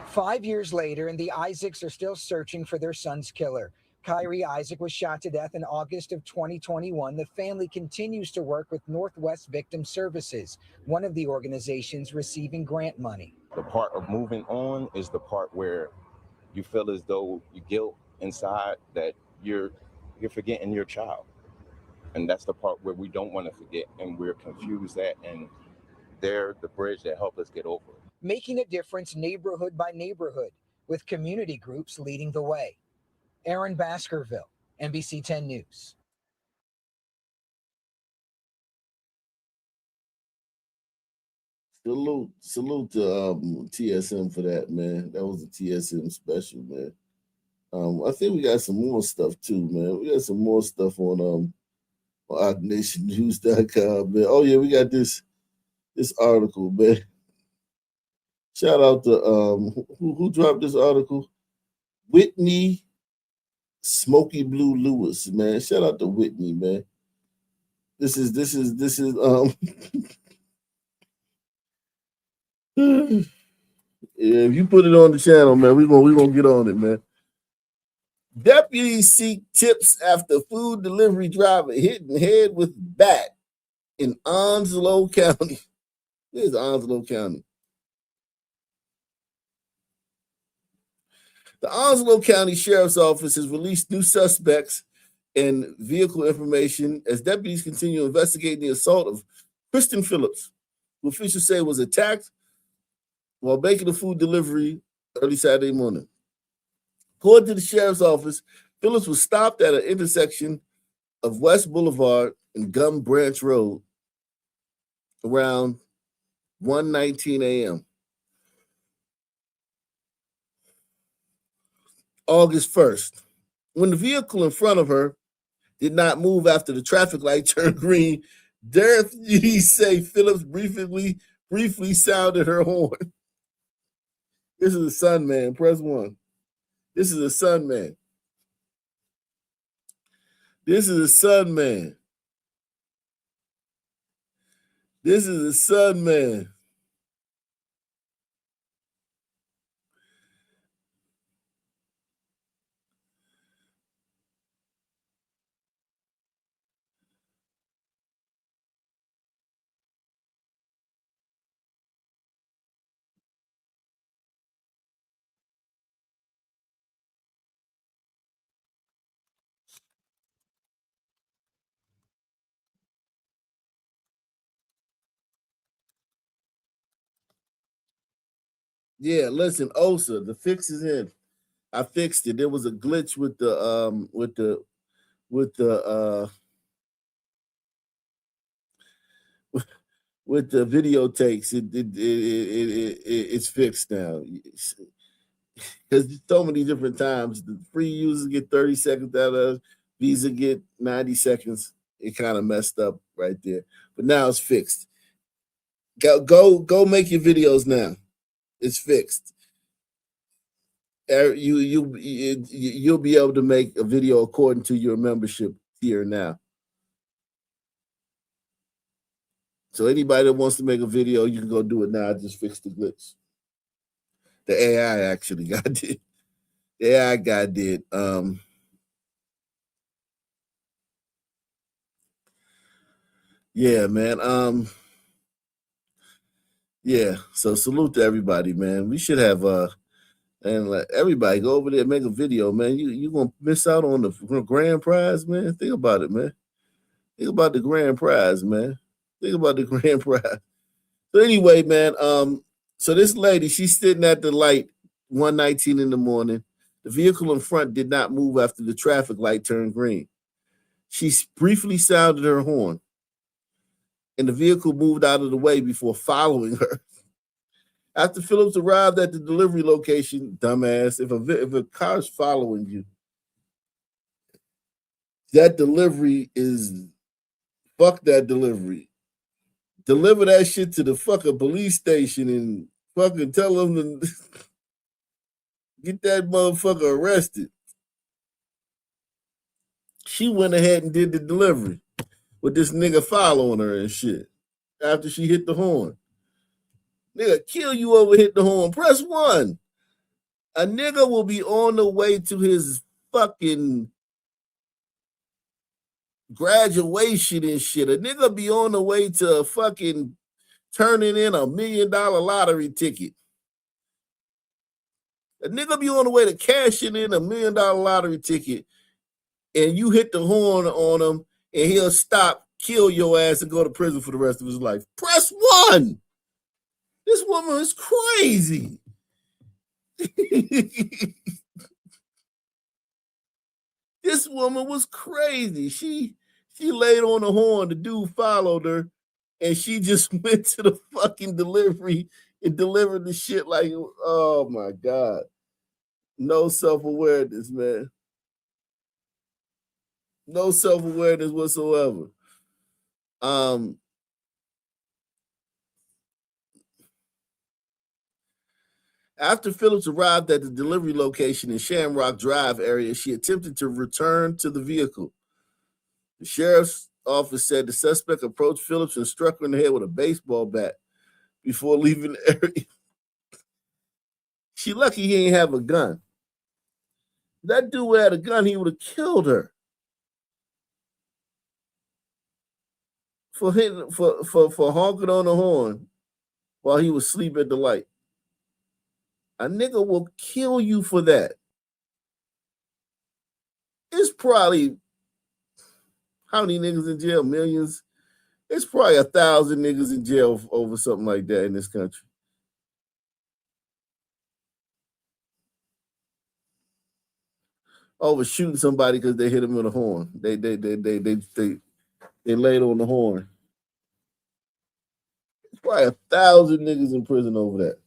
5 years later, and the Isaacs are still searching for their son's killer. Kyrie Isaac was shot to death in August of 2021. The family continues to work with Northwest Victim Services, one of the organizations receiving grant money. The part of moving on is the part where you feel as though you guilt inside that you're forgetting your child. And that's the part where we don't want to forget, and we're confused at, and they're the bridge that help us get over it. Making a difference neighborhood by neighborhood, with community groups leading the way. Aaron Baskerville, NBC 10 News. Salute to TSM for that, man. That was a TSM special, man. I think we got some more stuff too, man. We got some more stuff on OutNationNews.com, man. Oh yeah, we got this article, man. Shout out to who dropped this article? Whitney Smoky Blue Lewis, man. Shout out to Whitney, man. This is yeah, if you put it on the channel, man, we gonna get on it, man. Deputies seek tips after food delivery driver hit in head with bat in Onslow County. Where's Onslow County? The Onslow County Sheriff's Office has released new suspects and vehicle information as deputies continue investigating the assault of Kristen Phillips, who officials say was attacked while making a food delivery early Saturday morning. According to the sheriff's office, Phillips was stopped at an intersection of West Boulevard and Gum Branch Road around 1:19 a.m. August 1st. When the vehicle in front of her did not move after the traffic light turned green, deputies say Phillips briefly sounded her horn. This is a Sun Man. Press 1. This is a Sun Man. This is a Sun Man. This is a Sun Man. Yeah, listen, Osa, the fix is in. I fixed it. There was a glitch with the with the video takes. It's fixed now. Because so many different times, the free users get 30 seconds out of it, Visa get 90 seconds. It kind of messed up right there. But now it's fixed. Go make your videos now. It's fixed. You'll be able to make a video according to your membership tier now. So anybody that wants to make a video, you can go do it now. I just fixed the glitch. The AI actually got it. The AI guy did. Yeah, man. Yeah. So salute to everybody, man. We should have and like everybody go over there and make a video, man. You gonna miss out on the grand prize, man. Think about it, man. Think about the grand prize, man. Think about the grand prize. So anyway, man, so this lady, she's sitting at the light 1:19 in the morning. The vehicle in front did not move after the traffic light turned green. She briefly sounded her horn, and the vehicle moved out of the way before following her. After Phillips arrived at the delivery location, dumbass, if a car's following you, that delivery is, fuck that delivery. Deliver that shit to the fucking police station and fucking tell them to get that motherfucker arrested. She went ahead and did the delivery with this nigga following her and shit after she hit the horn. Nigga, kill you over hit the horn. Press 1. A nigga will be on the way to his fucking graduation and shit. A nigga be on the way to fucking turning in $1 million lottery ticket. A nigga be on the way to cashing in $1 million lottery ticket, and you hit the horn on him, and he'll stop, kill your ass, and go to prison for the rest of his life. Press 1. This woman is crazy. This woman was crazy. She laid on the horn. The dude followed her, and she just went to the fucking delivery and delivered the shit like, oh my God. No self-awareness, man. No self-awareness whatsoever. After Phillips arrived at the delivery location in Shamrock Drive area, she attempted to return to the vehicle. The sheriff's office said the suspect approached Phillips and struck her in the head with a baseball bat before leaving the area. She lucky he ain't have a gun. If that dude had a gun, he would have killed her. For honking on the horn while he was asleep at the light. A nigga will kill you for that. it's probably how many niggas in jail? Millions. It's probably 1,000 niggas in jail over something like that in this country. Over shooting somebody because they hit him with a horn. They laid on the horn. It's probably 1,000 niggas in prison over that,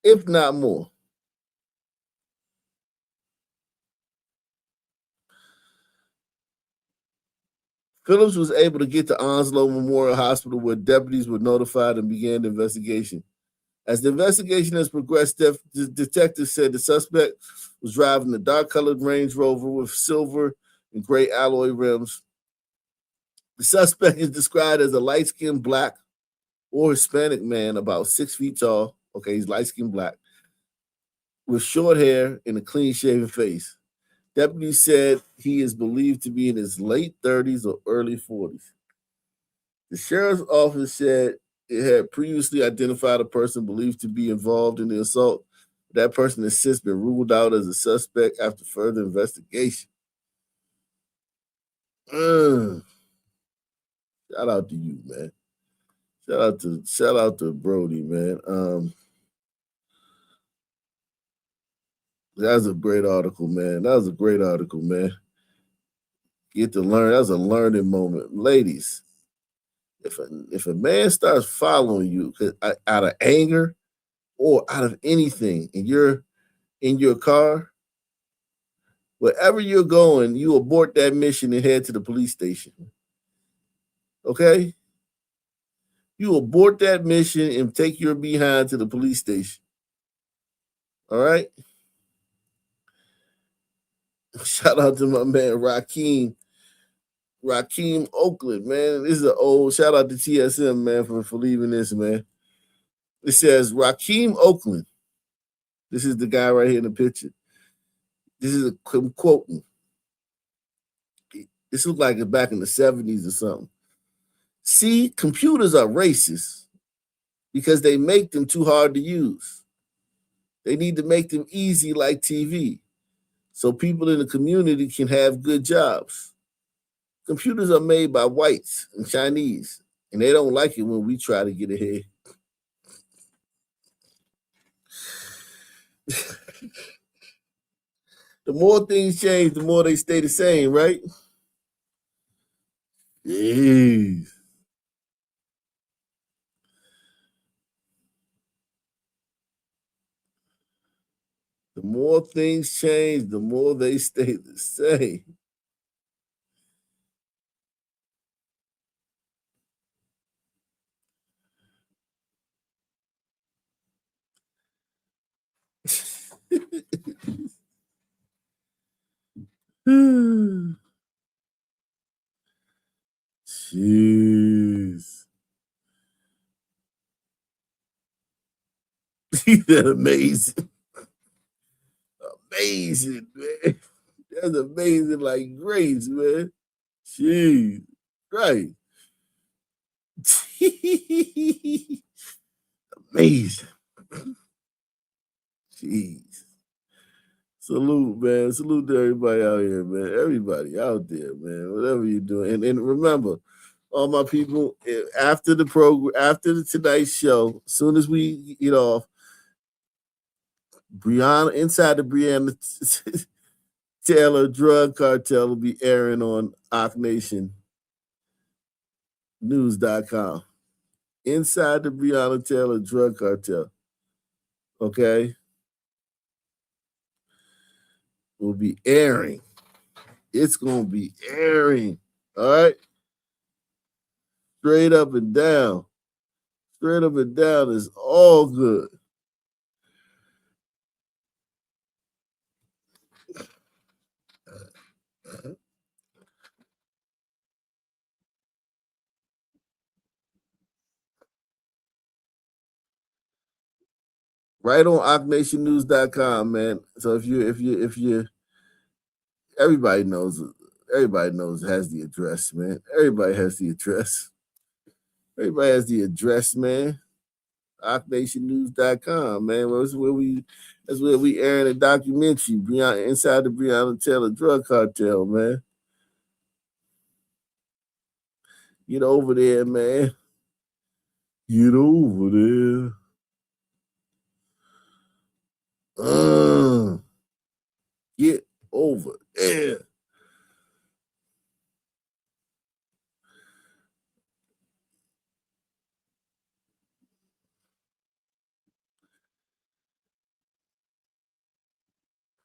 if not more. Phillips was able to get to Onslow Memorial Hospital where deputies were notified and began the investigation. As the investigation has progressed, detectives said the suspect was driving a dark-colored Range Rover with silver and gray alloy rims. The suspect is described as a light-skinned black or Hispanic man about 6 feet tall. Okay, he's light-skinned black with short hair and a clean-shaven face. Deputies said he is believed to be in his late 30s or early 40s. The sheriff's office said it had previously identified a person believed to be involved in the assault. That person has since been ruled out as a suspect after further investigation. Shout out to you, man. Shout out to Brody, man. That was a great article, man. Get to learn. That was a learning moment. Ladies, if a man starts following you out of anger or out of anything, and you're in your car, wherever you're going, you abort that mission and head to the police station. Okay? You abort that mission and take your behind to the police station. All right? Shout out to my man Rakeem Oakland, man. This is an old shout out to TSM, man, for leaving this, man. It says Rakeem Oakland. This is the guy right here in the picture. This is I'm quoting. This looks like it's back in the 70s or something. See, computers are racist because they make them too hard to use. They need to make them easy like TV so people in the community can have good jobs. Computers are made by whites and Chinese, and they don't like it when we try to get ahead. The more things change, the more they stay the same, right? Jeez. The more things change, the more they stay the same. Jeez. That's amazing. Amazing, man. That's amazing like grace, man. Jeez. Right. Amazing. Jeez. Salute, man. Salute to everybody out here, man. Everybody out there, man. Whatever you're doing. And remember, all my people, after the program, after the Tonight Show, as soon as we get off, inside the Breonna Taylor drug cartel will be airing on OckNationNews.com. Inside the Breonna Taylor drug cartel. Okay? Will be airing. It's going to be airing. All right? Straight up and down. Straight up and down is all good. Right on OckNationNews.com, man. So if you everybody knows has the address, man. Everybody has the address. Everybody has the address, man. OckNationNews.com, man. That's where we airing a documentary inside the Breonna Taylor drug cartel, man. Get over there, man. Get over there. Get over there.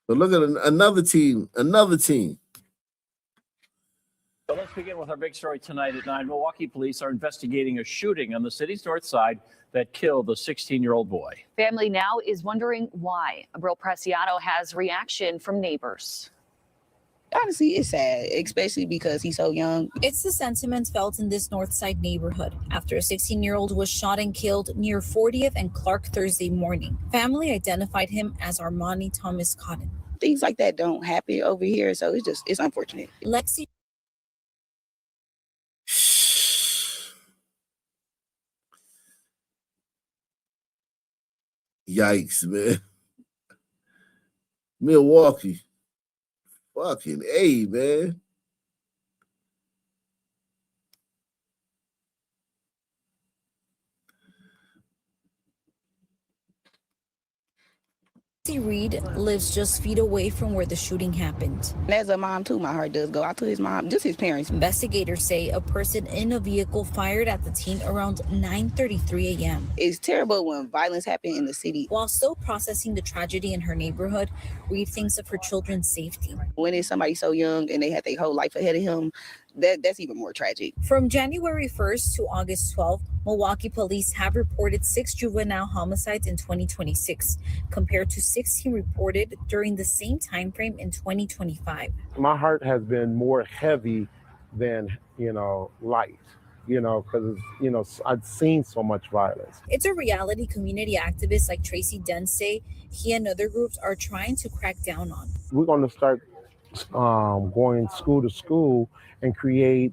But look at another team. So let's begin with our big story tonight at 9. Milwaukee police are investigating a shooting on the city's north side that killed a 16-year-old boy. Family now is wondering why. Abril Preciado has reaction from neighbors. Honestly, it's sad, especially because he's so young. It's the sentiment felt in this North Side neighborhood after a 16-year-old was shot and killed near 40th and Clark Thursday morning. Family identified him as Armani Thomas Cotton. Things like that don't happen over here, so it's unfortunate. Lexi. Yikes, man. Milwaukee. Fucking A, man. Reed lives just feet away from where the shooting happened. And as a mom, too, my heart does go out to his mom, just his parents. Investigators say a person in a vehicle fired at the teen around 9:33 a.m. It's terrible when violence happens in the city. While still processing the tragedy in her neighborhood, Reed thinks of her children's safety. When it's somebody so young and they had their whole life ahead of him, that's even more tragic. From January 1st to August 12th, Milwaukee police have reported 6 juvenile homicides in 2026, compared to 16 reported during the same time frame in 2025. My heart has been more heavy than, light, because, I've seen so much violence. It's a reality community activists like Tracy Dent say he and other groups are trying to crack down on. We're going to start going school to school and create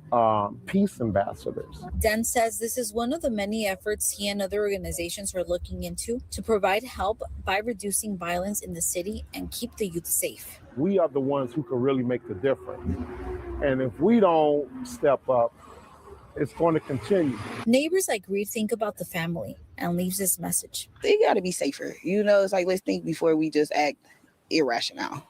peace ambassadors. Den says this is one of the many efforts he and other organizations are looking into to provide help by reducing violence in the city and keep the youth safe. We are the ones who can really make the difference. And if we don't step up, it's going to continue. Neighbors like Reed think about the family and leaves this message. They got to be safer. It's like, let's think before we just act irrational.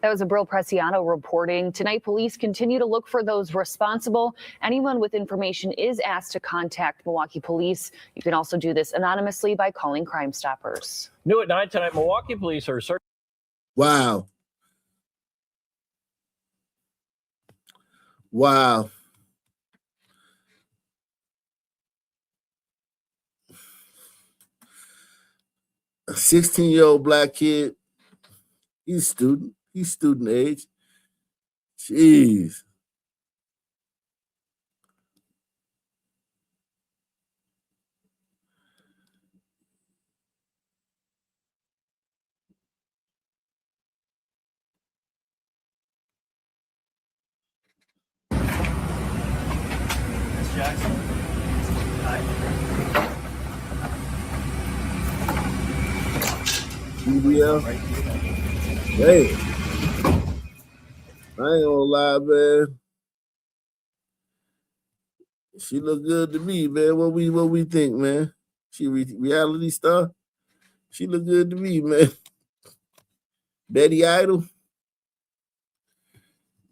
That was Abril Preciado reporting. Tonight, police continue to look for those responsible. Anyone with information is asked to contact Milwaukee police. You can also do this anonymously by calling Crime Stoppers. New at 9 tonight, Milwaukee police are searching. Wow. 16-year-old black kid. He's student age. Jeez. Jackson. BBL. Hey. I ain't gonna lie, man. She look good to me, man. What we think, man? She reality star? She look good to me, man. Betty Idol?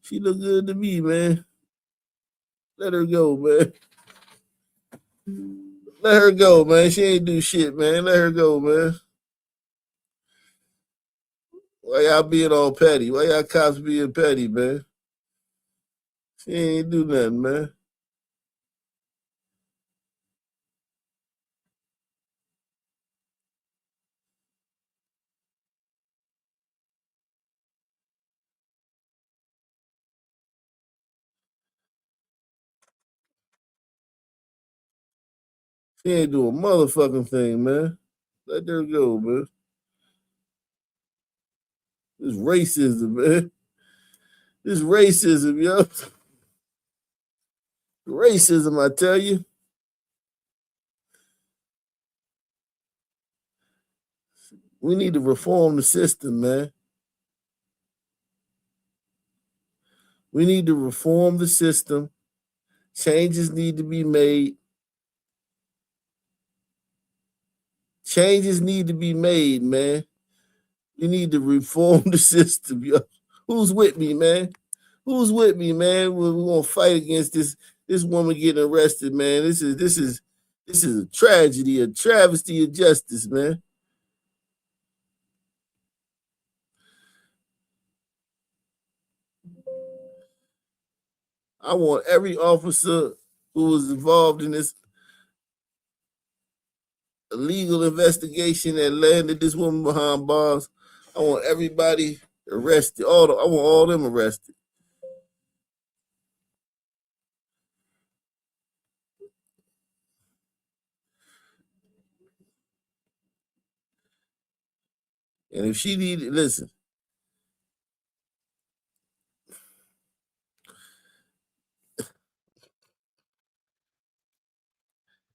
She look good to me, man. Let her go, man. Let her go, man. She ain't do shit, man. Let her go, man. Why y'all being all petty? Why y'all cops being petty, man? She ain't do nothing, man. She ain't do a motherfucking thing, man. Let her go, man. This racism, man. This racism, yo. Racism, I tell you. We need to reform the system, man. We need to reform the system. Changes need to be made. Changes need to be made, man. We need to reform the system. Yo. Who's with me, man? Who's with me, man? We're gonna fight against this woman getting arrested, man. This is a tragedy, a travesty of justice, man. I want every officer who was involved in this illegal investigation that landed this woman behind bars. I want everybody arrested. I want all them arrested. And if she needed, listen.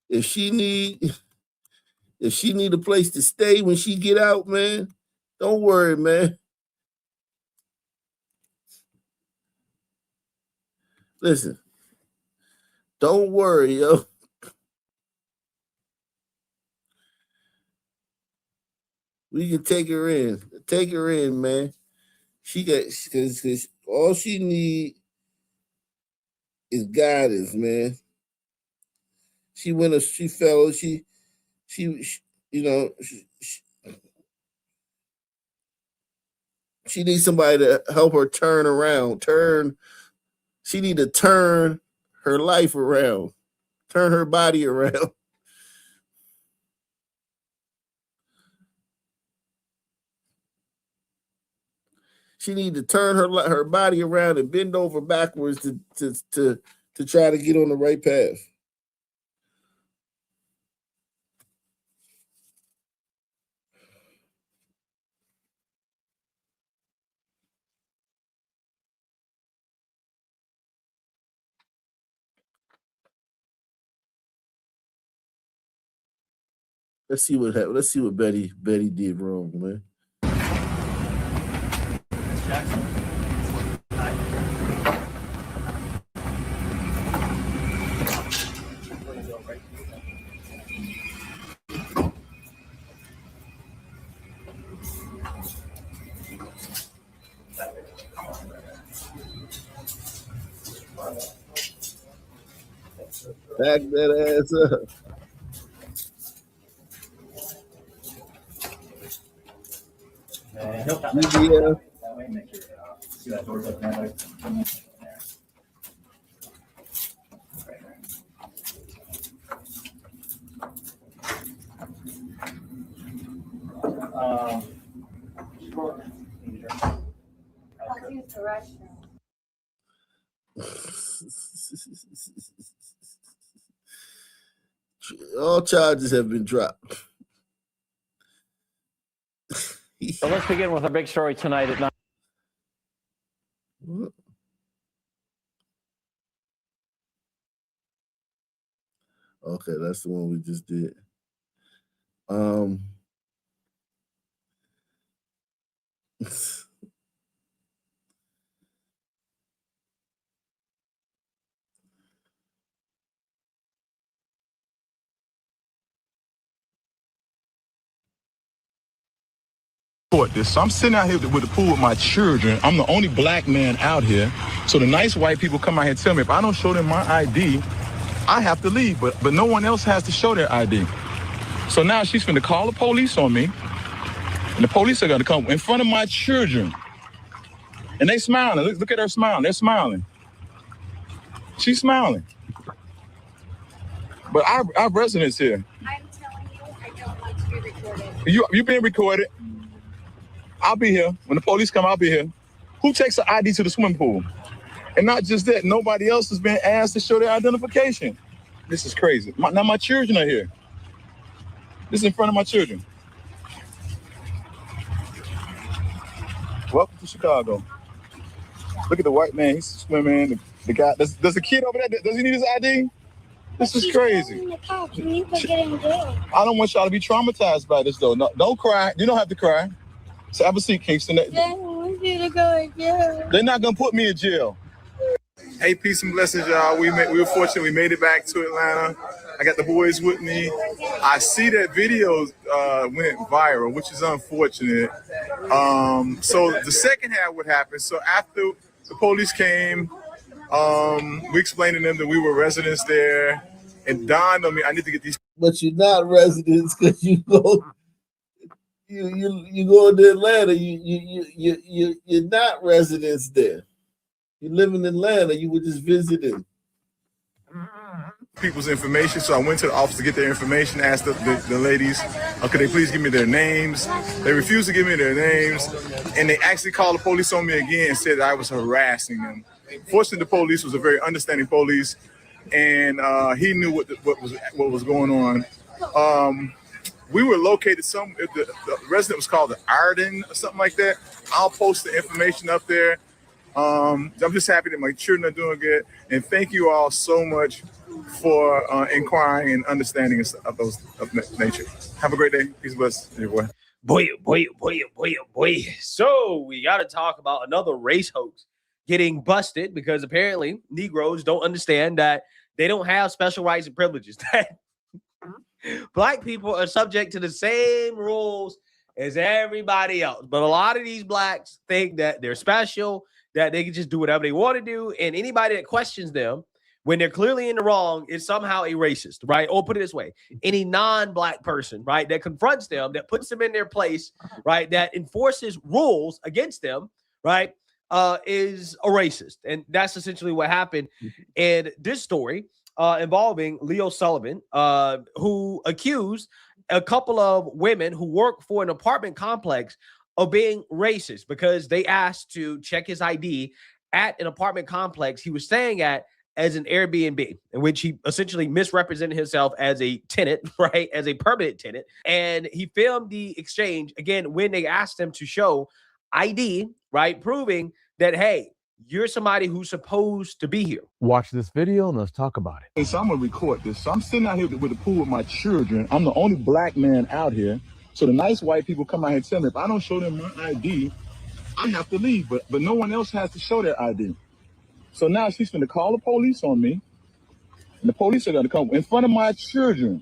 If she need a place to stay when she get out, man, don't worry, man. Listen, don't worry, yo. We can take her in. Take her in, man. She got because all she need is guidance, man. She fell. She you know, she needs somebody to help her turn around. She need to turn her life around. Turn her body around. She need to turn her body around and bend over backwards to try to get on the right path. Let's see what happened. Let's see what Betty did wrong, man. Back that ass up. Yeah. All charges have been dropped. So let's begin with our big story tonight at 9. Okay, that's the one we just did. This. So I'm sitting out here with the pool with my children. I'm the only black man out here. So the nice white people come out here and tell me if I don't show them my ID, I have to leave. But no one else has to show their ID. So now she's finna call the police on me. And the police are gonna come in front of my children. And they smiling. Look at her smiling. They're smiling. She's smiling. But our residents here. I'm telling you, I don't want to be recorded. You being recorded. I'll be here. When the police come, I'll be here. Who takes an ID to the swimming pool? And not just that, nobody else has been asked to show their identification. This is crazy. Now my children are here. This is in front of my children. Welcome to Chicago. Look at the white man, he's swimming. The guy, does the kid over there, does he need his ID? This is crazy. The cops and you could get in jail. I don't want y'all to be traumatized by this, though. No, don't cry. You don't have to cry. So have a seat, Kingston. They want you to go in jail. They're not gonna put me in jail. Hey, peace and blessings, y'all. We were fortunate. We made it back to Atlanta. I got the boys with me. I see that video went viral, which is unfortunate. So the second half would happen. So after the police came, we explained to them that we were residents there. It dawned on me I need to get these. But you're not residents because you go to Atlanta. You're not residents there. You live in Atlanta. You were just visiting. People's information, so I went to the office to get their information, asked the ladies, could they please give me their names? They refused to give me their names, and they actually called the police on me again and said that I was harassing them. Fortunately, the police was a very understanding police, and he knew what was going on. We were located the resident was called the Arden or something like that. I'll post the information up there. I'm just happy that my children are doing good, and thank you all so much for inquiring and understanding of nature. Have a great day. Peace and blessings, Boy. So we got to talk about another race hoax getting busted because apparently Negroes don't understand that they don't have special rights and privileges. That Black people are subject to the same rules as everybody else. But a lot of these blacks think that they're special, that they can just do whatever they want to do. And anybody that questions them when they're clearly in the wrong is somehow a racist, right? Or put it this way, any non-black person, right, that confronts them, that puts them in their place, right, that enforces rules against them, right, is a racist. And that's essentially what happened. And this story involving Leo Sullivan, who accused a couple of women who work for an apartment complex of being racist because they asked to check his ID at an apartment complex he was staying at as an Airbnb, in which he essentially misrepresented himself as a tenant, right, as a permanent tenant. And he filmed the exchange, again, when they asked him to show ID, right, proving that, hey, you're somebody who's supposed to be here. Watch this video and let's talk about it. So I'm gonna record this. So I'm sitting out here with the pool with my children. I'm the only black man out here. So the nice white people come out here and tell me if I don't show them my ID, I have to leave. But no one else has to show their ID. So now she's going to call the police on me, and the police are going to come in front of my children.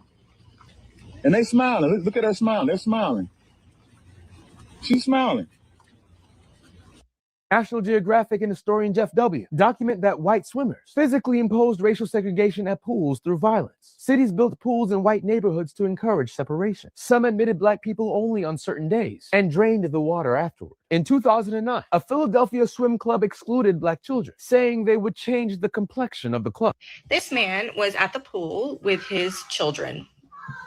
And they smiling. Look at her smiling. They're smiling. She's smiling. National Geographic and historian Jeff W. document that white swimmers physically imposed racial segregation at pools through violence. Cities built pools in white neighborhoods to encourage separation. Some admitted black people only on certain days and drained the water afterward. In 2009, a Philadelphia swim club excluded black children, saying they would change the complexion of the club. This man was at the pool with his children.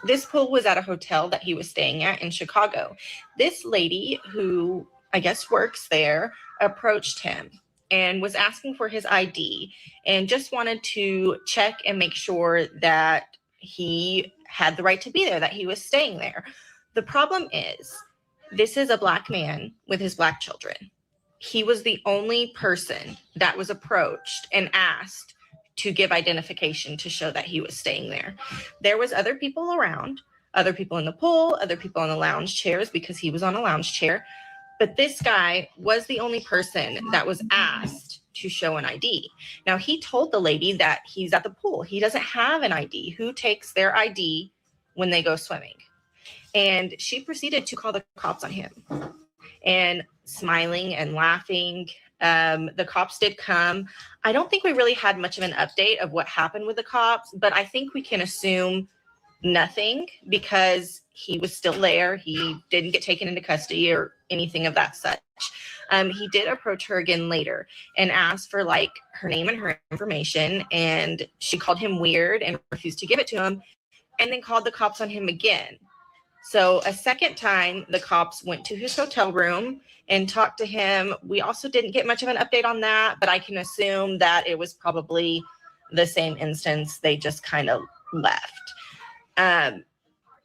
This pool was at a hotel that he was staying at in Chicago. This lady, who I guess works there, approached him and was asking for his ID and just wanted to check and make sure that he had the right to be there, that he was staying there. The problem is, this is a black man with his black children. He was the only person that was approached and asked to give identification to show that he was staying there. There was other people around, other people in the pool, other people on the lounge chairs because he was on a lounge chair. But this guy was the only person that was asked to show an ID. Now, he told the lady that he's at the pool. He doesn't have an ID. Who takes their ID when they go swimming? And she proceeded to call the cops on him. And smiling and laughing, the cops did come. I don't think we really had much of an update of what happened with the cops, but I think we can assume nothing because he was still there. He didn't get taken into custody or anything of that such. He did approach her again later and asked for like her name and her information, and she called him weird and refused to give it to him, and then called the cops on him again. So a second time, the cops went to his hotel room and talked to him. We also didn't get much of an update on that, but I can assume that it was probably the same instance. They just kind of left.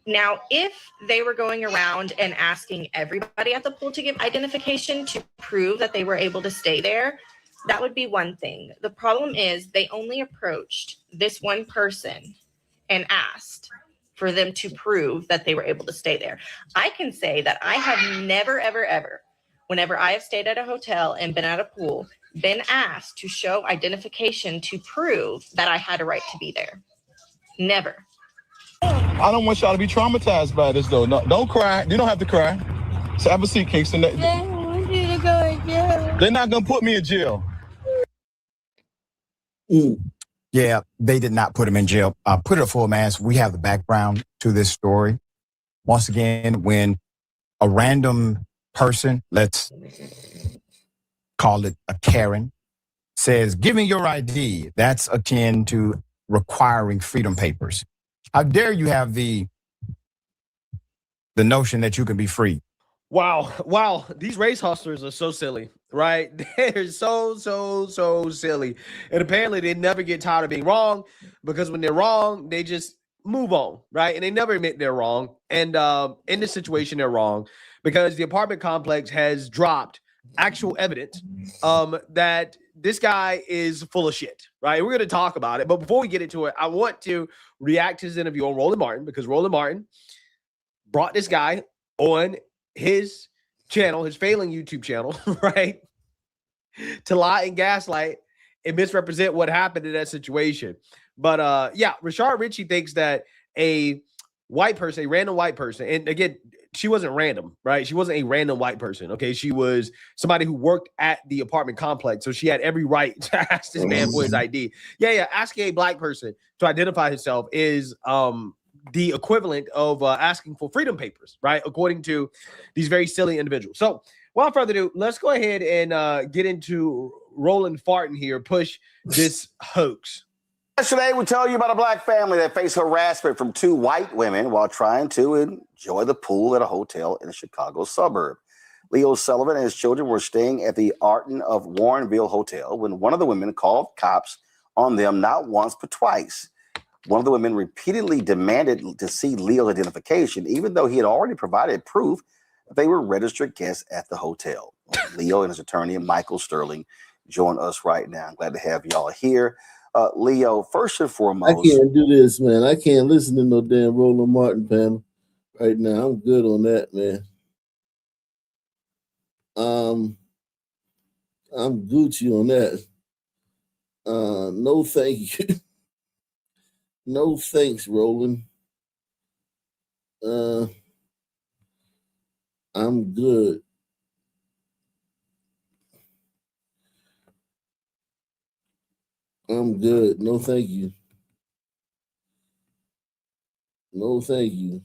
Now, if they were going around and asking everybody at the pool to give identification to prove that they were able to stay there, That would be one thing. The problem is they only approached this one person and asked for them to prove that they were able to stay there. I can say that I have never, ever, ever, whenever I have stayed at a hotel and been at a pool, been asked to show identification to prove that I had a right to be there. Never. I don't want y'all to be traumatized by this, though. No, don't cry. You don't have to cry. So have a seat, Kingston. I want you to go in jail. They're not going to put me in jail. Yeah, they did not put him in jail. Put it a full mass. We have the background to this story. Once again, when a random person, let's call it a Karen, says, give me your ID, that's akin to requiring freedom papers. How dare you have the notion that you can be free? Wow. These race hustlers are so silly, right? They're so silly. And apparently they never get tired of being wrong, because when they're wrong, they just move on, right? And they never admit they're wrong. And in this situation, they're wrong because the apartment complex has dropped actual evidence that this guy is full of shit, right? We're going to talk about it. But before we get into it, I want to react to his interview on Roland Martin, because Roland Martin brought this guy on his channel, his failing YouTube channel, right, to lie and gaslight and misrepresent what happened in that situation. But yeah, Rashard Ritchie thinks that a white person, a random white person, and again, she wasn't random, right? She wasn't a random white person, okay? She was somebody who worked at the apartment complex, so she had every right to ask this man for his ID. Yeah, asking a black person to identify himself is the equivalent of asking for freedom papers, right? According to these very silly individuals. So without further ado, let's go ahead and get into Roland Fartin here, push this hoax. Yesterday, we tell you about a black family that faced harassment from two white women while trying to enjoy the pool at a hotel in a Chicago suburb. Leo Sullivan and his children were staying at the Arton of Warrenville Hotel when one of the women called cops on them not once but twice. One of the women repeatedly demanded to see Leo's identification, even though he had already provided proof that they were registered guests at the hotel. Leo and his attorney, Michael Sterling, join us right now. I'm glad to have y'all here. Leo, first and foremost, I can't do this, man. I can't listen to no damn Roland Martin panel right now. I'm good on that, man. I'm Gucci on that. No thank you. No thanks, Roland. I'm good. I'm good. No thank you. No thank you.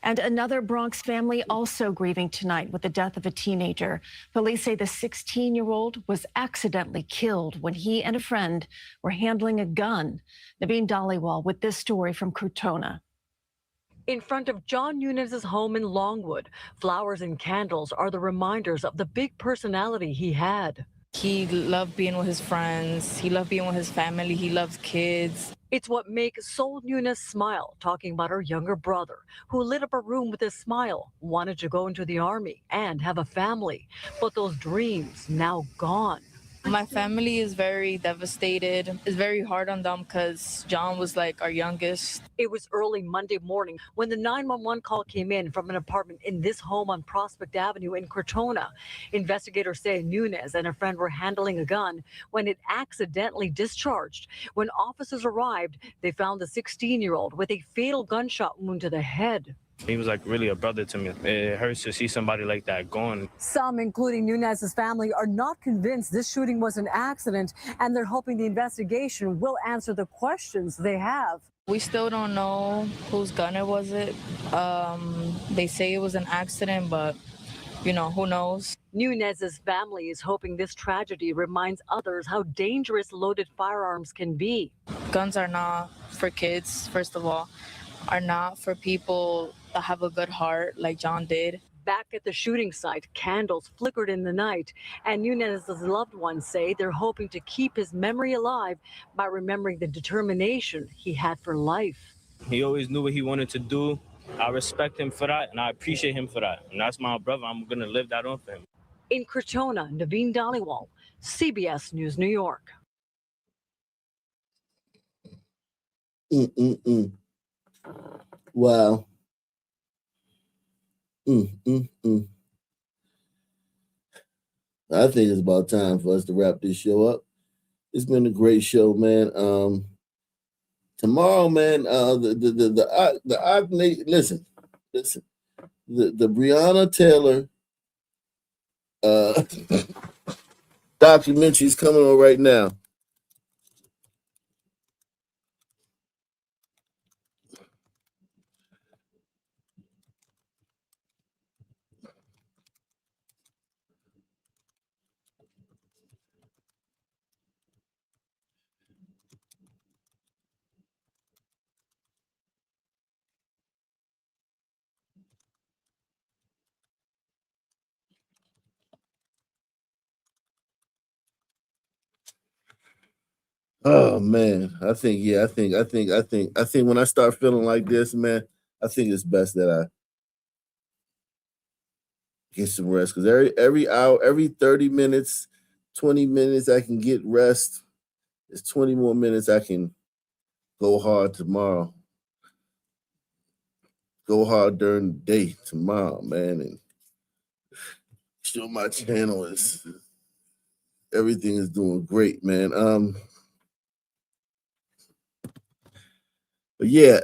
And another Bronx family also grieving tonight with the death of a teenager. Police say the 16-year-old was accidentally killed when he and a friend were handling a gun. Naveen Dhaliwal with this story from Crotona. In front of John Nunes' home in Longwood, flowers and candles are the reminders of the big personality he had. He loved being with his friends. He loved being with his family. He loves kids. It's what makes Sol Nunes smile, talking about her younger brother, who lit up a room with a smile, wanted to go into the army and have a family. But those dreams now gone. My family is very devastated. It's very hard on them because John was like our youngest. It was early Monday morning when the 911 call came in from an apartment in this home on Prospect Avenue in Crotona. Investigators say Nunes and a friend were handling a gun when it accidentally discharged. When officers arrived, they found the 16-year-old with a fatal gunshot wound to the head. He was like really a brother to me. It hurts to see somebody like that gone. Some, including Nunes' family, are not convinced this shooting was an accident, and they're hoping the investigation will answer the questions they have. We still don't know whose gun it was. They say it was an accident, but you know, who knows? Nunez's family is hoping this tragedy reminds others how dangerous loaded firearms can be. Guns are not for kids, first of all, are not for people that have a good heart like John did. Back at the shooting site, candles flickered in the night, and Nunez's loved ones say they're hoping to keep his memory alive by remembering the determination he had for life. He always knew what he wanted to do. I respect him for that, and I appreciate him for that. And that's my brother. I'm going to live that on for him. In Crotona, Naveen Dhaliwal, CBS News, New York. Wow. I think it's about time for us to wrap this show up. It's been a great show, man. Tomorrow, man, listen, the Breonna Taylor documentary is coming on right now. Oh man, I think when I start feeling like this, man, I think it's best that I get some rest, because every hour, every 30 minutes, 20 minutes I can get rest. It's 20 more minutes I can go hard tomorrow. Go hard during the day tomorrow, man, and show my channel is everything is doing great, man. But yeah,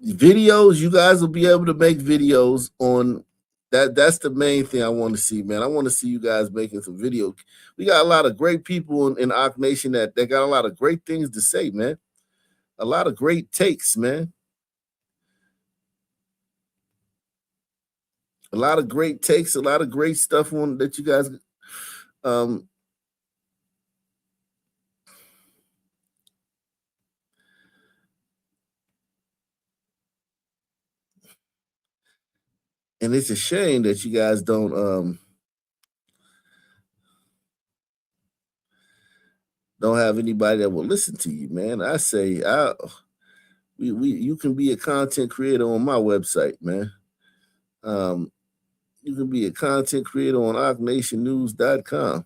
videos, you guys will be able to make videos on that. That's the main thing I want to see, man. I want to see you guys making some video. We got a lot of great people in Ock Nation that got a lot of great things to say, man. A lot of great takes, man. A lot of great takes, a lot of great stuff on that you guys and it's a shame that you guys don't have anybody that will listen to you, man. I say you can be a content creator on my website, man. You can be a content creator on OckNationNews.com.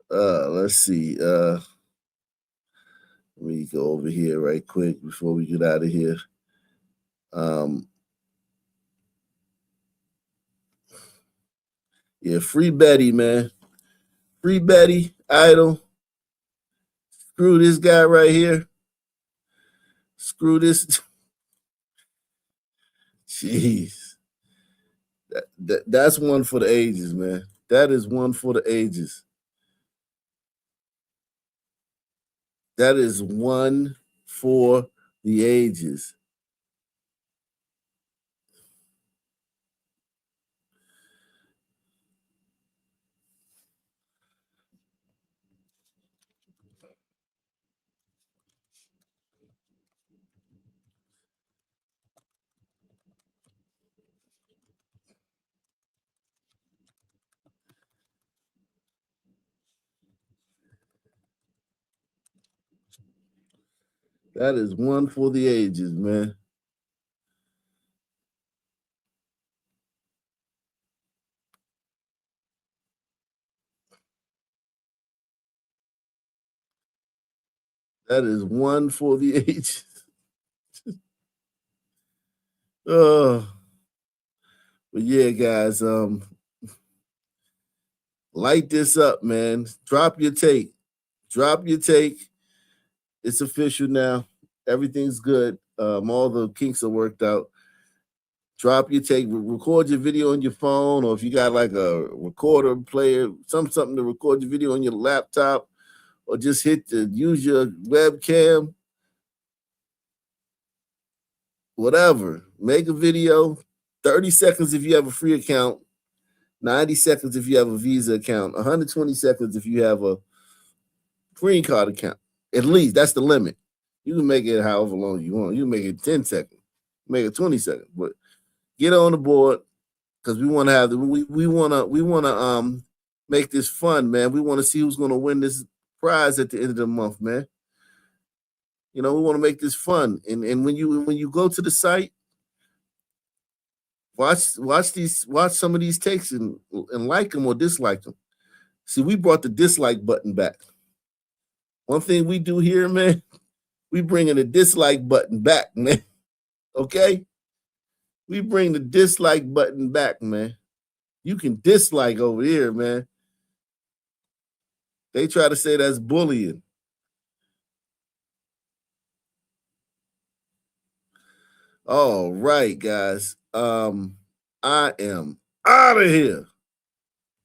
Let's see. Let me go over here right quick before we get out of here. Yeah, free Betty, man. Free Betty, Idol. Screw this guy right here. Screw this. Jeez. That's one for the ages, man. That is one for the ages. That is one for the ages. That is one for the ages, man. That is one for the ages. But yeah, guys, light this up, man. Drop your take. Drop your take. It's official now. Everything's good. All the kinks are worked out. Drop your take. Record your video on your phone, or if you got like a recorder player, something to record your video on your laptop or just use your webcam, whatever. Make a video, 30 seconds if you have a free account, 90 seconds if you have a Visa account, 120 seconds if you have a green card account. At least that's the limit. You can make it however long you want. You can make it 10 seconds, make it 20 seconds, but get on the board because we want to have we want to make this fun, man. We want to see who's going to win this prize at the end of the month, man. You know, we want to make this fun. And when you go to the site, watch some of these takes and like them or dislike them. See, we brought the dislike button back. One thing we do here, man, we bringing the dislike button back, man. Okay? We bring the dislike button back, man. You can dislike over here, man. They try to say that's bullying. All right, guys. I am out of here.